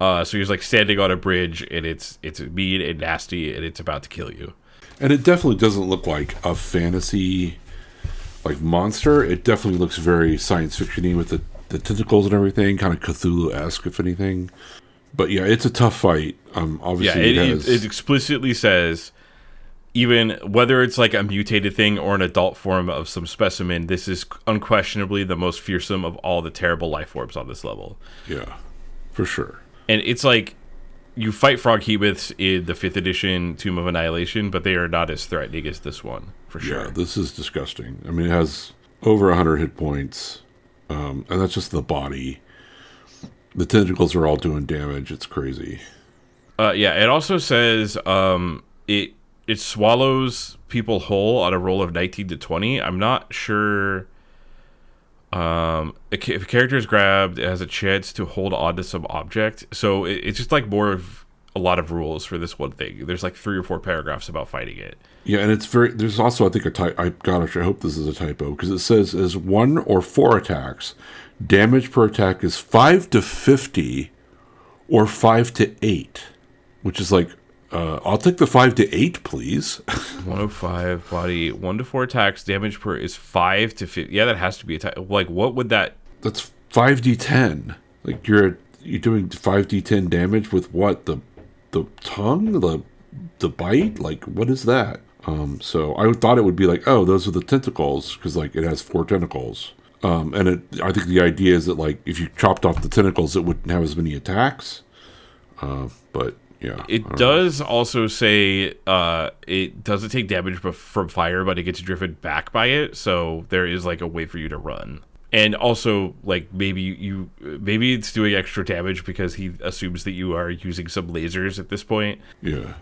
A: So he's like standing on a bridge, and it's mean and nasty, and it's about to kill you.
B: And it definitely doesn't look like a fantasy like monster. It definitely looks very science fiction-y with the tentacles and everything, kind of Cthulhu-esque, if anything. But yeah, it's a tough fight. Obviously,
A: it explicitly says, even whether it's like a mutated thing or an adult form of some specimen, this is unquestionably the most fearsome of all the terrible life forms on this level.
B: Yeah, for sure.
A: And it's like you fight Froghemoths in the 5th edition Tomb of Annihilation, but they are not as threatening as this one, for sure.
B: Yeah, this is disgusting. I mean, it has over 100 hit points, and that's just the body. The tentacles are all doing damage. It's crazy.
A: Yeah, it also says it swallows people whole on a roll of 19 to 20. I'm not sure. If a character is grabbed, it has a chance to hold on to some object. So it's just like more of a lot of rules for this one thing. There's like 3 or 4 paragraphs about fighting it.
B: Yeah, and there's also, I think, I hope this is a typo, because it says as 1 or 4 attacks, damage per attack is 5 to 50 or 5 to 8, which is like, I'll take the 5 to 8, please.
A: 105 body, 1 to 4 attacks, damage per is 5 to 50. Yeah, that has to be a type. Like, what would that?
B: That's 5d10. Like you're doing 5d10 damage with what? The tongue, the bite. Like, what is that? So I thought it would be like, oh, those are the tentacles, because like it has 4 tentacles. And I think the idea is that like if you chopped off the tentacles, it wouldn't have as many attacks. But yeah,
A: it does also say it doesn't take damage from fire, but it gets driven back by it. So there is like a way for you to run. And also, like, maybe it's doing extra damage because he assumes that you are using some lasers at this point.
B: Yeah.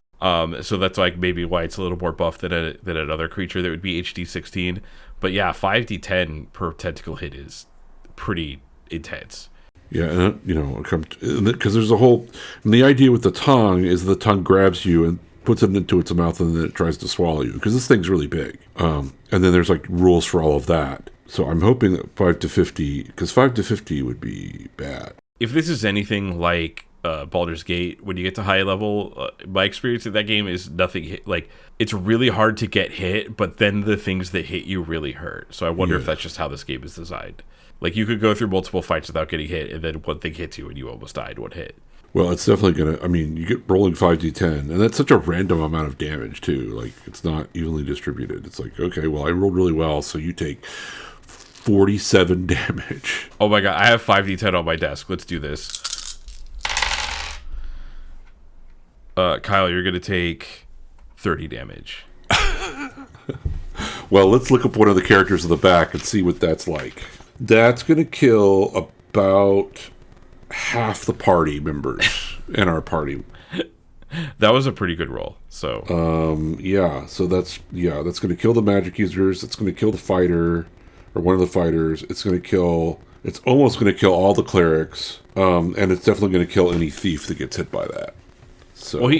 A: So that's like maybe why it's a little more buff than another creature that would be HD 16. But yeah, 5d10 per tentacle hit is pretty intense.
B: Yeah, and because there's a whole, and the idea with the tongue is the tongue grabs you and puts it into its mouth, and then it tries to swallow you, because this thing's really big. And then there's like rules for all of that. So I'm hoping that 5 to 50, because 5 to 50 would be bad.
A: If this is anything like Baldur's Gate, when you get to high level, my experience in that game is nothing hit. Like, it's really hard to get hit, but then the things that hit you really hurt. So I wonder if that's just how this game is designed. Like, you could go through multiple fights without getting hit, and then one thing hits you and you almost died one hit.
B: Well, it's definitely going to, you get rolling 5d10, and that's such a random amount of damage, too. Like, it's not evenly distributed. It's like, okay, well, I rolled really well, so you take 47 damage.
A: Oh my god, I have 5d10 on my desk. Let's do this. Kyle, you're going to take 30 damage.
B: Well, let's look up one of the characters in the back and see what that's like. That's going to kill about half the party members in our party.
A: That was a pretty good roll. So,
B: so that's going to kill the magic users. It's going to kill the fighter, or one of the fighters. It's almost going to kill all the clerics. And it's definitely going to kill any thief that gets hit by that. So,
A: well,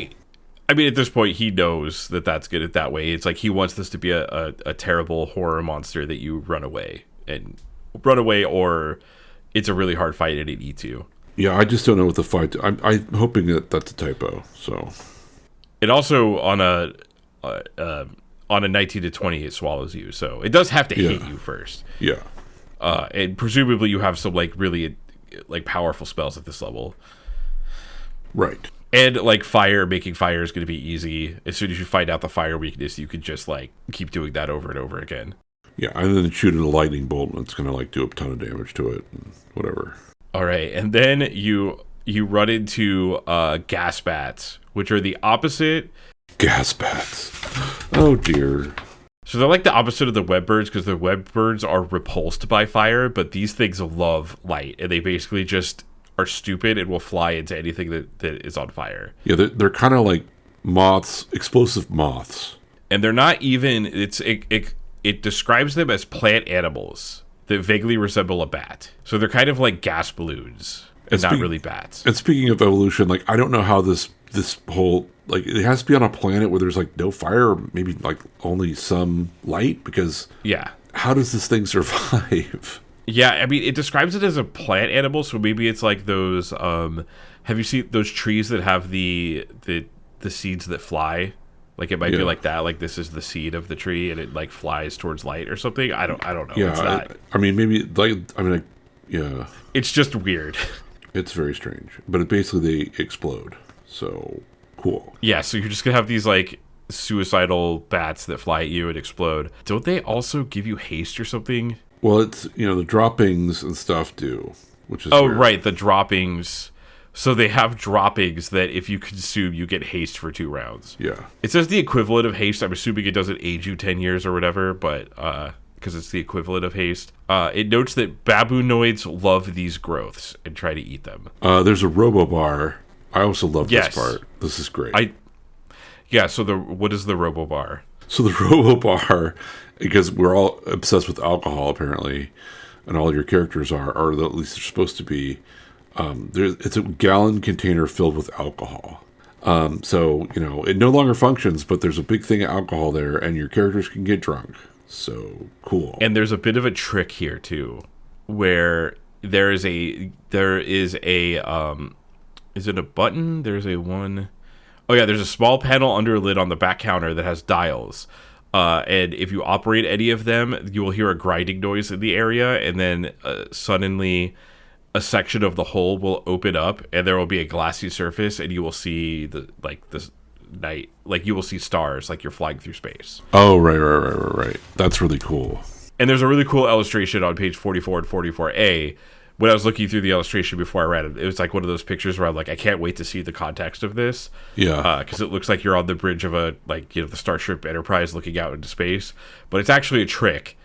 A: at this point, he knows that that's good that way. It's like he wants this to be a terrible horror monster that you run away, or it's a really hard fight and it eats you.
B: Yeah, I just don't know what the fight. I'm hoping that that's a typo. So
A: it also on a 19 to 20 it swallows you, so it does have to hit you first.
B: Yeah,
A: and presumably you have some like really like powerful spells at this level,
B: right?
A: And like making fire is going to be easy. As soon as you find out the fire weakness, you could just like keep doing that over and over again.
B: Yeah, and then shoot a lightning bolt, and it's going to like do a ton of damage to it, and whatever.
A: All right, and then you run into gas bats, which are the opposite.
B: Gas bats. Oh dear.
A: So they're like the opposite of the web birds, because the web birds are repulsed by fire, but these things love light, and they basically just are stupid and will fly into anything that is on fire.
B: Yeah, they're kind of like moths, explosive moths.
A: And they're not even. It describes them as plant animals that vaguely resemble a bat. So they're kind of like gas balloons and not really bats.
B: And speaking of evolution, like I don't know how this whole, like, it has to be on a planet where there's like no fire, or maybe like only some light, because how does this thing survive?
A: Yeah, it describes it as a plant animal, so maybe it's like those have you seen those trees that have the seeds that fly? Like it might be like that, like this is the seed of the tree and it like flies towards light or something. I don't know.
B: Yeah,
A: it's not.
B: Maybe like yeah.
A: It's just weird.
B: It's very strange. But basically they explode. So cool.
A: Yeah, so you're just gonna have these like suicidal bats that fly at you and explode. Don't they also give you haste or something?
B: Well, it's the droppings and stuff do, which is
A: weird. Right, the droppings. So they have droppings that if you consume, you get haste for 2 rounds.
B: Yeah.
A: It says the equivalent of haste. I'm assuming it doesn't age you 10 years or whatever, but because it's the equivalent of haste. It notes that babuinoids love these growths and try to eat them.
B: There's a robobar. I also love this part. This is great.
A: So what is the robobar?
B: So the Robo Bar, because we're all obsessed with alcohol apparently, and all your characters are, or at least they're supposed to be. It's a gallon container filled with alcohol. So it no longer functions, but there's a big thing of alcohol there, and your characters can get drunk. So cool.
A: And there's a bit of a trick here too, where there is a is it a button? There's a one. Oh yeah, there's a small panel under a lid on the back counter that has dials. And if you operate any of them, you will hear a grinding noise in the area, and then suddenly a section of the hull will open up, and there will be a glassy surface, and you will see this night, like you will see stars, like you're flying through space.
B: Oh, right. That's really cool.
A: And there's a really cool illustration on page 44 and 44A. When I was looking through the illustration before I read it, it was like one of those pictures where I'm like, I can't wait to see the context of this.
B: Yeah.
A: Because it looks like you're on the bridge of the Starship Enterprise looking out into space. But it's actually a trick.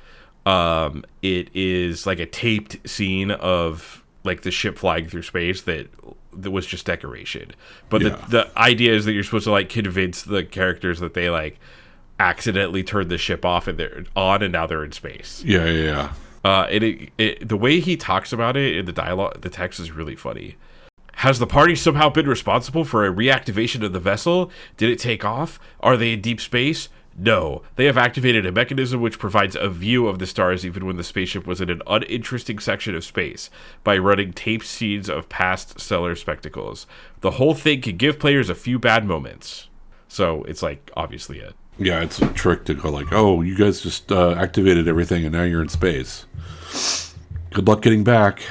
A: It is like a taped scene of like the ship flying through space that was just decoration. But the idea is that you're supposed to like convince the characters that they like accidentally turned the ship off and they're on, and now they're in space.
B: Yeah.
A: The way he talks about it in the dialogue, the text is really funny. Has the party somehow been responsible for a reactivation of the vessel? Did it take off? Are they in deep space? No. They have activated a mechanism which provides a view of the stars even when the spaceship was in an uninteresting section of space by running taped scenes of past stellar spectacles. The whole thing can give players a few bad moments. So it's like obviously it.
B: Yeah, it's a trick to go like, oh, you guys just activated everything and now you're in space. Good luck getting back.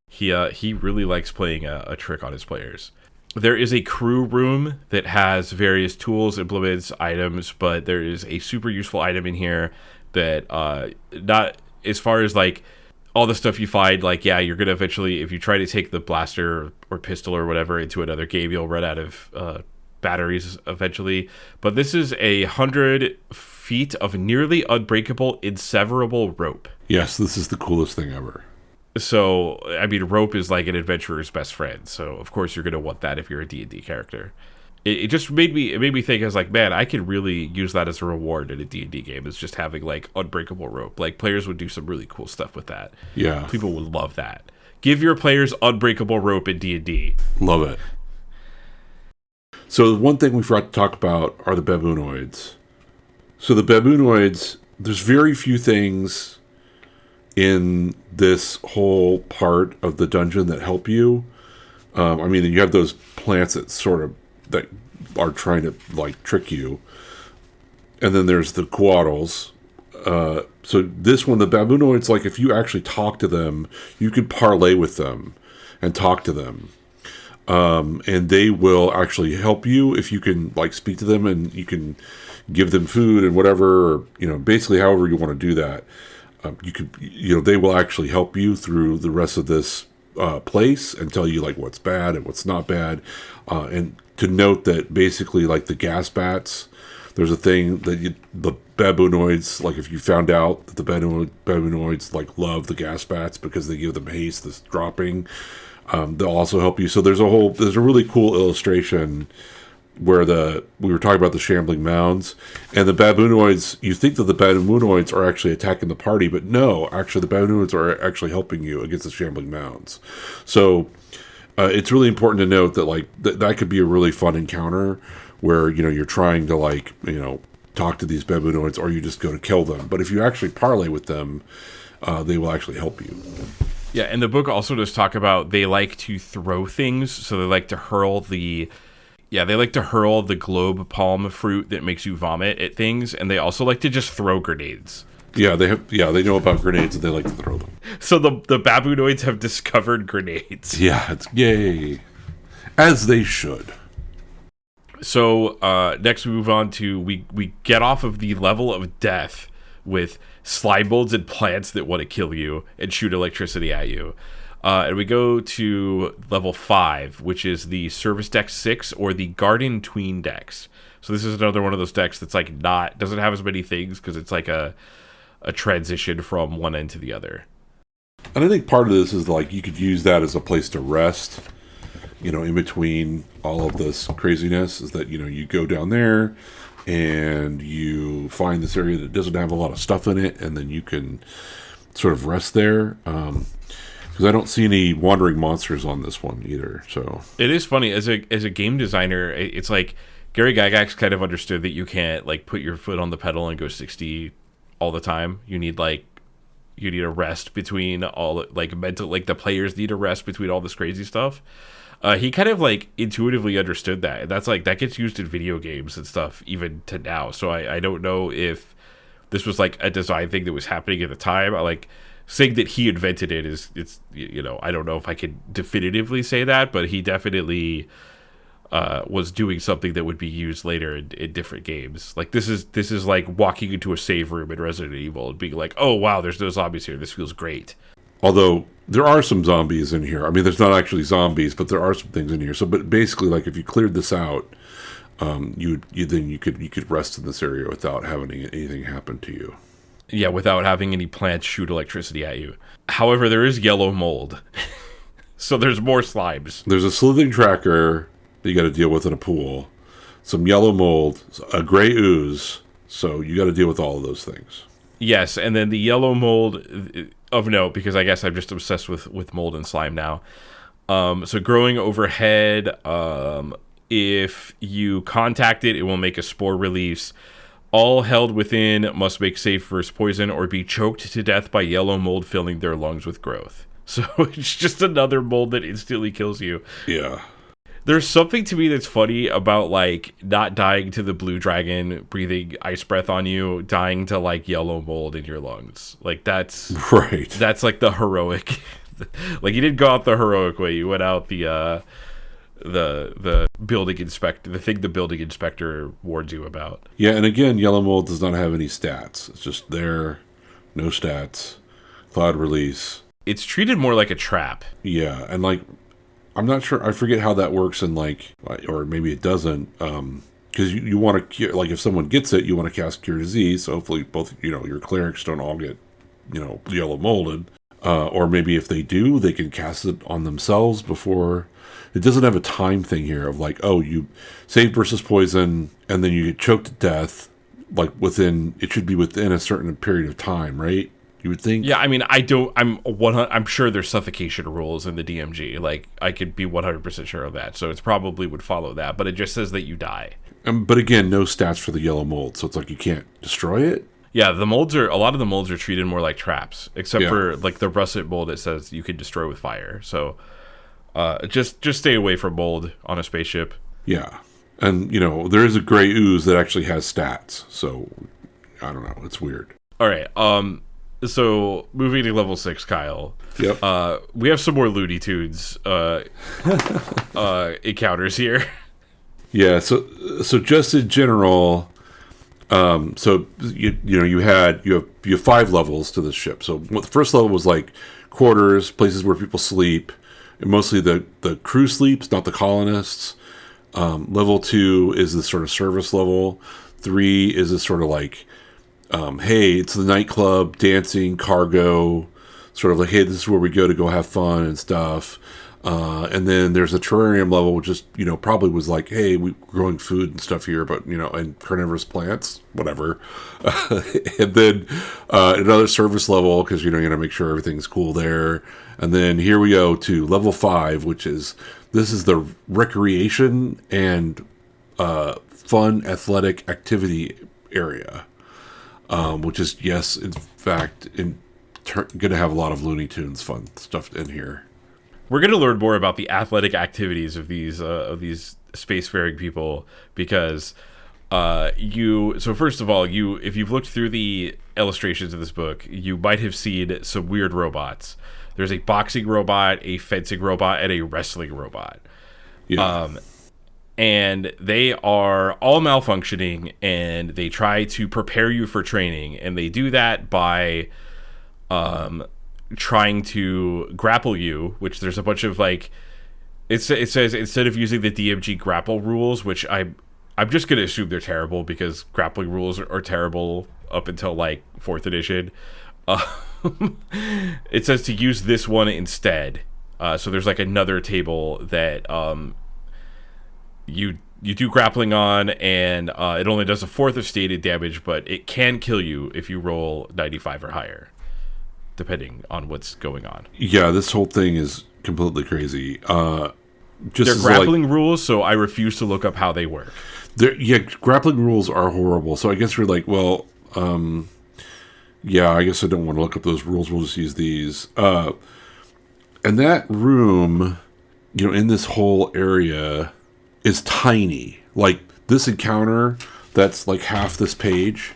A: He really likes playing a trick on his players. There is a crew room that has various tools, implements, items, but there is a super useful item in here that not as far as like all the stuff you find, like, yeah, you're going to eventually, if you try to take the blaster or pistol or whatever into another game, you'll run out of batteries eventually. But this is 100 feet of nearly unbreakable, inseverable rope.
B: Yes, this is the coolest thing ever.
A: So, I mean, rope is like an adventurer's best friend. So, of course, you're going to want that if you're a D&D character. It just made me think, I was like, man, I could really use that as a reward in a D&D game. Is just having, like, unbreakable rope. Like, players would do some really cool stuff with that.
B: Yeah.
A: People would love that. Give your players unbreakable rope in D&D.
B: Love it. So, one thing we forgot to talk about are the baboonoids. So, the baboonoids, there's very few things in this whole part of the dungeon that help you. I mean, you have those plants that are trying to like trick you, and then there's the quaddles. So this one, the baboonoids, like if you actually talk to them, you can parlay with them and talk to them, and they will actually help you if you can like speak to them, and you can give them food and whatever, or, basically however you want to do that. They will actually help you through the rest of this place and tell you like what's bad and what's not bad. And to note that basically like the gas bats, there's a thing that the baboonoids, like if you found out that the baboonoids like love the gas bats because they give them haste, this dropping, they'll also help you. So there's a really cool illustration where we were talking about the shambling mounds, and the baboonoids, you think that the baboonoids are actually attacking the party, but no, actually the baboonoids are actually helping you against the shambling mounds. So it's really important to note that like that could be a really fun encounter where you're trying to like talk to these baboonoids, or you just go to kill them. But if you actually parlay with them, they will actually help you.
A: Yeah, and the book also does talk about they like to throw things, so they like to hurl the globe palm fruit that makes you vomit at things, and they also like to just throw grenades.
B: Yeah, they know about grenades and they like to throw them.
A: So the baboonoids have discovered grenades.
B: Yeah, it's yay. As they should.
A: So next we move on to we get off of the level of death with slime molds and plants that want to kill you and shoot electricity at you. And we go to level 5, which is the Service Deck 6 or the Garden Tween decks. So this is another one of those decks that's like doesn't have as many things because it's like a transition from one end to the other.
B: And I think part of this is like you could use that as a place to rest, in between all of this craziness, is that, you go down there, and you find this area that doesn't have a lot of stuff in it, and then you can sort of rest there. Because I don't see any wandering monsters on this one either. So
A: it is funny as a game designer. It's like Gary Gygax kind of understood that you can't like put your foot on the pedal and go 60 all the time. You need a rest between all, like mental, like the players need a rest between all this crazy stuff. He kind of like intuitively understood that. And that's like, that gets used in video games and stuff even to now. So I don't know if this was like a design thing that was happening at the time. I like saying that he invented it it's I don't know if I could definitively say that, but he definitely was doing something that would be used later in different games. Like this is like walking into a save room in Resident Evil and being like, oh wow, there's no zombies here. This feels great.
B: Although there are some zombies in here. I mean, there's not actually zombies, but there are some things in here. So, but basically, like if you cleared this out, you could rest in this area without having anything happen to you.
A: Yeah, without having any plants shoot electricity at you. However, there is yellow mold, so there's more slimes.
B: There's a slithering tracker that you got to deal with in a pool, some yellow mold, a gray ooze. So you got to deal with all of those things.
A: Yes, and then the yellow mold of note, because I guess I'm just obsessed with mold and slime now. So growing overhead, if you contact it, it will make a spore release. All held within must make safe versus poison or be choked to death by yellow mold filling their lungs with growth. So it's just another mold that instantly kills you.
B: Yeah.
A: There's something to me that's funny about, like, not dying to the blue dragon breathing ice breath on you, dying to, like, yellow mold in your lungs. Like, that's...
B: Right.
A: That's, like, the heroic... like, you didn't go out the heroic way. You went out the building inspector... The thing the building inspector warns you about.
B: Yeah, and again, yellow mold does not have any stats. It's just there, no stats, cloud release.
A: It's treated more like a trap.
B: Yeah, and, like... I'm not sure. I forget how that works in like, or maybe it doesn't. Because you want to, like, if someone gets it, you want to cast Cure Disease. So hopefully, both your clerics don't all get, yellow molded. Or maybe if they do, they can cast it on themselves before. It doesn't have a time thing here of like, oh, you save versus poison, and then you get choked to death. Like it should be within a certain period of time, right? You would think.
A: Yeah, I mean, I'm sure there's suffocation rules in the DMG. Like, I could be 100% sure of that. So it probably would follow that. But it just says that you die.
B: But again, no stats for the yellow mold. So it's like you can't destroy it.
A: Yeah, a lot of the molds are treated more like traps. Except for, like, the russet mold, it says you can destroy with fire. So just stay away from mold on a spaceship.
B: Yeah. And, there is a gray ooze that actually has stats. So, I don't know. It's weird.
A: All right. So, moving to level 6, Kyle.
B: Yep.
A: We have some more Looney Tunes encounters here.
B: Yeah, so just in general, so you have 5 levels to this ship. So the first level was like quarters, places where people sleep, and mostly the crew sleeps, not the colonists. Level 2 is this sort of service level. 3 is this sort of like, hey, it's the nightclub, dancing, cargo, sort of like, hey, this is where we go to go have fun and stuff. And then there's a terrarium level, which is, probably was like, hey, we're growing food and stuff here, but, and carnivorous plants, whatever. And then another service level, because, you got to make sure everything's cool there. And then here we go to level 5, which is, this is the recreation and fun athletic activity area. Which is, yes, in fact, going to have a lot of Looney Tunes fun stuff in here.
A: We're going to learn more about the athletic activities of these spacefaring people because So first of all, if you've looked through the illustrations of this book, you might have seen some weird robots. There's a boxing robot, a fencing robot, and a wrestling robot. Yeah. And they are all malfunctioning, and they try to prepare you for training, and they do that by trying to grapple you, which there's a bunch of like it says instead of using the DMG grapple rules, which I'm just going to assume they're terrible because grappling rules are terrible up until like 4th edition. It says to use this one instead. So there's like another table that you You do grappling on, and it only does a fourth of stated damage, but it can kill you if you roll 95 or higher, depending on what's going on.
B: Yeah, this whole thing is completely crazy.
A: They're grappling rules, so I refuse to look up how they work.
B: Yeah, grappling rules are horrible. So I guess you're like, well, yeah, I guess I don't want to look up those rules. We'll just use these. And that room, in this whole area is tiny. Like this encounter that's like half this page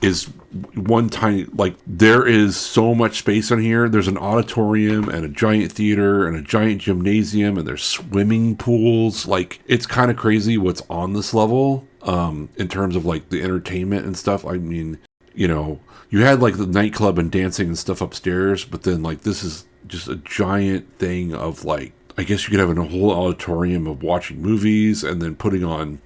B: is one tiny, like there is so much space on here. There's an auditorium and a giant theater and a giant gymnasium and there's swimming pools. Like it's kind of crazy what's on this level in terms of like the entertainment and stuff. I mean, you had like the nightclub and dancing and stuff upstairs, but then like this is just a giant thing of like, I guess you could have a whole auditorium of watching movies and then putting on,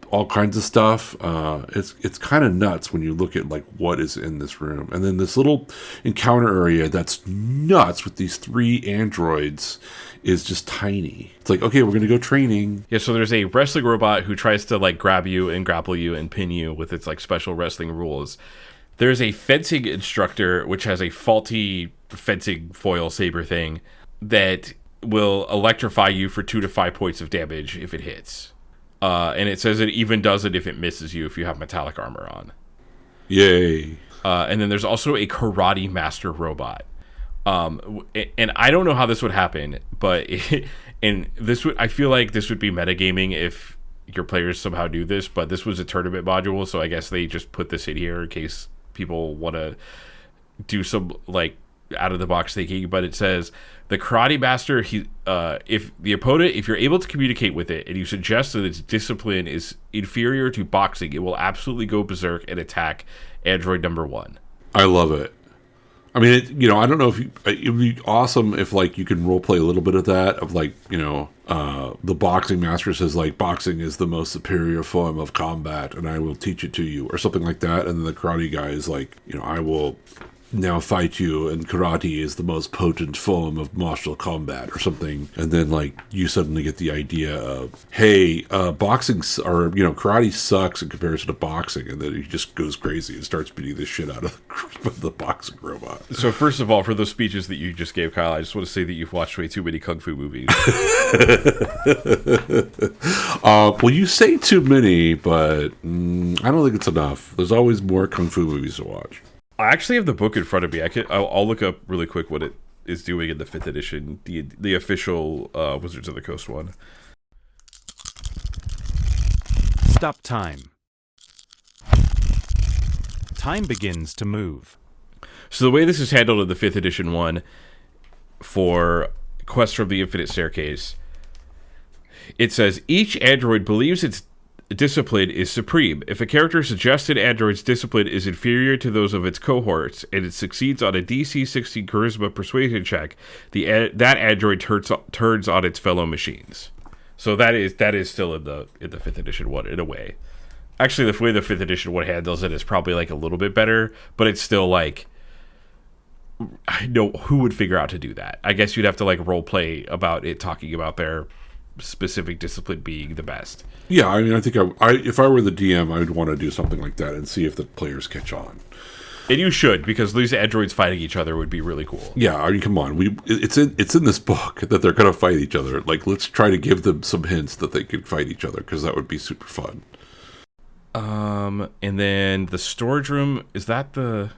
B: all kinds of stuff. It's kind of nuts when you look at like what is in this room. And then this little encounter area that's nuts with these 3 androids is just tiny. It's like, okay, we're going to go training.
A: Yeah, so there's a wrestling robot who tries to like grab you and grapple you and pin you with its like special wrestling rules. There's a fencing instructor which has a faulty fencing foil saber thing that will electrify you for 2 to 5 points of damage if it hits. And it says it even does it if it misses you if you have metallic armor on.
B: Yay.
A: And then there's also a karate master robot. And I don't know how this would happen, but I feel like this would be metagaming if your players somehow do this, but this was a tournament module, so I guess they just put this in here in case people want to do some like out of the box thinking. But it says the karate master, if you're able to communicate with it and you suggest that its discipline is inferior to boxing, it will absolutely go berserk and attack android number 1.
B: I love it. I mean, I don't know if it would be awesome if like you can role play a little bit of that, of like, the boxing master says like boxing is the most superior form of combat and I will teach it to you or something like that. And then the karate guy is like, I will now fight you, and karate is the most potent form of martial combat or something. And then like you suddenly get the idea of, hey, boxing or karate sucks in comparison to boxing, and then he just goes crazy and starts beating the shit out of the boxing robot.
A: So first of all, for those speeches that you just gave, Kyle, I just want to say that you've watched way too many kung fu movies.
B: Well, you say too many, but I don't think it's enough. There's always more kung fu movies to watch.
A: I actually have the book in front of me. I'll look up really quick what it is doing in the 5th edition, the official Wizards of the Coast one.
C: Stop time. Time begins to move.
A: So the way this is handled in the 5th edition one for Quest from the Infinite Staircase, it says each android believes its discipline is supreme. If a character suggests an android's discipline is inferior to those of its cohorts, and it succeeds on a DC 16 Charisma Persuasion check, that android turns on its fellow machines. So that is still in the 5th edition one in a way. Actually, the way the 5th edition one handles it is probably like a little bit better, but it's still like, I know who would figure out to do that. I guess you'd have to like role play about it, talking about their specific discipline being the best.
B: Yeah, I mean, I think if I were the DM, I would want to do something like that and see if the players catch on.
A: And you should, because these androids fighting each other would be really cool.
B: Yeah, I mean, come on, it's in this book that they're going to fight each other. Like, let's try to give them some hints that they could fight each other, because that would be super fun.
A: And then the storage room, is that the...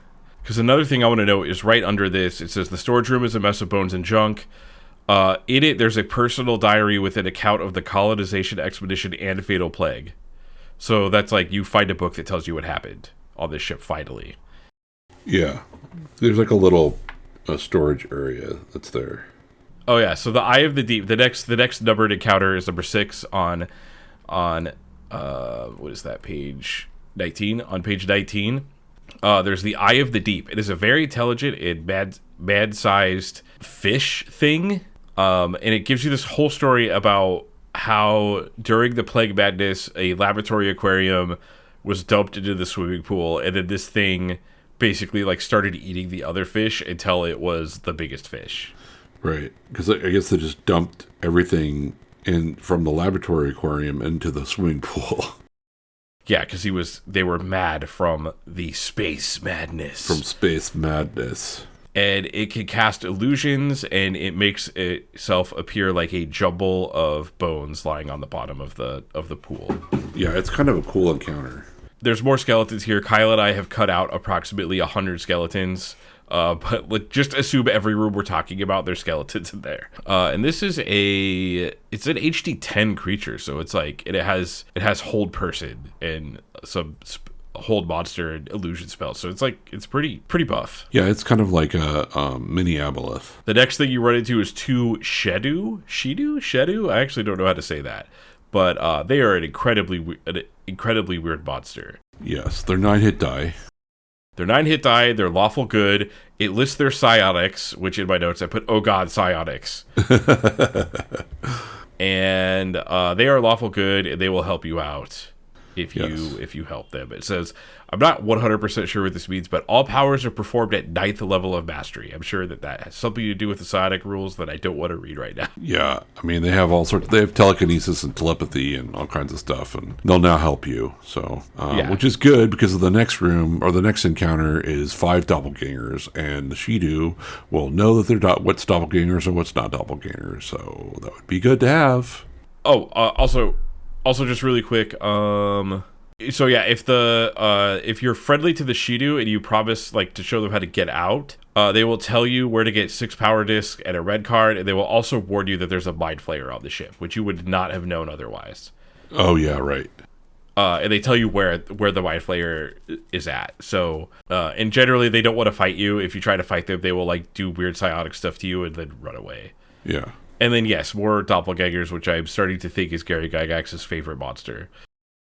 A: Because another thing I want to know is right under this, it says the storage room is a mess of bones and junk. In it, there's a personal diary with an account of the colonization expedition and fatal plague. So that's like you find a book that tells you what happened on this ship finally.
B: Yeah. There's like a little storage area that's there.
A: Oh yeah, so the Eye of the Deep, the next numbered encounter is number 6 on what is that, page 19? On page 19, there's the Eye of the Deep. It is a very intelligent and mad-sized fish thing. And it gives you this whole story about how during the plague madness, a laboratory aquarium was dumped into the swimming pool, and then this thing basically like started eating the other fish until it was the biggest fish.
B: Right, because I guess they just dumped everything from the laboratory aquarium into the swimming pool.
A: Yeah, because they were mad from the space madness.
B: From space madness.
A: And it can cast illusions, and it makes itself appear like a jumble of bones lying on the bottom of the pool.
B: Yeah, it's kind of a cool encounter.
A: There's more skeletons here. Kyle and I have cut out approximately 100 skeletons. But just assume every room we're talking about, there's skeletons in there. And this is it's an HD10 creature, so it's like it has hold person and some hold monster and illusion spells. So it's pretty buff.
B: Yeah, it's kind of like a mini aboleth.
A: The next thing you run into is two Shedu. I actually don't know how to say that, but they are an incredibly weird monster.
B: Yes, they're 9-hit die.
A: They're 9-hit die, they're lawful good. It lists their psionics, which in my notes I put, oh god, psionics. And they are lawful good, and they will help you out if you help them. It says, I'm not 100% sure what this means, but all powers are performed at 9th level of mastery. I'm sure that has something to do with the psionic rules that I don't want to read right now.
B: Yeah, I mean, they have they have telekinesis and telepathy and all kinds of stuff, and they'll now help you. So, which is good, because of the next room, or the next encounter, is 5 doppelgangers, and the Shidu will know that they're what's doppelgangers and what's not doppelgangers, so that would be good to have.
A: Oh, also just really quick, so yeah, if you're friendly to the Shidu and you promise to show them how to get out, they will tell you where to get 6 power discs and a red card, and they will also warn you that there's a mind flayer on the ship, which you would not have known otherwise.
B: Oh yeah, right.
A: And they tell you where the mind flayer is at. So, and generally they don't want to fight you. If you try to fight them, they will do weird psionic stuff to you and then run away.
B: Yeah. And
A: then yes, more doppelgangers, which I'm starting to think is Gary Gygax's favorite monster.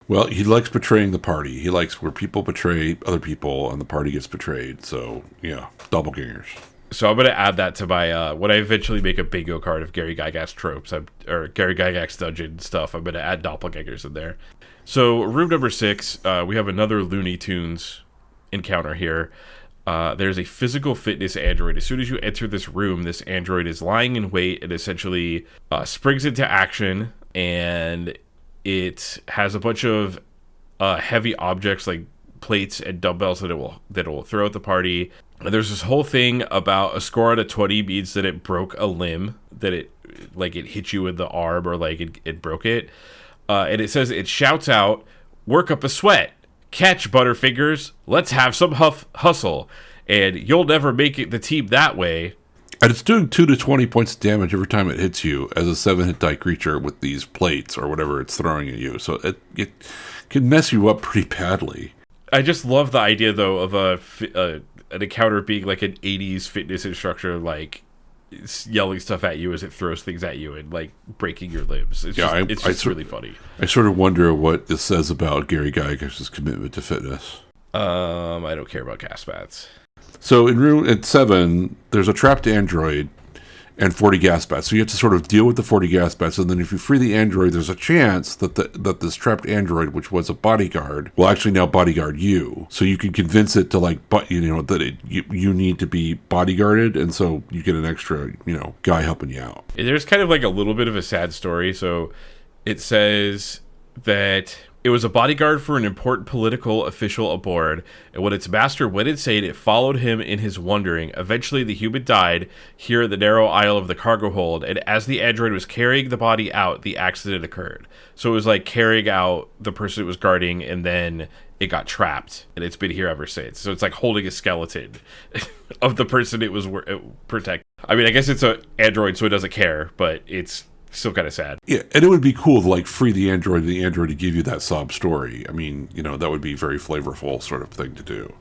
B: Well, he likes betraying the party. He likes where people betray other people and the party gets betrayed. So, yeah, doppelgangers.
A: So I'm going to add that to my, when I eventually make a bingo card of Gary Gygax tropes, or Gary Gygax dungeon stuff, I'm going to add doppelgangers in there. So room number 6, we have another Looney Tunes encounter here. There's a physical fitness android. As soon as you enter this room, this android is lying in wait and essentially springs into action, and it has a bunch of heavy objects like plates and dumbbells that it will throw at the party. And there's this whole thing about a score out of 20 means that it broke a limb, that it hit you in the arm, or it broke it. And it says, it shouts out, work up a sweat, catch Butterfingers, let's have some hustle, and you'll never make it the team that way.
B: And it's doing 2 to 20 points of damage every time it hits you as a 7-hit die creature with these plates or whatever it's throwing at you. So it can mess you up pretty badly.
A: I just love the idea, though, of an encounter being like an 80s fitness instructor, yelling stuff at you as it throws things at you and breaking your limbs. It's just really funny.
B: I sort of wonder what this says about Gary Gygax's commitment to fitness.
A: I don't care about gas bats.
B: So in room 7, there's a trapped android and 40 gas bats. So you have to sort of deal with the 40 gas bats, and then if you free the android, there's a chance that this trapped android, which was a bodyguard, will actually now bodyguard you. So you can convince it to you need to be bodyguarded, and so you get an extra guy helping you out.
A: There's kind of a little bit of a sad story. So it says that it was a bodyguard for an important political official aboard, and when its master went insane, it followed him in his wandering. Eventually, the human died here in the narrow aisle of the cargo hold, and as the android was carrying the body out, the accident occurred. So it was carrying out the person it was guarding, and then it got trapped, and it's been here ever since. So it's holding a skeleton of the person it was protecting. I mean, I guess it's an android, so it doesn't care, but it's still kind of sad.
B: Yeah, and it would be cool to free the android to give you that sob story. I mean, that would be very flavorful sort of thing to do.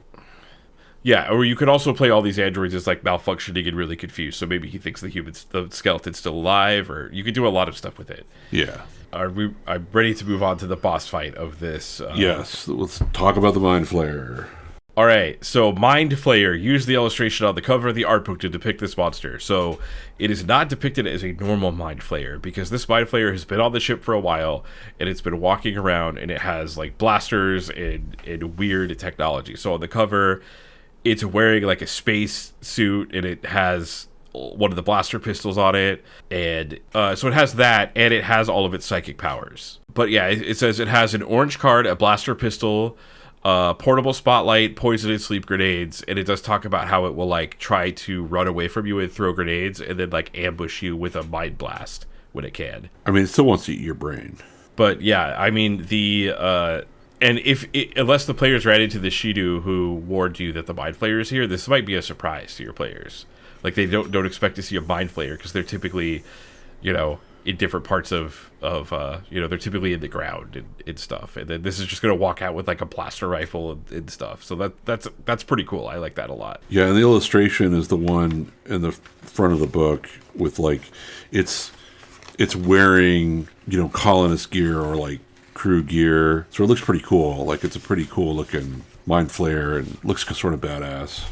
A: Yeah, or you could also play all these androids as malfunctioning and really confused. So maybe he thinks the skeleton's still alive, or you could do a lot of stuff with it.
B: Yeah.
A: I'm ready to move on to the boss fight of this.
B: Yes, let's talk about the Mind Flayer.
A: All right, so Mind Flayer. Use the illustration on the cover of the art book to depict this monster. So it is not depicted as a normal Mind Flayer, because this Mind Flayer has been on the ship for a while, and it's been walking around, and it has blasters and weird technology. So on the cover, it's wearing a space suit, and it has one of the blaster pistols on it, and so it has that, and it has all of its psychic powers. But yeah, it says it has an orange card, a blaster pistol, portable spotlight, poison and sleep grenades, and it does talk about how it will like try to run away from you and throw grenades, and then like ambush you with a mind blast when it can.
B: I mean, it still wants to eat your brain.
A: But yeah, I mean and unless the players ran into the Shidu who warned you that the Mind Flayer is here, this might be a surprise to your players. Like they don't expect to see a Mind Flayer because they're typically, in different parts of they're typically in the ground and stuff. And then this is just going to walk out with like a blaster rifle and stuff. So that's pretty cool. I like that a lot.
B: Yeah, and the illustration is the one in the front of the book with like it's wearing colonist gear or like crew gear, so it looks pretty cool. Like it's a pretty cool looking Mind Flayer and looks sort of badass.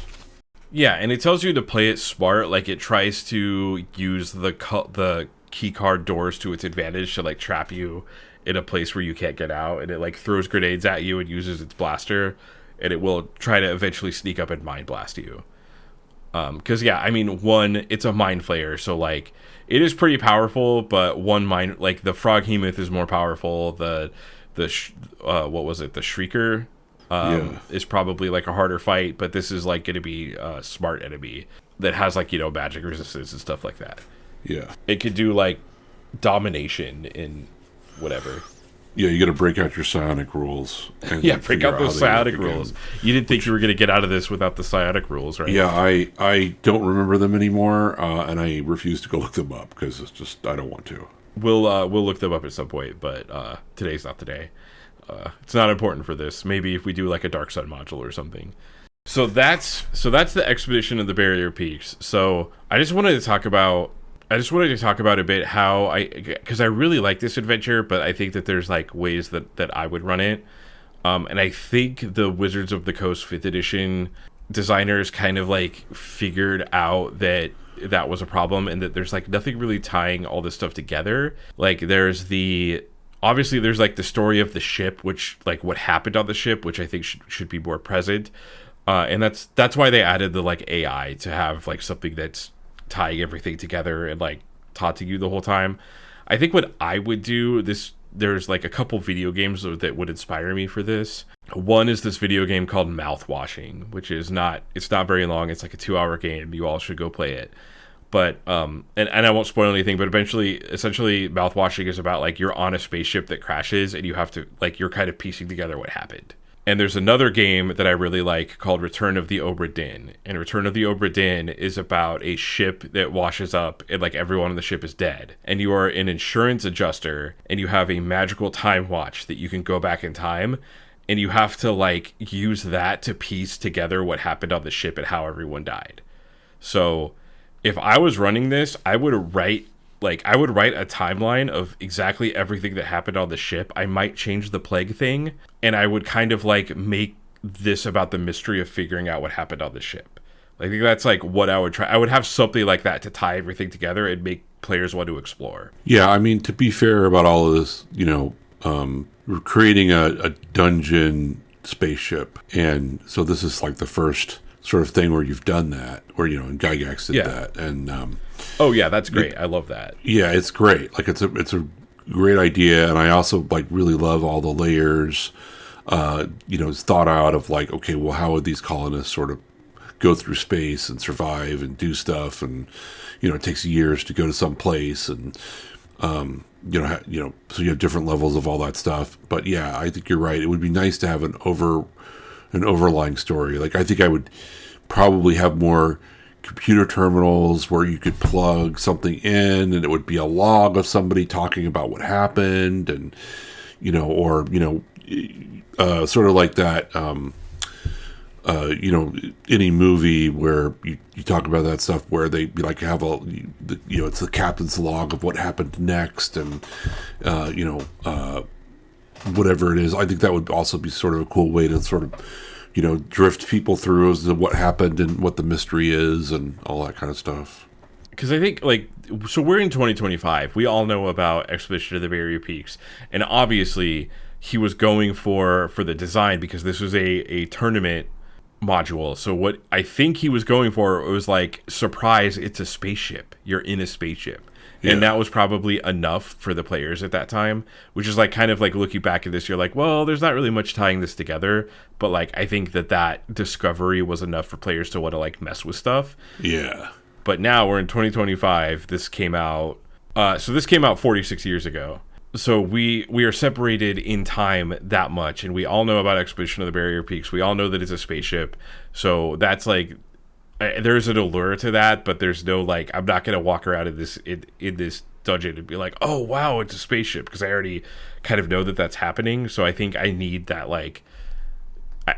A: Yeah, and it tells you to play it smart. Like it tries to use the key card doors to its advantage to like trap you in a place where you can't get out, and it like throws grenades at you and uses its blaster, and it will try to eventually sneak up and mind blast you. Because yeah, I mean, it's a Mind Flayer, so like it is pretty powerful, but like the Froghemoth is more powerful. The what was it? The Shrieker is probably like a harder fight, but this is like going to be a smart enemy that has like magic resistance and stuff like that.
B: Yeah,
A: it could do like domination in whatever.
B: Yeah, you got to break out your psionic rules. And
A: break out those psionic rules. You didn't think you were going to get out of this without the psionic rules, right?
B: Yeah, I don't remember them anymore, and I refuse to go look them up because it's just I don't want to.
A: We'll look them up at some point, but today's not the day. It's not important for this. Maybe if we do like a Dark Sun module or something. So that's the expedition of the Barrier Peaks. So I just wanted to talk about a bit how because I really like this adventure, but I think that there's like ways that I would run it. And I think the Wizards of the Coast 5th edition designers kind of like figured out that was a problem, and that there's like nothing really tying all this stuff together. Like there's obviously there's like the story of the ship, which like what happened on the ship, which I think should be more present. And that's why they added the like AI to have like something that's tying everything together and like taunting you the whole time. I think what I would do there's like a couple video games that would inspire me for this. One is this video game called Mouthwashing, which is it's not very long. It's like a 2-hour game. You all should go play it. But and I won't spoil anything, but essentially Mouthwashing is about like you're on a spaceship that crashes and you have to like you're kind of piecing together what happened. And there's another game that I really like called Return of the Obra Dinn. And Return of the Obra Dinn is about a ship that washes up and like everyone on the ship is dead. And you are an insurance adjuster and you have a magical time watch that you can go back in time. And you have to like use that to piece together what happened on the ship and how everyone died. So if I was running this, I would write a timeline of exactly everything that happened on the ship. I might change the plague thing, and I would kind of like make this about the mystery of figuring out what happened on the ship. I think that's like what I would try. I would have something like that to tie everything together and make players want to explore.
B: Yeah, I mean, to be fair about all of this, we're creating a dungeon spaceship, and so this is like the first sort of thing where you've done that, and Gygax did that, and
A: oh yeah, that's great. I love that.
B: Yeah, it's great. Like it's a great idea, and I also like really love all the layers. It's thought out of like, okay, well, how would these colonists sort of go through space and survive and do stuff, and it takes years to go to some place, and so you have different levels of all that stuff. But yeah, I think you're right. It would be nice to have an overlying story. Like I think I would probably have more computer terminals where you could plug something in and it would be a log of somebody talking about what happened, and sort of like that any movie where you talk about that stuff where they like have it's the captain's log of what happened next, and whatever it is. I think that would also be sort of a cool way to sort of drift people through as to what happened and what the mystery is and all that kind of stuff.
A: Because I think so we're in 2025. We all know about Expedition to the Barrier Peaks, and obviously he was going for the design because this was a tournament module. So what I think he was going for was like, surprise, it's a spaceship. You're in a spaceship. Yeah. And that was probably enough for the players at that time, which is like kind of like looking back at this, you're like, well, there's not really much tying this together. But like, I think that discovery was enough for players to want to like mess with stuff.
B: Yeah.
A: But now we're in 2025. This came out. So this came out 46 years ago. So we are separated in time that much, and we all know about Expedition of the Barrier Peaks. We all know that it's a spaceship. So that's like, there's an allure to that, but there's no like, I'm not gonna walk around in this dungeon and be like, oh wow, it's a spaceship, because I already kind of know that that's happening. So I think I need that, like,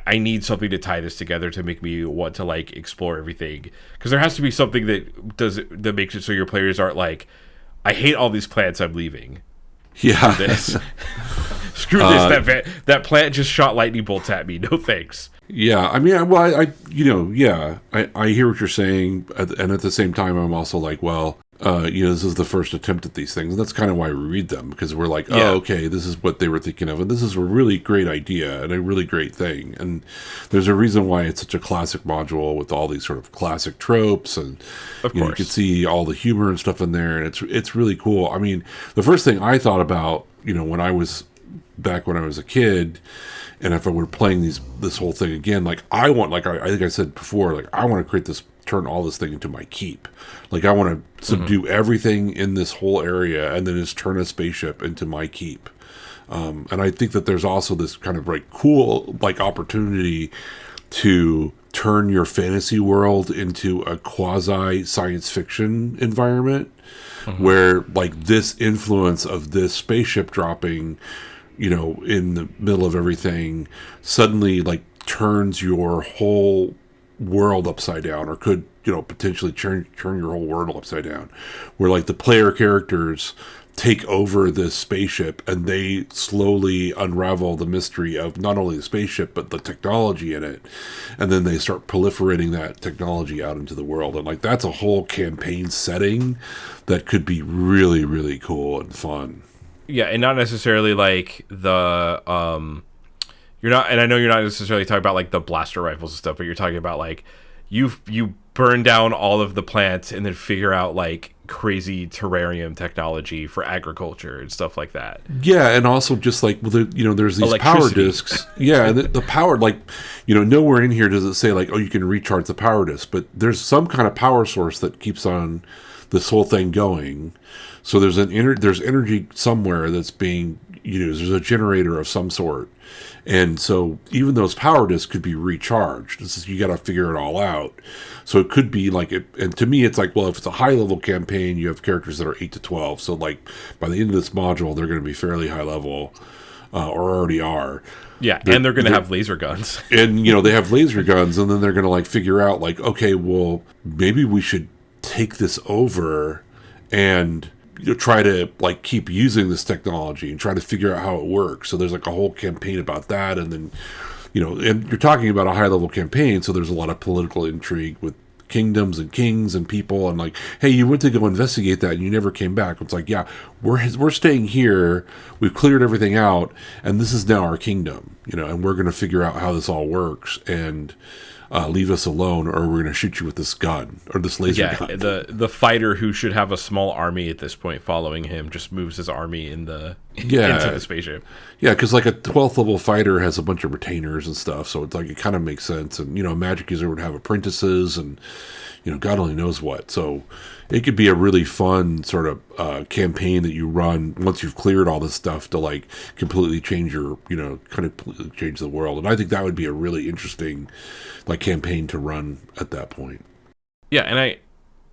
A: I need something to tie this together to make me want to like explore everything, because there has to be something that makes it so your players aren't like, I hate all these plants, I'm leaving.
B: Yeah.
A: Screw this. That plant just shot lightning bolts at me. No thanks.
B: Yeah, I mean, well, I hear what you're saying, and at the same time, I'm also like, well, this is the first attempt at these things, and that's kind of why we read them, because we're like, oh, okay, this is what they were thinking of, and this is a really great idea and a really great thing, and there's a reason why it's such a classic module with all these sort of classic tropes, and you can see all the humor and stuff in there, and it's really cool. I mean, the first thing I thought about, when I was a kid, and if I were playing this whole thing again, like I think I said before, like I want to turn all this thing into my keep. Like I want to subdue everything in this whole area and then just turn a spaceship into my keep. And I think that there's also this kind of like cool like opportunity to turn your fantasy world into a quasi science fiction environment where like this influence of this spaceship dropping, in the middle of everything suddenly like turns your whole world upside down, or could, potentially turn your whole world upside down, where like the player characters take over this spaceship and they slowly unravel the mystery of not only the spaceship but the technology in it, and then they start proliferating that technology out into the world, and like that's a whole campaign setting that could be really, really cool and fun.
A: Yeah, and not necessarily like the you're not, and I know you're not necessarily talking about like the blaster rifles and stuff, but you're talking about like you burn down all of the plants and then figure out like crazy terrarium technology for agriculture and stuff like that.
B: Yeah, and also just like, well, there's these power discs. Yeah, and the power, like, nowhere in here does it say like, oh, you can recharge the power disc, but there's some kind of power source that keeps on this whole thing going. So there's energy somewhere that's being used. There's a generator of some sort. And so even those power discs could be recharged. You got to figure it all out. So it could be like, and to me, it's like, well, if it's a high level campaign, you have characters that are 8 to 12. So like by the end of this module, they're going to be fairly high level, or already are.
A: Yeah, and they're going to have laser guns.
B: And, they have laser guns, and then they're going to like figure out like, okay, well, maybe we should take this over and try to like keep using this technology and try to figure out how it works. So there's like a whole campaign about that, and then and you're talking about a high level campaign, so there's a lot of political intrigue with kingdoms and kings and people, and like, hey, you went to go investigate that and you never came back. It's like, yeah, we're staying here, we've cleared everything out, and this is now our kingdom, and we're going to figure out how this all works, and leave us alone, or we're going to shoot you with this gun, or this laser gun.
A: The fighter who should have a small army at this point following him just moves his army into the spaceship. Yeah,
B: because like a 12th level fighter has a bunch of retainers and stuff, so it's like it kind of makes sense. And a magic user would have apprentices, and God only knows what. So it could be a really fun sort of campaign that you run once you've cleared all this stuff to like completely change your completely change the world. And I think that would be a really interesting like campaign to run at that point.
A: Yeah,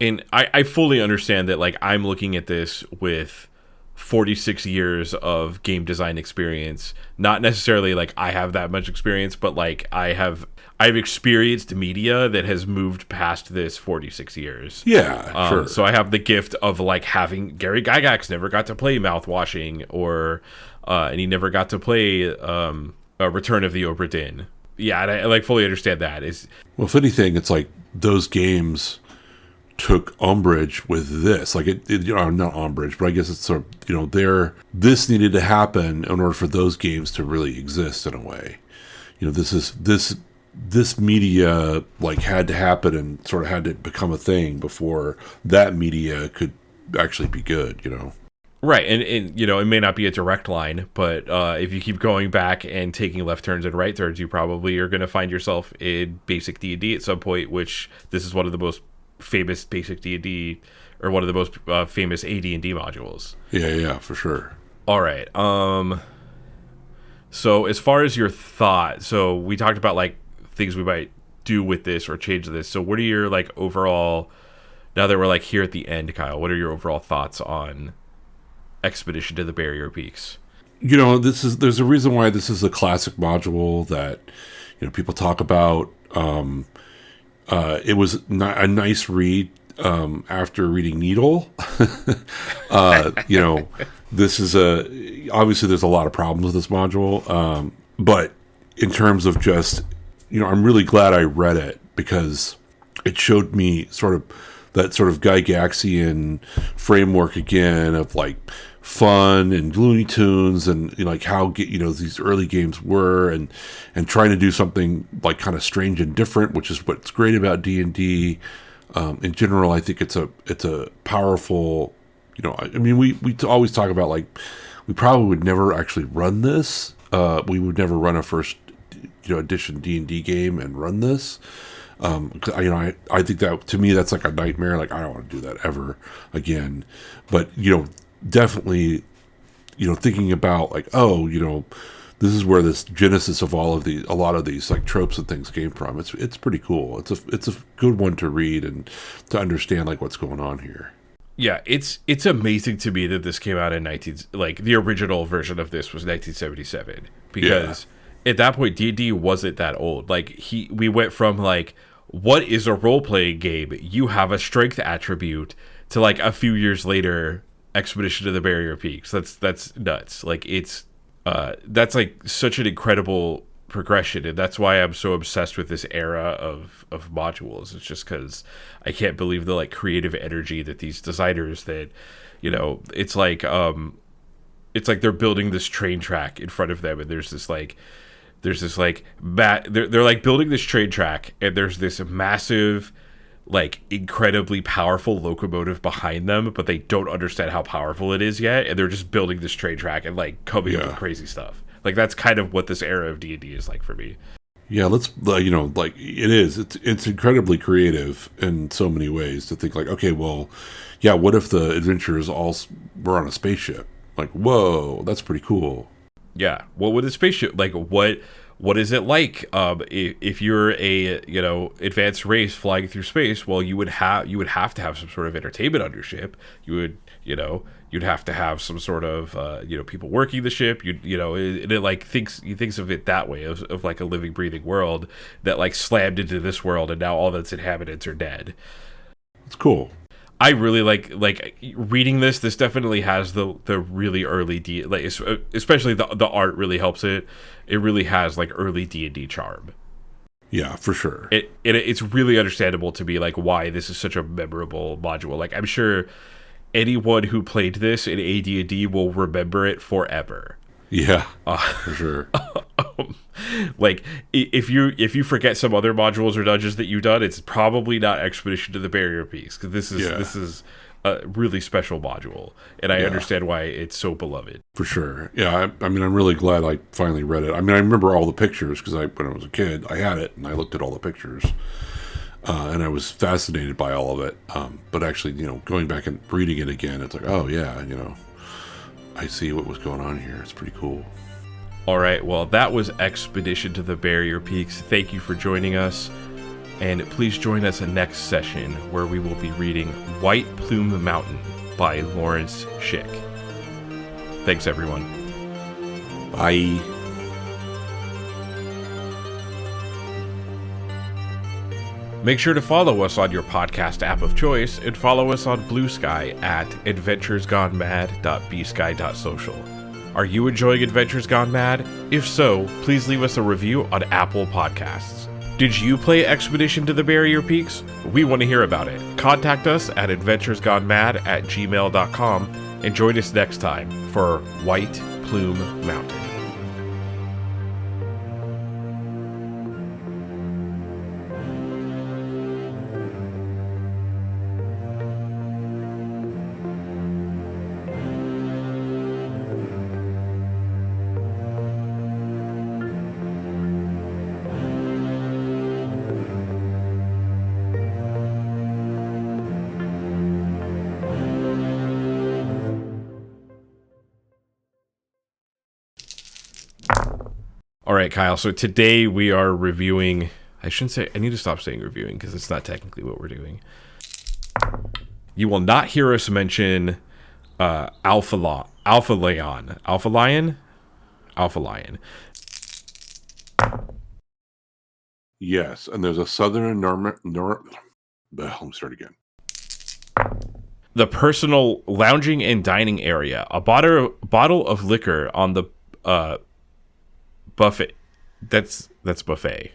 A: and I fully understand that like I'm looking at this with 46 years of game design experience. Not necessarily like I have that much experience, but like I've experienced media that has moved past this 46 years.
B: Yeah, sure.
A: So I have the gift of like having Gary Gygax never got to play Mouthwashing, or and he never got to play Return of the Obra Dinn. Yeah, and I like fully understand that.
B: Well, if anything, it's like those games took umbrage with this. Like not umbrage, but I guess it's sort of, this needed to happen in order for those games to really exist in a way. This this media like had to happen and sort of had to become a thing before that media could actually be good, you know.
A: Right, and it may not be a direct line, but if you keep going back and taking left turns and right turns, you probably are going to find yourself in basic D&D at some point, which this is one of the most famous basic D&D, or one of the most famous AD&D modules.
B: Yeah, for sure.
A: All right. So as far as your thought, so we talked about like things we might do with this or change this. So what are your like overall, now that we're like here at the end, Kyle, what are your overall thoughts on Expedition to the Barrier Peaks?
B: You know, there's a reason why this is a classic module that, you know, people talk about. It was a nice read after reading Needle. You know, this is obviously there's a lot of problems with this module, but in terms of just, you know, I'm really glad I read it because it showed me sort of that sort of Gygaxian framework again of like fun and Looney Tunes and, you know, like how, you know, these early games were, and trying to do something like kind of strange and different, which is what's great about D&D. In general, I think it's a powerful, you know, I mean, we always talk about like, we probably would never actually run this. We would never run a first, you know, edition D&D game and run this. You know, I think that, to me, that's like a nightmare. Like, I don't want to do that ever again. But, you know, definitely, you know, thinking about like, oh, you know, this is where this genesis of a lot of these like tropes and things came from. It's pretty cool. It's a good one to read and to understand like what's going on here.
A: Yeah, it's amazing to me that this came out in the original version of this was 1977, because at that point D&D wasn't that old. Like we went from like, what is a role-playing game? You have a strength attribute, to like a few years later, Expedition to the Barrier Peaks. That's nuts. Like that's like such an incredible progression, and that's why I'm so obsessed with this era of modules. It's just because I can't believe the like creative energy that these designers, that, you know, it's like they're building this train track in front of them, and there's this like they're like building this train track, and there's this massive, like incredibly powerful locomotive behind them, but they don't understand how powerful it is yet, and they're just building this train track and like coming up with crazy stuff. Like that's kind of what this era of D&D is like for me.
B: Yeah, let's you know, like it's incredibly creative in so many ways to think like, okay, well, yeah, what if the adventurers all were on a spaceship? Like, whoa, that's pretty cool.
A: Yeah, what would a spaceship, like what is it like if you're a, you know, advanced race flying through space? Well, you would have to have some sort of entertainment on your ship. You'd have to have some sort of you know, people working the ship. It like thinks of it that way, of like a living, breathing world that like slammed into this world, and now all of its inhabitants are dead.
B: It's cool.
A: I really like reading this. This definitely has the really early especially the art really helps it. It really has like early D&D charm.
B: Yeah, for sure.
A: It's really understandable to be like why this is such a memorable module. Like I'm sure anyone who played this in AD&D will remember it forever.
B: Yeah, for sure.
A: Like if you forget some other modules or dungeons that you've done, it's probably not Expedition to the Barrier Peaks, because this is a really special module, and I understand why it's so beloved.
B: For sure. Yeah, I mean, I'm really glad I finally read it. I mean, I remember all the pictures because when I was a kid, I had it and I looked at all the pictures, and I was fascinated by all of it. But actually, you know, going back and reading it again, it's like, oh yeah, you know, I see what was going on here. It's pretty cool.
A: All right, well, that was Expedition to the Barrier Peaks. Thank you for joining us, and please join us in next session where we will be reading White Plume Mountain by Lawrence Schick. Thanks, everyone.
B: Bye.
A: Make sure to follow us on your podcast app of choice, and follow us on Blue Sky at adventuresgonemad.bsky.social. Are you enjoying Adventures Gone Mad? If so, please leave us a review on Apple Podcasts. Did you play Expedition to the Barrier Peaks? We want to hear about it. Contact us at adventuresgonemad@gmail.com, and join us next time for White Plume Mountain. All right, Kyle. So today we are reviewing. I shouldn't say. I need to stop saying reviewing because it's not technically what we're doing. You will not hear us mention Alpha Lion.
B: Yes, and there's a southern let me start again.
A: The personal lounging and dining area. A bottle of liquor on the buffet. That's buffet.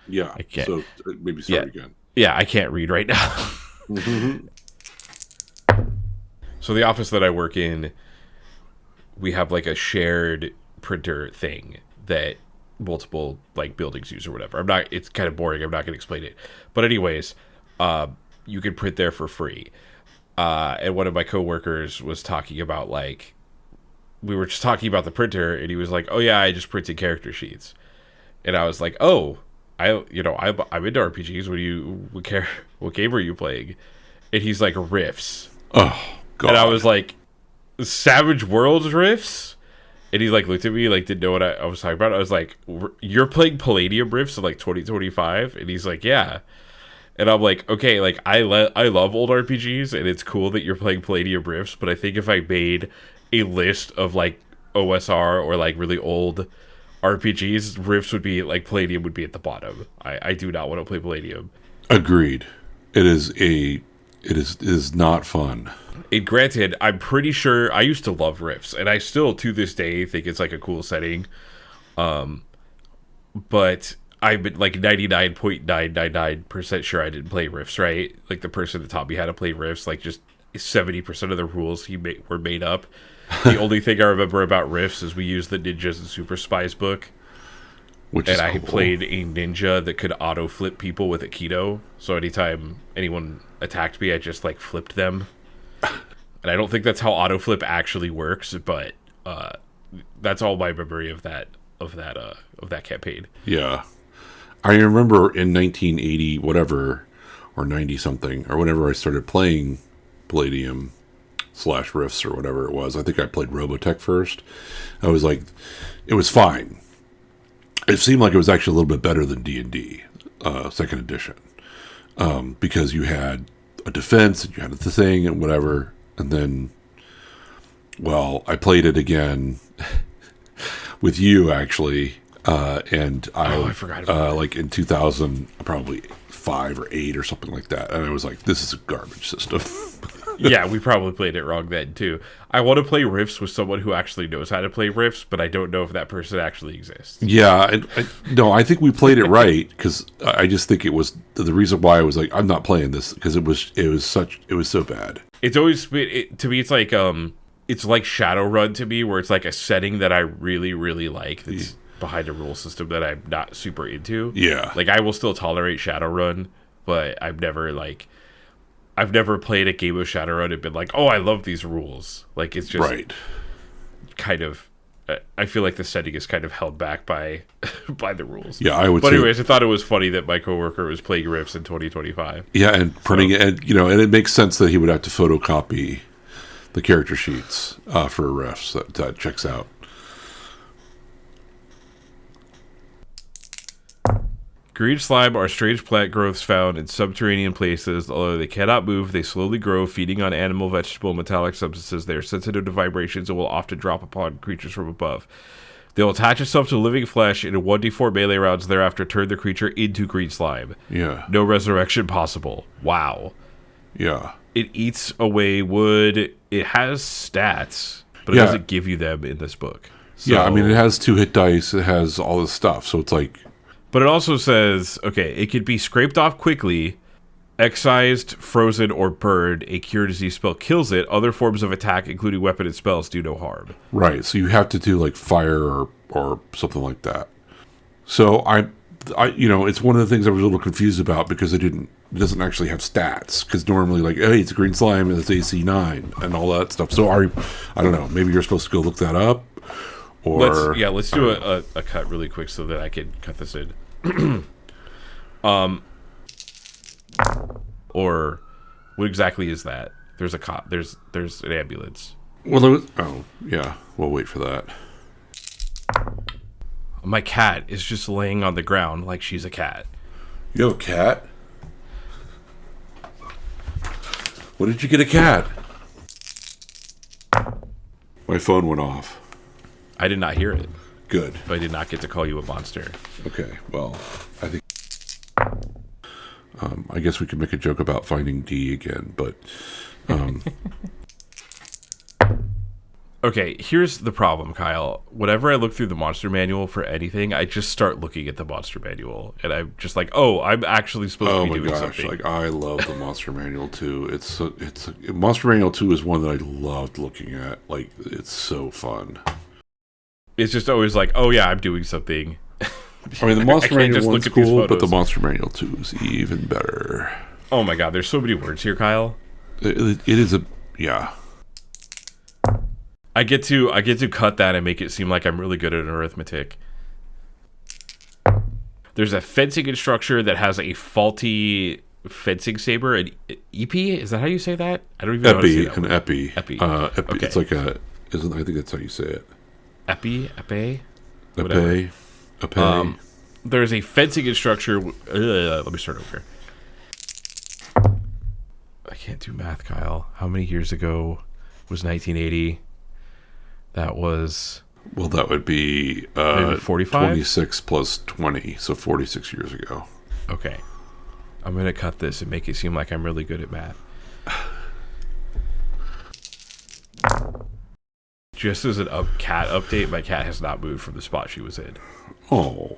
B: Yeah.
A: I can't.
B: So maybe start again.
A: Yeah, I can't read right now.
B: Mm-hmm.
A: So the office that I work in, we have like a shared printer thing that multiple like buildings use or whatever. It's kind of boring. I'm not going to explain it. But anyways, you can print there for free. And one of my coworkers was talking about like, we were just talking about the printer, and he was like, "Oh yeah, I just printed character sheets," and I was like, "Oh, I'm into RPGs. What game are you playing?" And he's like, "Riffs."
B: Oh God!
A: And I was like, "Savage Worlds Riffs?" And he like looked at me like didn't know what I was talking about. I was like, "You're playing Palladium Riffs in like 2025?" And he's like, "Yeah." And I'm like, okay, like I love old RPGs, and it's cool that you're playing Palladium Riffs, but I think if I made a list of like OSR or like really old RPGs, Riffs would be like Palladium would be at the bottom. I do not want to play Palladium.
B: Agreed. It is not fun.
A: And granted, I'm pretty sure I used to love Riffs, and I still to this day think it's like a cool setting. But I'm like 99.999% sure I didn't play Riffs right. Like the person that taught me how to play Riffs, like just 70% of the rules were made up. The only thing I remember about Riffs is we used the Ninjas and Super Spies book. I played a ninja that could auto flip people with a Aikido. So anytime anyone attacked me, I just like flipped them. And I don't think that's how auto flip actually works, but that's all my memory of that campaign.
B: Yeah. I remember in 1980 whatever or 90 something or whenever I started playing Palladium /Riffs or whatever it was. I think I played Robotech first. I was like, it was fine. It seemed like it was actually a little bit better than D&D, second edition, because you had a defense and you had the thing and whatever. And then, well, I played it again with you actually, and I
A: forgot about that.
B: like in 2000, probably 5 or 8 or something like that. And I was like, this is a garbage system.
A: Yeah, we probably played it wrong then too. I want to play Riffs with someone who actually knows how to play Riffs, but I don't know if that person actually exists.
B: Yeah, I think we played it right because I just think it was the reason why I was like, I'm not playing this because it was so bad.
A: It's always to me. It's like Shadowrun to me, where it's like a setting that I really really like. That's behind a rule system that I'm not super into.
B: Yeah,
A: like I will still tolerate Shadowrun, but I've never played a game of Shadowrun and been like, oh, I love these rules. Like, it's just kind of, I feel like the setting is kind of held back by the rules.
B: Yeah, I would.
A: But anyways, I thought it was funny that my coworker was playing Riffs in 2025.
B: Yeah, and printing it, and and it makes sense that he would have to photocopy the character sheets for Riffs. That checks out.
A: Green slime are strange plant growths found in subterranean places. Although they cannot move, they slowly grow, feeding on animal, vegetable, and metallic substances. They are sensitive to vibrations and will often drop upon creatures from above. They will attach itself to living flesh, and in 1d4 melee rounds thereafter turn the creature into green slime.
B: Yeah.
A: No resurrection possible. Wow.
B: Yeah.
A: It eats away wood. It has stats, but it doesn't give you them in this book. So,
B: yeah, I mean, it has 2 hit dice. It has all this stuff, so it's like...
A: But it also says, okay, it could be scraped off quickly, excised, frozen, or burned. A cure disease spell kills it. Other forms of attack, including weapon and spells, do no harm.
B: Right, so you have to do like fire or something like that. So I it's one of the things I was a little confused about because it doesn't actually have stats. Because normally, like, hey, it's a green slime and it's AC 9 and all that stuff. So I don't know. Maybe you're supposed to go look that up. Or
A: let's do a cut really quick so that I can cut this in. Or what exactly is that? There's a cop. There's an ambulance.
B: Well, we'll wait for that.
A: My cat is just laying on the ground like she's a cat.
B: You have a cat? What did you get a cat? My phone went off.
A: I did not hear it.
B: Good.
A: But I did not get to call you a monster.
B: Okay, well, I think... I guess we could make a joke about finding D again, but...
A: Okay, here's the problem, Kyle. Whenever I look through the monster manual for anything, I just start looking at the monster manual, and I'm just like, oh, I'm actually supposed to be doing something.
B: Like, I love the monster manual too. Monster manual 2 is one that I loved looking at. Like, it's so fun.
A: It's just always like, oh yeah, I'm doing something.
B: I mean, the monster manual 1's cool, but the monster manual 2 is even better.
A: Oh my god, there's so many words here, Kyle.
B: It is a... Yeah.
A: I get to cut that and make it seem like I'm really good at arithmetic. There's a fencing instructor that has a faulty fencing saber. An EP? Is that how you say that? I don't even know how to say that word.
B: Epi.
A: Epi.
B: Okay. It's like a... I think that's how you say it.
A: Epi?
B: Epi?
A: There's a fencing instructor... let me start over. I can't do math, Kyle. How many years ago was 1980? That was...
B: Well, that would be
A: 45?
B: 26 plus 20, so 46 years ago.
A: Okay. I'm going to cut this and make it seem like I'm really good at math. Just as an cat update, my cat has not moved from the spot she was in.
B: Oh.